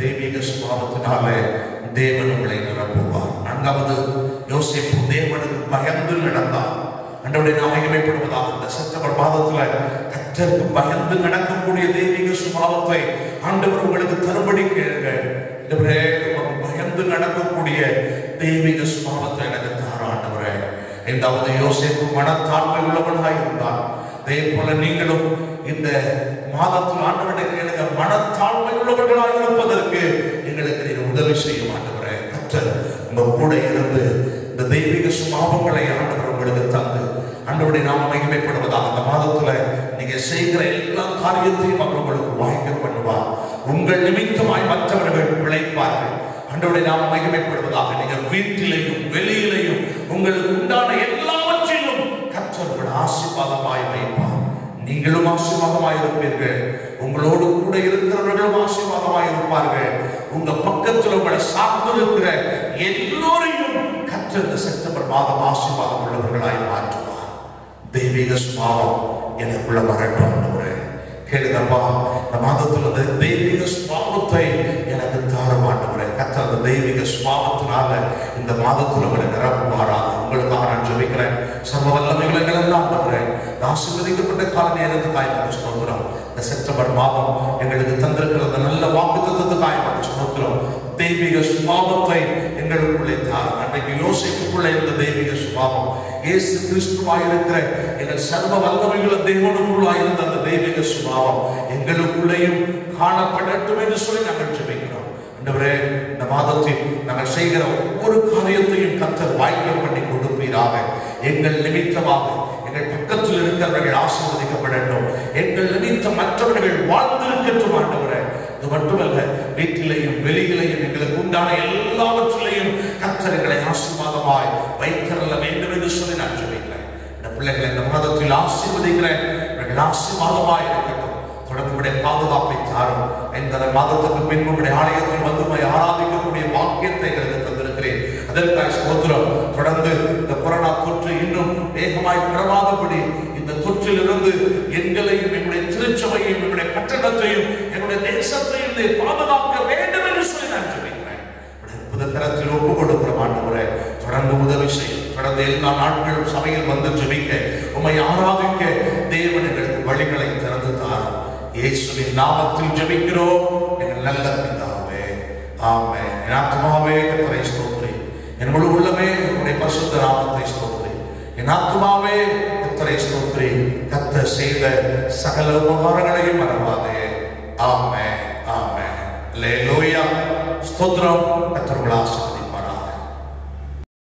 தெய்வீக சுபாவத்தினாலே தேவன் உங்களை நிரப்புவார். 4வது, யோசேப்பு தேவனுக்கு பயந்து நடந்தார். ஆண்டவருடைய நாமம் மகிமைப்படுவதாக. இந்த செப்டம்பர் மாதத்துல கர்த்தருக்கு பயந்து நடக்கக்கூடிய தெய்வீக சுபாவத்தை ஆண்டவர் உங்களுக்கு தரும்படி கேளுங்க. ஆண்டவரே, பயந்து நடக்கக்கூடிய தெய்வீக சுபாவத்தை எனக்கு தார ஆண்டவரே. 5வது, யோசேப்பு மனத்தாழ்மை உள்ளவனாக இருந்தார். அதே போல நீங்களும் இந்த மாதத்தில் ஆண்டவரை கேளுங்க, மனத்தாழ்மை உள்ளவர்களாக இருப்பதற்கு எங்களுக்கு நீங்க உதவி செய்ய ஆண்டவரே. கர்த்தர் உங்க கூட இருந்து இந்த தெய்வீக சுபாவங்களை ஆண்டவர் உங்களுக்கு தந்து ஆண்டவருடைய நாமம் மகிமைப்படுவதாக. அந்த மாதத்துல நீங்க செய்கிற எல்லா காரியத்தையும் அவர் உங்களுக்கு வாய்க்க பண்ணுவார். உங்கள் நிமித்தமாய் மற்றவர்கள் பிழைப்பார்கள். ஆண்டவருடைய நாமம் மகிமைப்படுவதாக. நீங்கள் வீட்டிலேயும் வெளியிலேயும் உங்களுக்கு உண்டான எல்லாவற்றிலும் கர்த்தர் உங்கள் ஆசீர்வாதமாய் வைப்பார். நீங்களும் ஆசீர்வாதமாய் இருப்பீர்கள். உங்களோடு கூட இருக்கிறவர்களும் ஆசீர்வாதமாய் இருப்பார்கள். உங்க பக்கத்தில் உங்களை சார்ந்திருக்கிற எல்லோரையும் கர்த்தர் இந்த செப்டம்பர் மாதம் ஆசீர்வாதம் உள்ளவர்களாய் மாற்றுவார். தெய்வீக சுபாவம் எனக்குள்ள வரட்டும். கேளுங்கப்பா, இந்த மாதத்தில் அந்த தெய்வீக சுபாவத்தை எனக்கு தார மாட்டேன். கர்த்தர் அந்த தெய்வீக சுபாவத்தினால இந்த மாதத்தில் உங்களை நிரப்புவாராக. உங்களுக்காக நான் ஜெபிக்கிறேன். சர்வ வல்லமைகளை எல்லாம் நம்புகிறேன். ஆசீர்வதிக்கப்பட்ட கால நேரத்துக்காய் ஸ்தோத்திரம். இந்த செப்டம்பர் மாதம் எங்களுக்கு தந்திருக்கிற அந்த நல்ல வாக்குத்தத்தத்துக்காய் ஸ்தோத்திரம். தெய்வீக சுபாவத்தை எங்களுக்குள்ளே தாரும். அன்றைக்கு யோசேப்புக்குள்ளே இருந்த தெய்வீக சுபாவம், இயேசு கிறிஸ்துவாய் இருக்கிற எங்கள் சர்வ வல்லமையுள்ள தேவனுக்குள்ளாய் இருந்த அந்த தெய்வீக சுபாவம் எங்களுக்குள்ளேயும் காணப்படட்டும் என்று சொல்லி நாங்கள் ஜெபிக்கிறோம். ஆண்டவரே, இந்த மாதத்தில் நாங்கள் செய்கிற ஒவ்வொரு காரியத்தையும் கர்த்தர் வாய்க்க பண்ணி கொடுப்பீராக. எங்கள் நிமித்தமாக எங்கள் பக்கத்தில் இருக்கிறவர்கள் ஆசீர்வதிக்கப்படட்டும். எங்கள் நிமித்தம் மற்றவர்கள் வாழ்ந்திருக்கட்டும். ஆண்டவரே, இது மட்டுமல்ல, வீட்டிலேயும் வெளியிலேயும் எங்களுக்கு உண்டான எல்லாவற்றிலையும் கர்த்தர் எங்களை ஆசீர்வாதமாய் வைத்திருக்க வேண்டும் என்று சொல்லி நான் ஜெபிக்கிறேன். இந்த பிள்ளைகளை இந்த மாதத்தில் ஆசீர்வதிக்கிறேன். ஆசீர்வாதமாய் இருக்கட்டும். தொடர்புடைய பாதுகாப்பை தாரும். இந்த மாதத்துக்கு பின்பு உடைய ஆலயத்தில் வந்து ஆராதிக்கக்கூடிய வாக்கியத்தை எங்களுக்கு தந்திருக்கிறேன். அதற்காக ஸ்தோத்திரம். தொடர்ந்து இந்த கொரோனா தொற்று இன்னும் வேகமாய் பரவாதபடி இந்த தொற்றிலிருந்து எங்களையும் எங்களுடைய திருச்சபையையும் எங்களுடைய பட்டணத்தையும் எங்களுடைய தேசத்தையும் பாதுகாக்க வேண்டும் என்று சொல்லி நான் ஜெபிக்கிறேன். புதக்கரத்தில் ஒப்பு கொடுக்கிற ஆண்டவரே, தொடர்ந்து உதவி செய்யும். தொடர்ந்து எல்லா நாட்களும் சபையில் வந்து ஜெபிக்க, உம்மை ஆராதிக்க தேவன் எங்களுக்கு வழிகளை திறந்து தாரும். இயேசுவின் நாமத்தில் ஜெபிக்கிறோம் எங்கள் நல்ல பிதாவே, ஆமென். என் ஆத்துமாவே கர்த்தரை ஸ்தோத்திரி, என் முழு உள்ளமே உம்முடைய பரிசுத்த நாமத்தை ஸ்தோத்திரி. என் ஆத்துமாவே கர்த்தரை ஸ்தோத்திரி, கர்த்தர் செய்த சகல உபகாரங்களையும் மறவாதே. ஆமென், ஆமென். அல்லேலூயா. ஸ்தோத்திரம். கர்த்தர் உங்களை ஆசீர்வதிப்பார்.